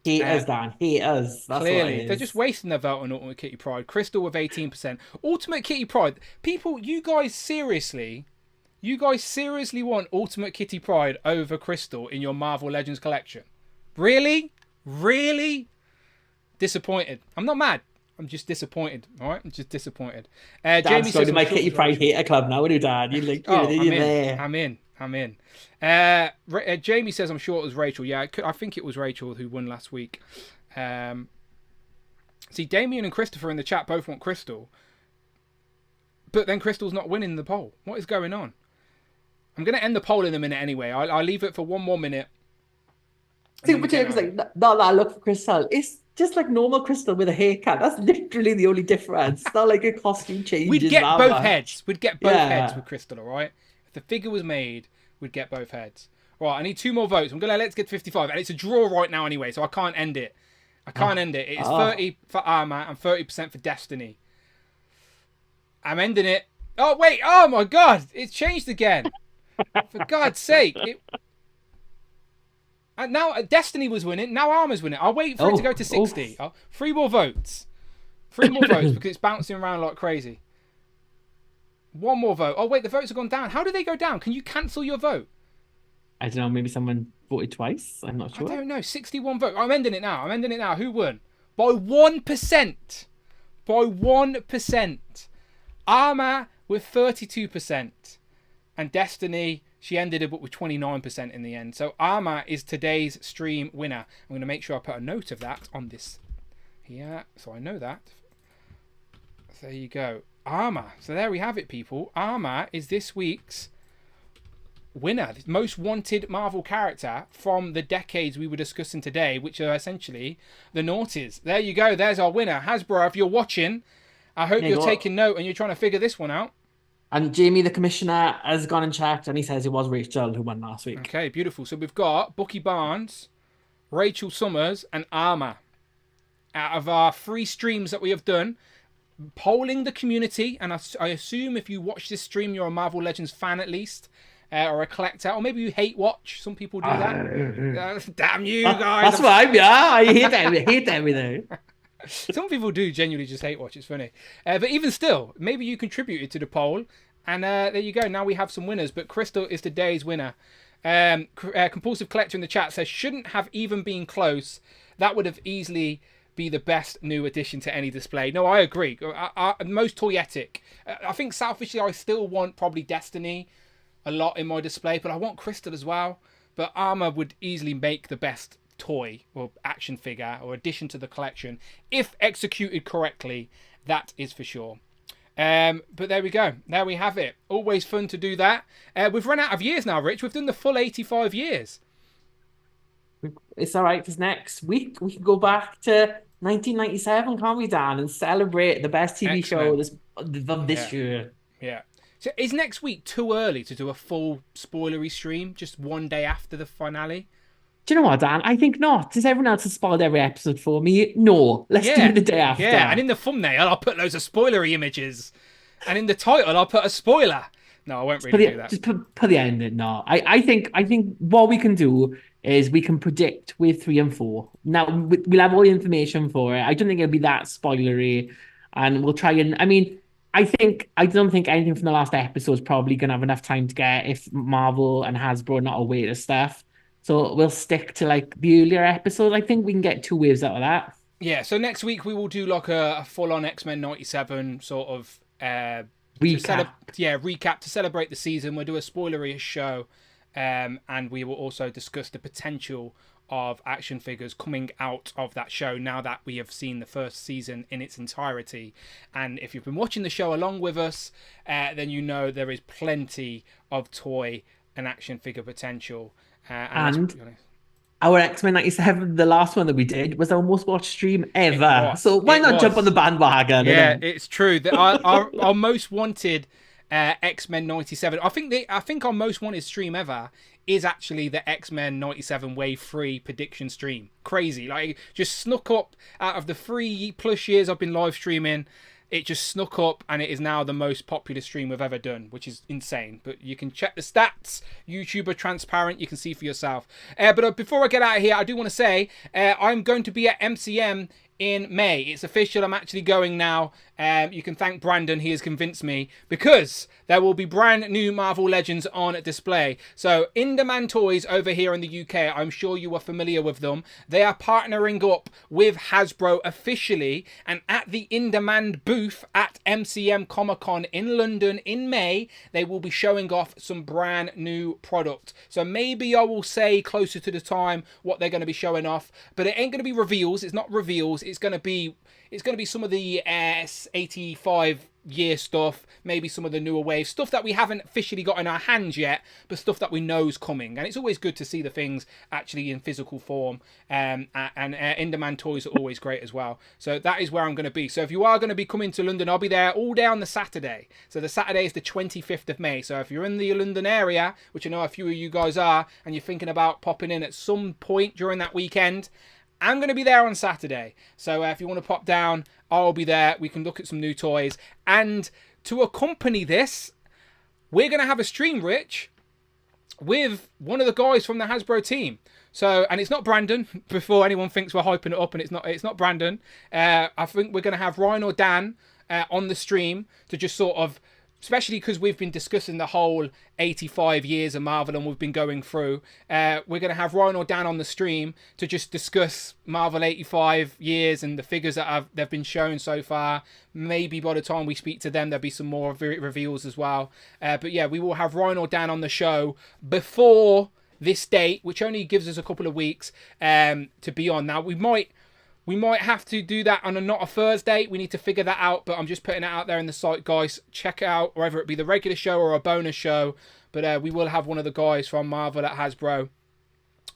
Haters, Dan. Haters. That's clearly, they're just wasting their vote on Ultimate Kitty Pryde. Crystal with 18%. Ultimate Kitty Pryde. People, you guys seriously want Ultimate Kitty Pryde over Crystal in your Marvel Legends collection? Really? Disappointed. I'm not mad. I'm just disappointed. All right, I'm just disappointed. Jamie says, "My Kitty Pryde hater club now, you Dad? You like? Oh, you're there. I'm in. Jamie says, "I'm sure it was Rachel." Yeah, I think it was Rachel who won last week. See, Damien and Christopher in the chat both want Crystal, but then Crystal's not winning the poll. What is going on? I'm going to end the poll in a minute anyway. I'll leave it for 1 more minute. See, but James like, not that I look for Crystal. It's just like normal Crystal with a haircut. That's literally the only difference. It's not like a costume change. We'd get both heads. We'd get both heads with Crystal, all right? If the figure was made, we'd get both heads. Right, I need 2 more votes. Let's get 55. And it's a draw right now anyway, so I can't end it. It is 30 for Armor and 30% for Destiny. I'm ending it. Oh, wait. Oh, my God. It's changed again. For God's sake. And now Destiny was winning. Now Armor's winning. I'll wait for it to go to 60. 3 more votes. 3 more votes because it's bouncing around like crazy. 1 more vote. Oh, wait. The votes have gone down. How do they go down? Can you cancel your vote? I don't know. Maybe someone voted twice. I'm not sure. I don't know. 61 votes. I'm ending it now. Who won? By 1%. By 1%. Armor with 32%. And Destiny, she ended up with 29% in the end. So Armor is today's stream winner. I'm going to make sure I put a note of that on this here, so I know that. There you go. Armor. So there we have it, people. Armor is this week's winner. The most wanted Marvel character from the decades we were discussing today, which are essentially the noughties. There you go. There's our winner. Hasbro, if you're watching, I hope you're taking note and you're trying to figure this one out. And Jamie, the commissioner, has gone and checked, and he says it was Rachel who won last week. Okay, beautiful. So we've got Bucky Barnes, Rachel Summers, and Armor. Out of our 3 streams that we have done, polling the community, and I assume if you watch this stream, you're a Marvel Legends fan at least. or a collector, or maybe you hate watch. Some people do that. Damn you guys! That's what I'm. Yeah, I hate everything. Some people do genuinely just hate watch. It's funny, but even still, maybe you contributed to the poll, and there you go. Now we have some winners. But Crystal is today's winner. Compulsive Collector in the chat says shouldn't have even been close. That would have easily be the best new addition to any display. No, I agree. Most toyetic. I think selfishly, I still want probably Destiny a lot in my display, but I want Crystal as well. But Armor would easily make the best toy or action figure or addition to the collection if executed correctly. That is for sure. But there we go. There we have it. Always fun to do that. We've run out of years now, Rich. We've done the full 85 years. It's all right, because next week we can go back to 1997, can't we, Dan, and celebrate the best TV show of this year. Yeah. So is next week too early to do a full spoilery stream just one day after the finale? Do you know what, Dan? I think not. Since everyone else has spoiled every episode for me, no. Let's do it the day after. Yeah, and in the thumbnail, I'll put loads of spoilery images. And in the title, I'll put a spoiler. No, I won't really do that. Just put the end in. No, I think what we can do is we can predict with 3 and 4. Now, we'll have all the information for it. I don't think it'll be that spoilery. And we'll try and... I mean, I don't think anything from the last episode is probably going to have enough time to get if Marvel and Hasbro are not aware of stuff. So we'll stick to like the earlier episodes. I think we can get 2 waves out of that. Yeah, so next week we will do like a full-on X-Men 97 sort of... recap. Recap to celebrate the season. We'll do a spoilery show, and we will also discuss the potential of action figures coming out of that show now that we have seen the first season in its entirety. And if you've been watching the show along with us, then you know there is plenty of toy and action figure potential. And our X-Men 97, the last one that we did, was our most watched stream ever. So why not jump on the bandwagon? Yeah, it's true. Our most wanted X-Men 97. I think our most wanted stream ever is actually the X-Men 97 Wave 3 prediction stream. Crazy. Like, just snuck up out of the 3+ years I've been live streaming. It just snuck up, and it is now the most popular stream we've ever done, which is insane. But you can check the stats. YouTube are transparent. You can see for yourself. But before I get out of here, I do want to say I'm going to be at MCM in May. It's official. I'm actually going now. You can thank Brandon. He has convinced me, because there will be brand new Marvel Legends on display. So In-Demand Toys over here in the UK, I'm sure you are familiar with them. They are partnering up with Hasbro officially, and at the In-Demand booth at MCM Comic Con in London in May, they will be showing off some brand new product. So maybe I will say closer to the time what they're going to be showing off, but it ain't going to be reveals. It's not reveals. It's going to be some of the 85 year stuff, maybe some of the newer wave stuff that we haven't officially got in our hands yet, but stuff that we know is coming. And it's always good to see the things actually in physical form. And In-Demand Toys are always great as well. So that is where I'm going to be. So if you are going to be coming to London, I'll be there all day on the Saturday. So the Saturday is the 25th of May. So if you're in the London area, which I know a few of you guys are, and you're thinking about popping in at some point during that weekend, I'm going to be there on Saturday. So if you want to pop down, I'll be there. We can look at some new toys. And to accompany this, we're going to have a stream, Rich, with one of the guys from the Hasbro team. So, and it's not Brandon, before anyone thinks we're hyping it up, and it's not Brandon. I think we're going to have Ryan or Dan on the stream to just sort of, especially because we've been discussing the whole 85 years of Marvel and we've been going through. We're going to have Ryan or Dan on the stream to just discuss Marvel 85 years and the figures that they've been shown so far. Maybe by the time we speak to them, there'll be some more reveals as well. But yeah, we will have Ryan or Dan on the show before this date, which only gives us a couple of weeks to be on. Now, we might have to do that on not a Thursday. We need to figure that out, but I'm just putting it out there in the site, guys. Check it out, whether it be the regular show or a bonus show. But we will have one of the guys from Marvel at Hasbro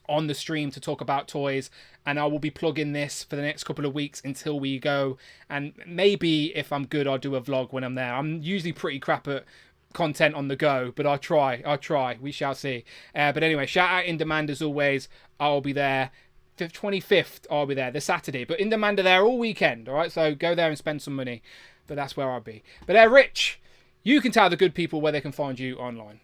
on the stream to talk about toys, and I will be plugging this for the next couple of weeks until we go. And maybe if I'm good, I'll do a vlog when I'm there. I'm usually pretty crap at content on the go, but I'll try. We shall see. But anyway, shout out In-Demand as always. I'll be there. 25th I'll be there, the Saturday, but In-Demand are there all weekend, all right? So go there and spend some money, but that's where I'll be. But Rich, you can tell the good people where they can find you online.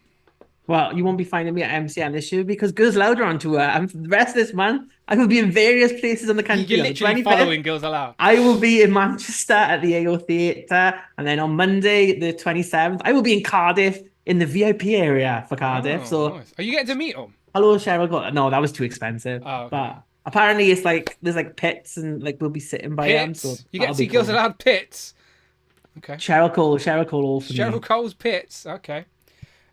Well, you won't be finding me at MCM this year because Girls Loud are on tour. And for the rest of this month, I will be in various places in the country. You're On the literally 25th, following Girls Aloud. I will be in Manchester at the AO Theatre. And then on Monday, the 27th, I will be in Cardiff in the VIP area for Cardiff. So, nice. Are you getting to meet them? hello, Cheryl. No, that was too expensive. Oh, okay. But apparently, it's like there's like pits and like we'll be sitting by them. So You get to see Girls Aloud pits. Okay. Cheryl Cole all for Cheryl me. Cole's pits. Okay.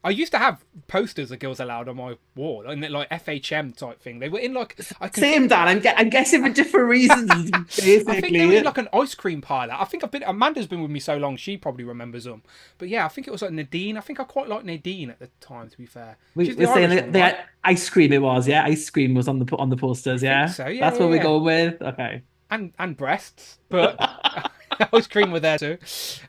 I used to have posters of Girls Aloud on my wall, and like FHM type thing. They were in like Same, Dan. I'm guessing for different reasons. Basically, I think they were in like an ice cream parlour. I think Amanda's been with me so long, she probably remembers them. But yeah, I think it was like Nadine. I think I quite liked Nadine at the time, to be fair. We're saying the ice cream. It was, yeah. Ice cream was on the posters, yeah. So yeah, that's what we're going with. Okay. And breasts, but ice cream were there too.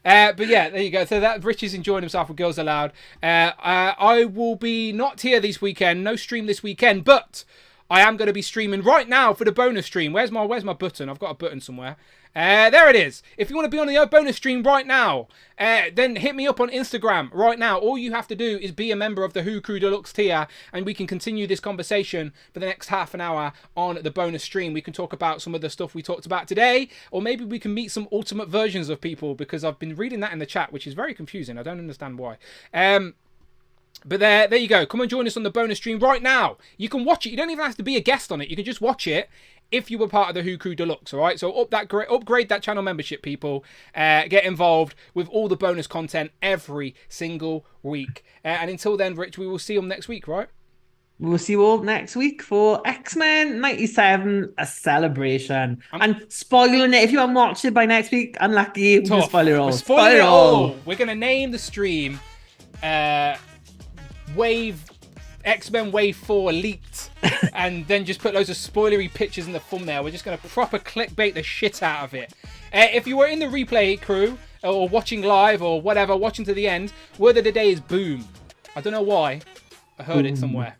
But yeah, there you go. So that Rich is enjoying himself with Girls Aloud. I will be not here this weekend, no stream this weekend, but I am going to be streaming right now for the bonus stream. Where's my button? I've got a button somewhere. There it is. If you want to be on the bonus stream right now, then hit me up on Instagram right now. All you have to do is be a member of the Who Crew Deluxe tier, and we can continue this conversation for the next half an hour on the bonus stream. We can talk about some of the stuff we talked about today, or maybe we can meet some ultimate versions of people, because I've been reading that in the chat, which is very confusing. I don't understand why. But there you go. Come and join us on the bonus stream right now. You can watch it. You don't even have to be a guest on it. You can just watch it if you were part of the Who Crew Deluxe, all right? So upgrade that channel membership, people. Get involved with all the bonus content every single week. And until then, Rich, we will see you next week, right? We'll see you all next week for X-Men 97, a celebration. And spoiling it, if you haven't watched it by next week, unlucky. We'll spoil it all. Spoil it all. We're going to name the stream X-Men Wave 4 leaked, and then just put loads of spoilery pictures in the thumbnail. We're just going to proper clickbait the shit out of it. If you were in the replay crew, or watching live, or whatever, watching to the end, word of the day is boom. I don't know why. I heard it somewhere.